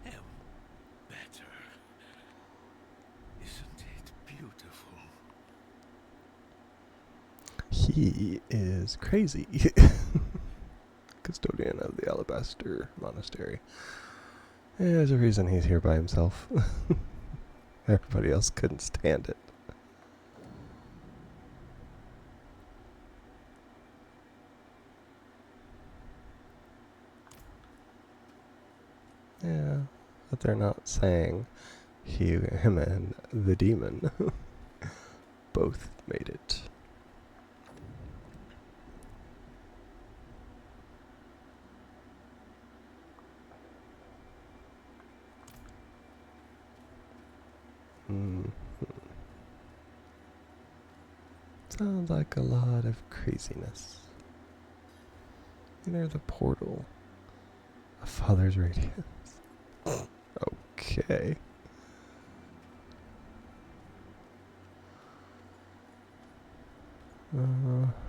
am better. Isn't it beautiful? He is crazy. Custodian of the Alabaster Monastery. There's a reason he's here by himself. Everybody else couldn't stand it. Yeah, but they're not saying him and the demon both made it. Sounds like a lot of craziness. Enter the portal. A father's radiance. Okay.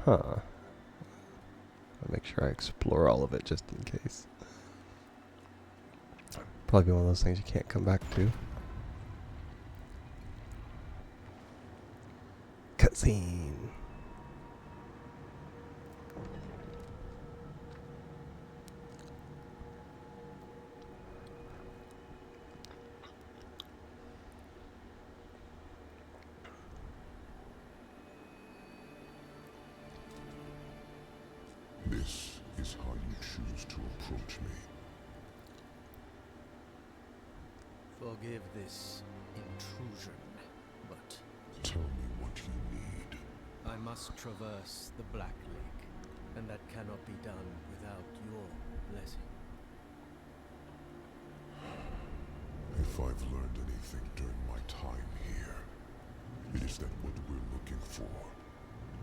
I'll make sure I explore all of it just in case. Probably one of those things you can't come back to. Cutscene. This is how you choose to approach me. Forgive this intrusion, but Tell me what you need. I must traverse the Black Lake, and that cannot be done without your blessing. If I've learned anything during my time here, it is that what we're looking for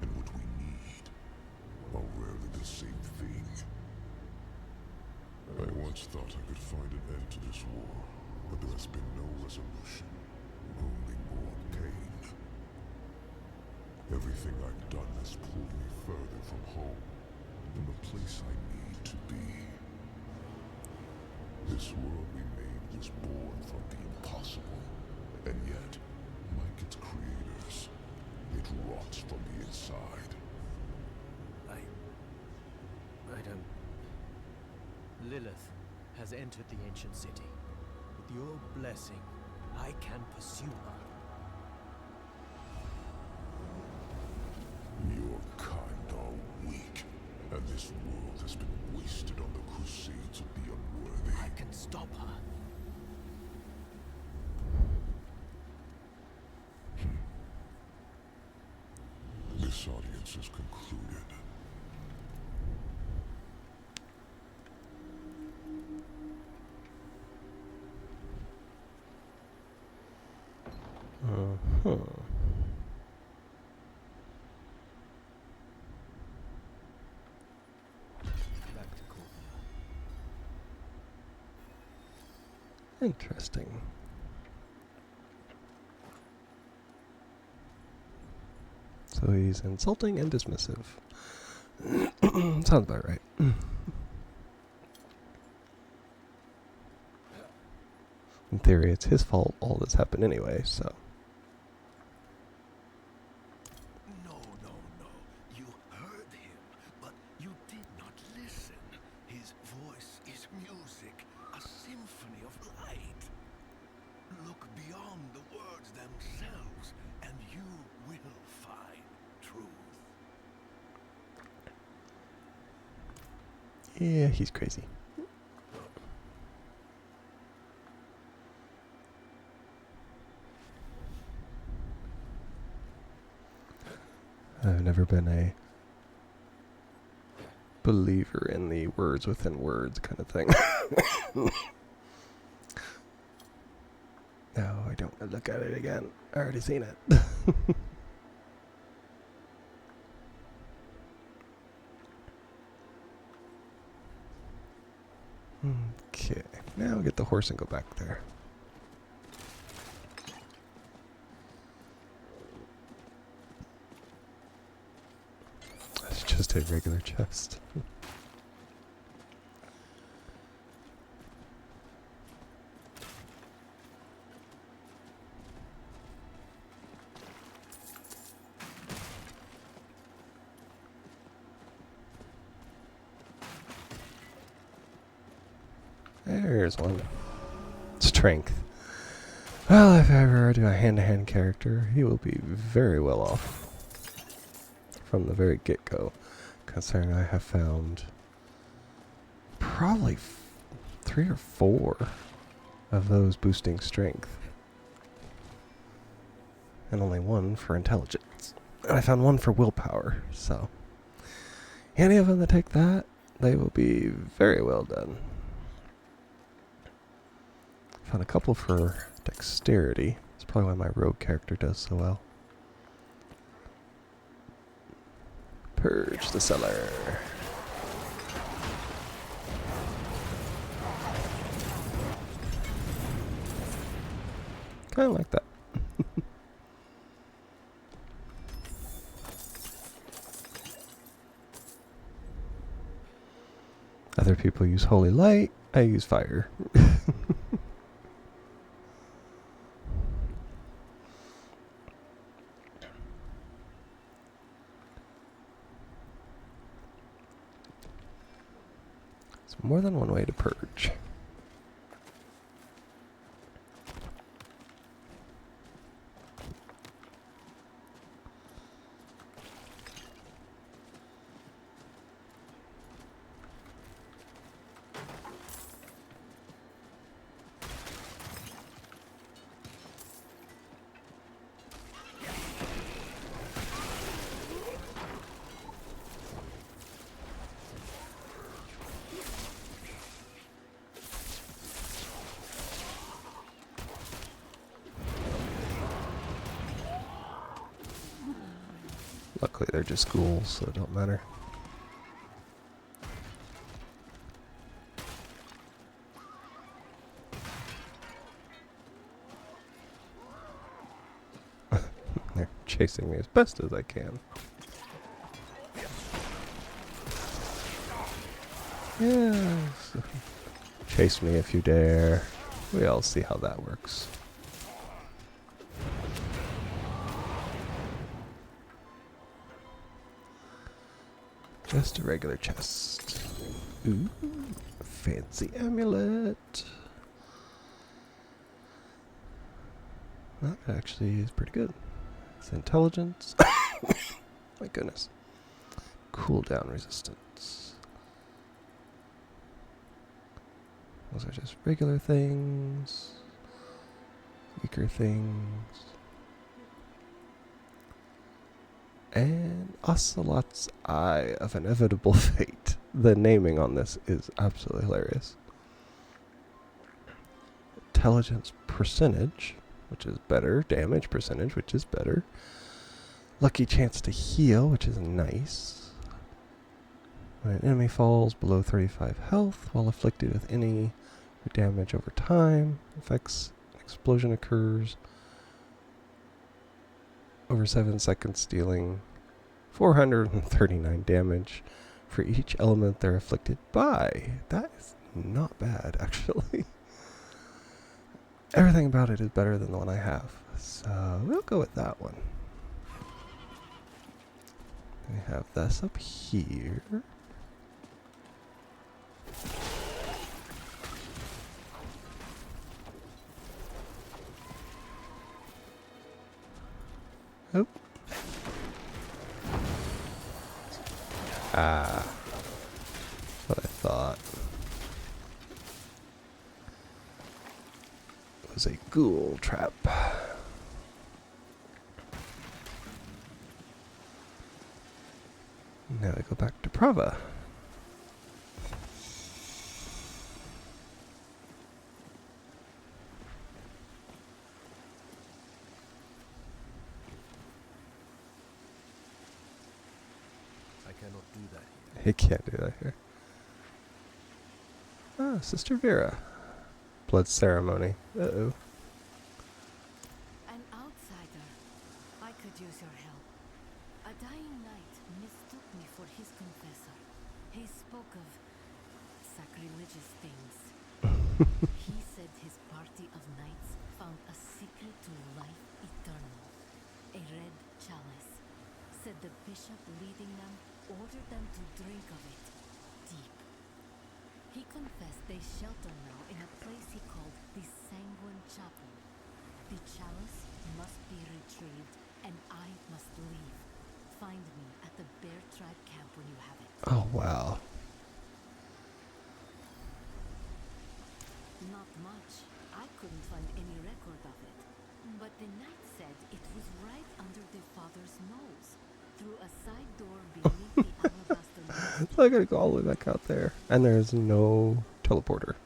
and what we need are rarely the same thing. I once thought I could find an end to this war, but there has been no resolution, only more pain. Everything I've done has pulled me further from home, from the place I need to be. This world we made was born from the impossible, and yet, like its creators, it rots from the inside. I don't... Lilith has entered the ancient city. With your blessing, I can pursue her. Your kind are weak, and this world has been wasted on the crusades of the unworthy. I can stop her. This audience is concluded. Back to Corvia. Interesting. So he's insulting and dismissive. Sounds about right. In theory, it's his fault all this happened anyway, so. No. You heard him, but you did not listen. His voice is music, a symphony of light. Look beyond the words themselves, and you will find truth. Yeah, he's crazy. I've never been a believer in the words within words kind of thing. No, I don't want to look at it again. I already seen it. Okay, now get the horse and go back there. Let's just a regular chest. There's one. Strength. Well, if I ever do a hand-to-hand character, he will be very well off from the very get-go, considering I have found probably 3 or 4 of those boosting strength, and only 1 for intelligence. And I found 1 for willpower, so any of them that take that, they will be very well done. Found a couple for dexterity. That's probably why my rogue character does so well. Purge the cellar. Kind of like that. Other people use holy light. I use fire. More than one way to purge. Luckily they're just ghouls, so it don't matter. They're chasing me as best as I can. Yes. Chase me if you dare. We all see how that works. Just a regular chest. Ooh, fancy amulet. That actually is pretty good. It's intelligence. My goodness. Cooldown resistance. Those are just regular things. Weaker things. And Ocelot's Eye of Inevitable Fate. The naming on this is absolutely hilarious. Intelligence percentage, which is better. Damage percentage, which is better. Lucky chance to heal, which is nice. When an enemy falls below 35 health while afflicted with any damage over time, effects, explosion occurs. Over 7 seconds, dealing 439 damage for each element they're afflicted by. That is not bad, actually. Everything about it is better than the one I have. So we'll go with that one. We have this up here. Oh. Ah. That's what I thought. It was a ghoul trap. Now we go back to Prava. Cannot do that here. He can't do that here. Ah, Sister Vera. Blood ceremony. Uh-oh. An outsider. I could use your help. A dying knight mistook me for his suspicious things. He said his party of knights found a secret to life eternal. A red chalice. Said the bishop leading them ordered them to drink of it deep. He confessed they shelter now in a place he called the Sanguine Chapel. The chalice must be retrieved, and I must leave. Find me at the Bear Tribe camp when you have it. Oh, wow. Not much. I couldn't find any record of it. But the knight said it was right under the father's nose, through a side door beneath the alabaster nose. So I gotta go all the way back out there. And there's no teleporter.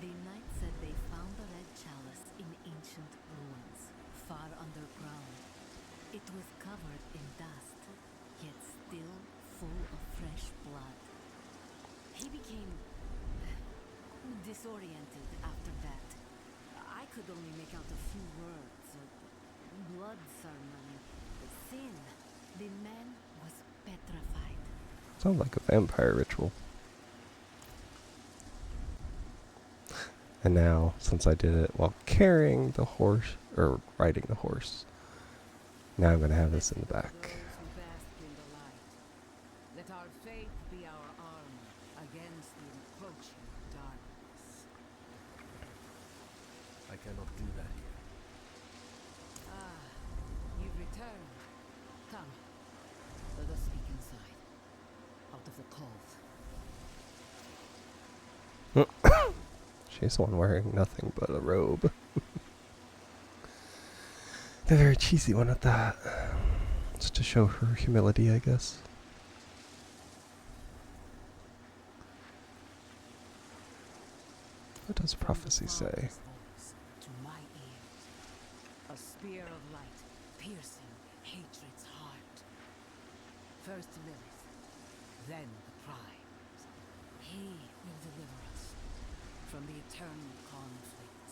The knight said they found the red chalice in ancient ruins, far underground. It was covered in dust, yet still full of fresh blood. He became disoriented after that. I could only make out a few words. Blood sermon, sin. The man was petrified. Sounds like a vampire ritual. And now, since I did it while carrying the horse, or riding the horse, now I'm going to have this in the back. Let our faith be our armor against the encroaching darkness. I cannot do that here. Ah, you've returned. Come, let us speak inside, out of the cold. She's the one wearing nothing but a robe. The very cheesy one at that. Just to show her humility, I guess. What does prophecy say? To my ears, a spear of light piercing hatred's heart. First Lilith, then the tribes. He will deliver us from the eternal conflict.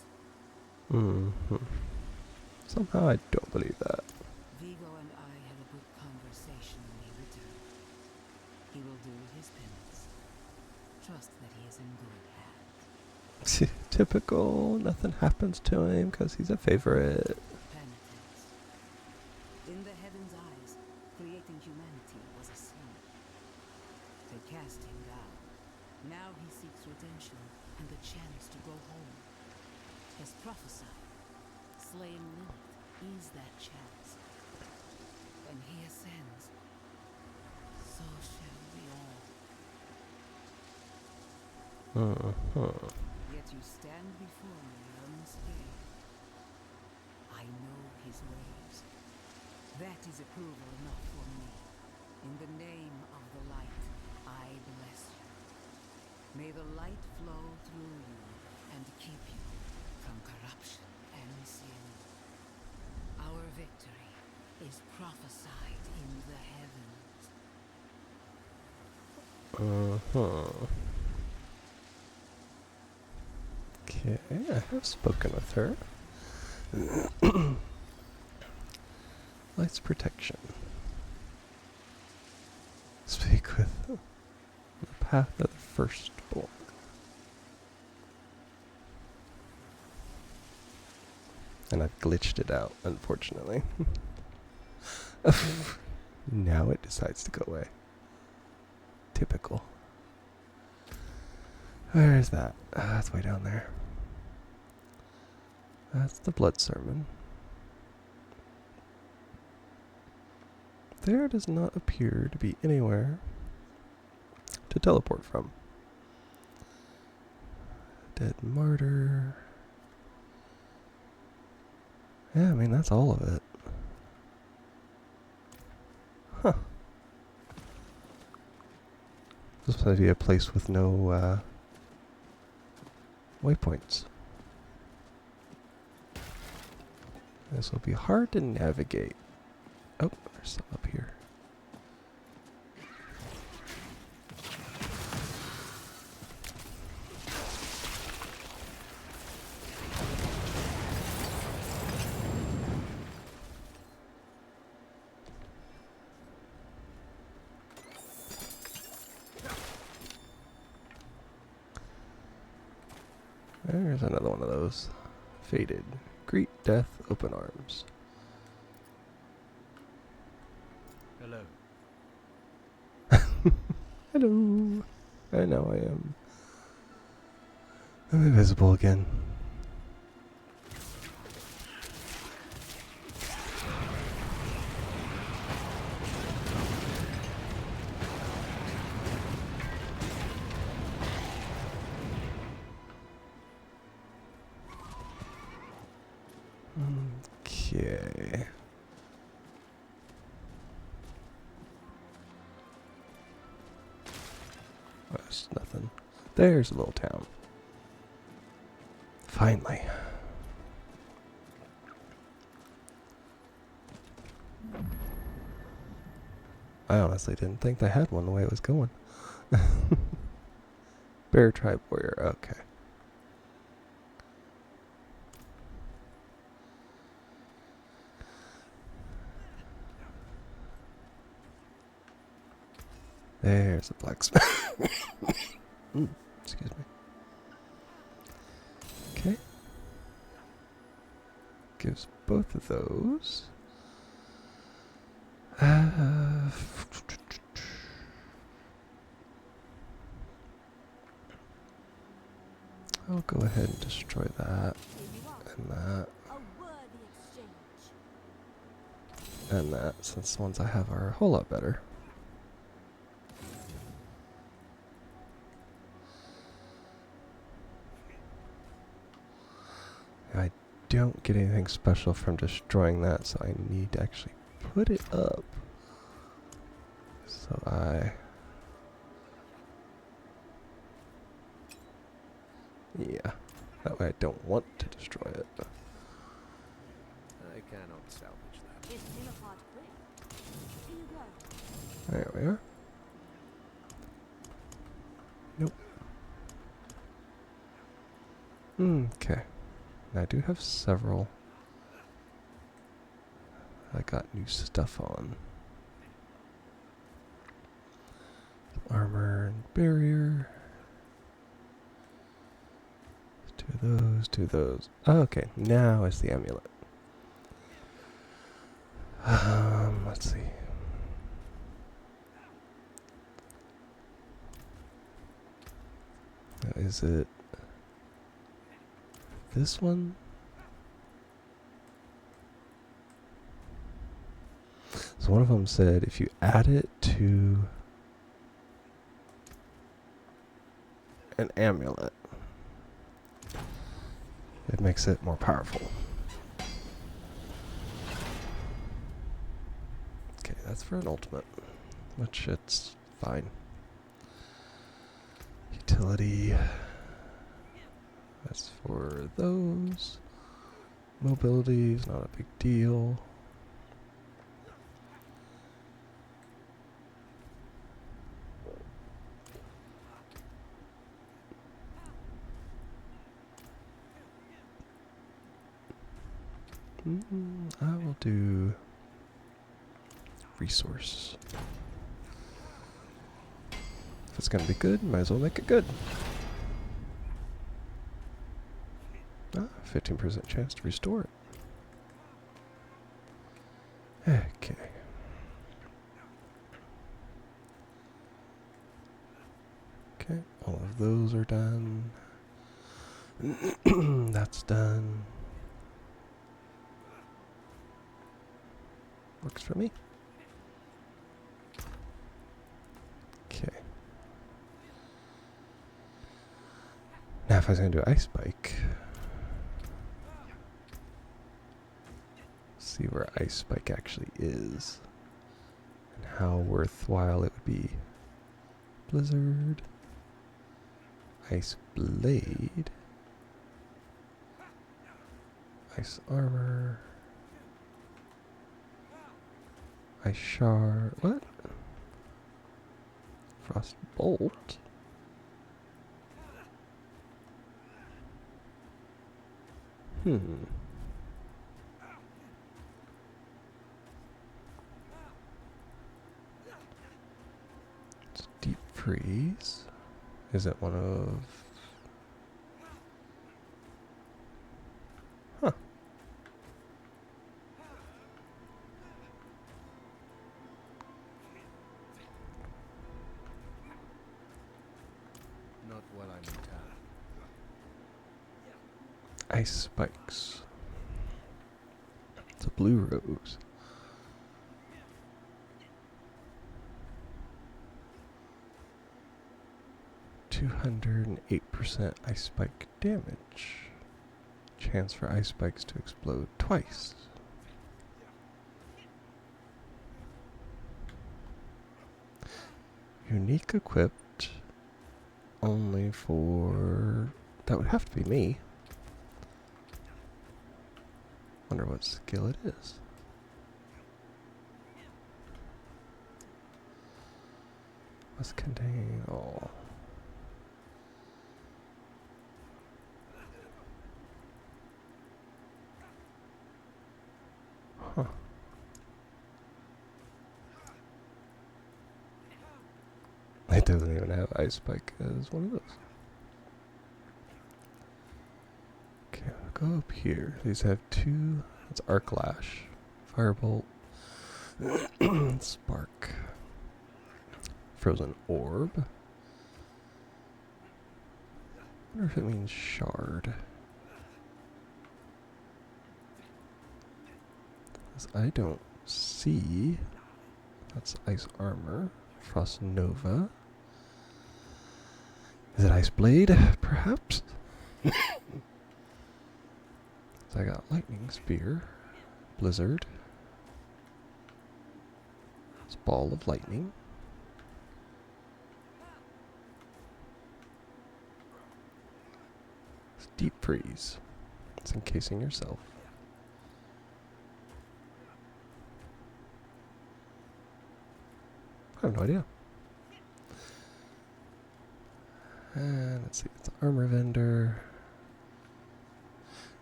Somehow I don't believe that. Vigo and I had a good conversation when he returned. He will do his penance. Trust that he is in good hands. Typical. Nothing happens to him because he's a favorite. Penitence. In the heaven's eyes, creating humanity was a sin. They cast him down. Now he seeks redemption and the chance to go home. As prophesied, slaying Lilith is that chance. When he ascends, so shall we all. Yet you stand before me unscathed. I know his ways. That is approval enough for me. In the name of the light, I bless you. May the light flow through you and keep you from corruption and sin. Our victory is prophesied in the heavens. Okay, I have spoken with her. Light's protection. Speak with the path of the firstborn. And I've glitched it out, unfortunately. Now it decides to go away. Typical. Where is that? That's way down there. That's the blood sermon. There does not appear to be anywhere to teleport from. Dead martyr. Yeah, I mean, that's all of it. Huh. This might be a place with no, waypoints. This will be hard to navigate. Oh, there's some up here. There's another one of those. Faded. Greet death, open arms. Hello. Hello. I know I am. I'm invisible again. Okay. That's nothing. There's a little town. Finally. I honestly didn't think they had one the way it was going. Bear tribe warrior, okay. There's a blacksmith. Excuse me. Okay. Gives both of those. I'll go ahead and destroy that. And that. And that, since the ones I have are a whole lot better. I don't get anything special from destroying that, so I need to actually put it up. So yeah, that way I don't want to destroy it. I cannot salvage that. There we are. Nope. Okay. I do have several. I got new stuff on. Armor and barrier. Two of those. Oh, okay, now it's the amulet. Let's see. Is it this one? So one of them said if you add it to an amulet, it makes it more powerful. Okay, that's for an ultimate, which it's fine. Utility. That's for those. Mobility is not a big deal. I will do resource. If it's gonna be good, might as well make it good. 15% chance to restore it. Okay. Okay, all of those are done. That's done. Works for me. Okay. Now if I was going to do ice bike, see where ice bike actually is and how worthwhile it would be. Blizzard, ice blade, ice armor, ice shard. What? Frost bolt. Deep freeze. Is it one of... while I'm in town. Ice spikes. It's a blue rose. 208% ice spike damage. Chance for ice spikes to explode twice. Unique equipped only for... That would have to be me. Wonder what skill it is. Must contain all. Huh. It doesn't even have ice spike as one of those. Okay, I'll go up here. These have two. That's arc lash, firebolt, spark, frozen orb. I wonder if it means shard. As I don't see. That's ice armor, frost nova. Is it ice blade, perhaps? So I got lightning spear, blizzard. It's ball of lightning. It's deep freeze. It's encasing yourself. I have no idea. And let's see, it's armor vendor.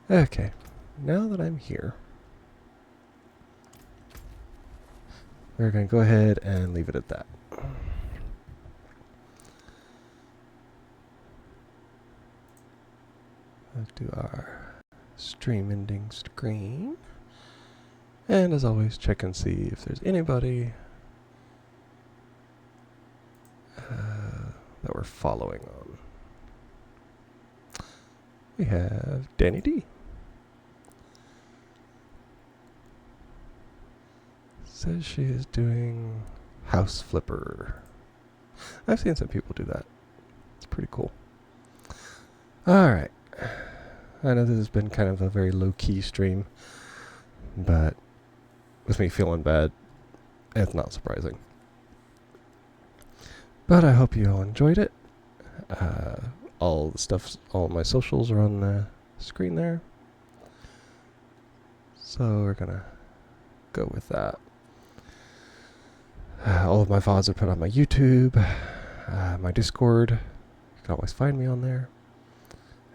Okay, now that I'm here, we're going to go ahead and leave it at that. Let's do our stream ending screen. And as always, check and see if there's anybody that we're following on. We have Danny D. Says she is doing house flipper. I've seen some people do that. It's pretty cool. Alright. I know this has been kind of a very low-key stream, but with me feeling bad, it's not surprising. But I hope you all enjoyed it. All the stuff, all my socials are on the screen there. So we're gonna go with that. All of my VODs are put on my YouTube, my Discord. You can always find me on there.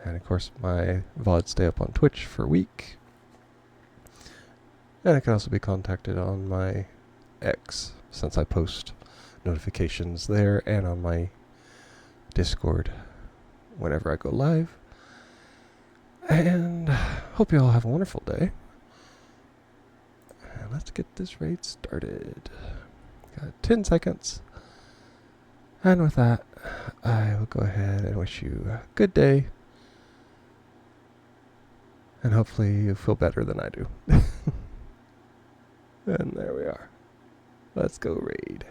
And of course, my VODs stay up on Twitch for a week. And I can also be contacted on my X, since I post notifications there and on my Discord whenever I go live. And hope you all have a wonderful day. And let's get this raid started. Got 10 seconds. And with that, I will go ahead and wish you a good day. And hopefully you feel better than I do. And there we are. Let's go raid.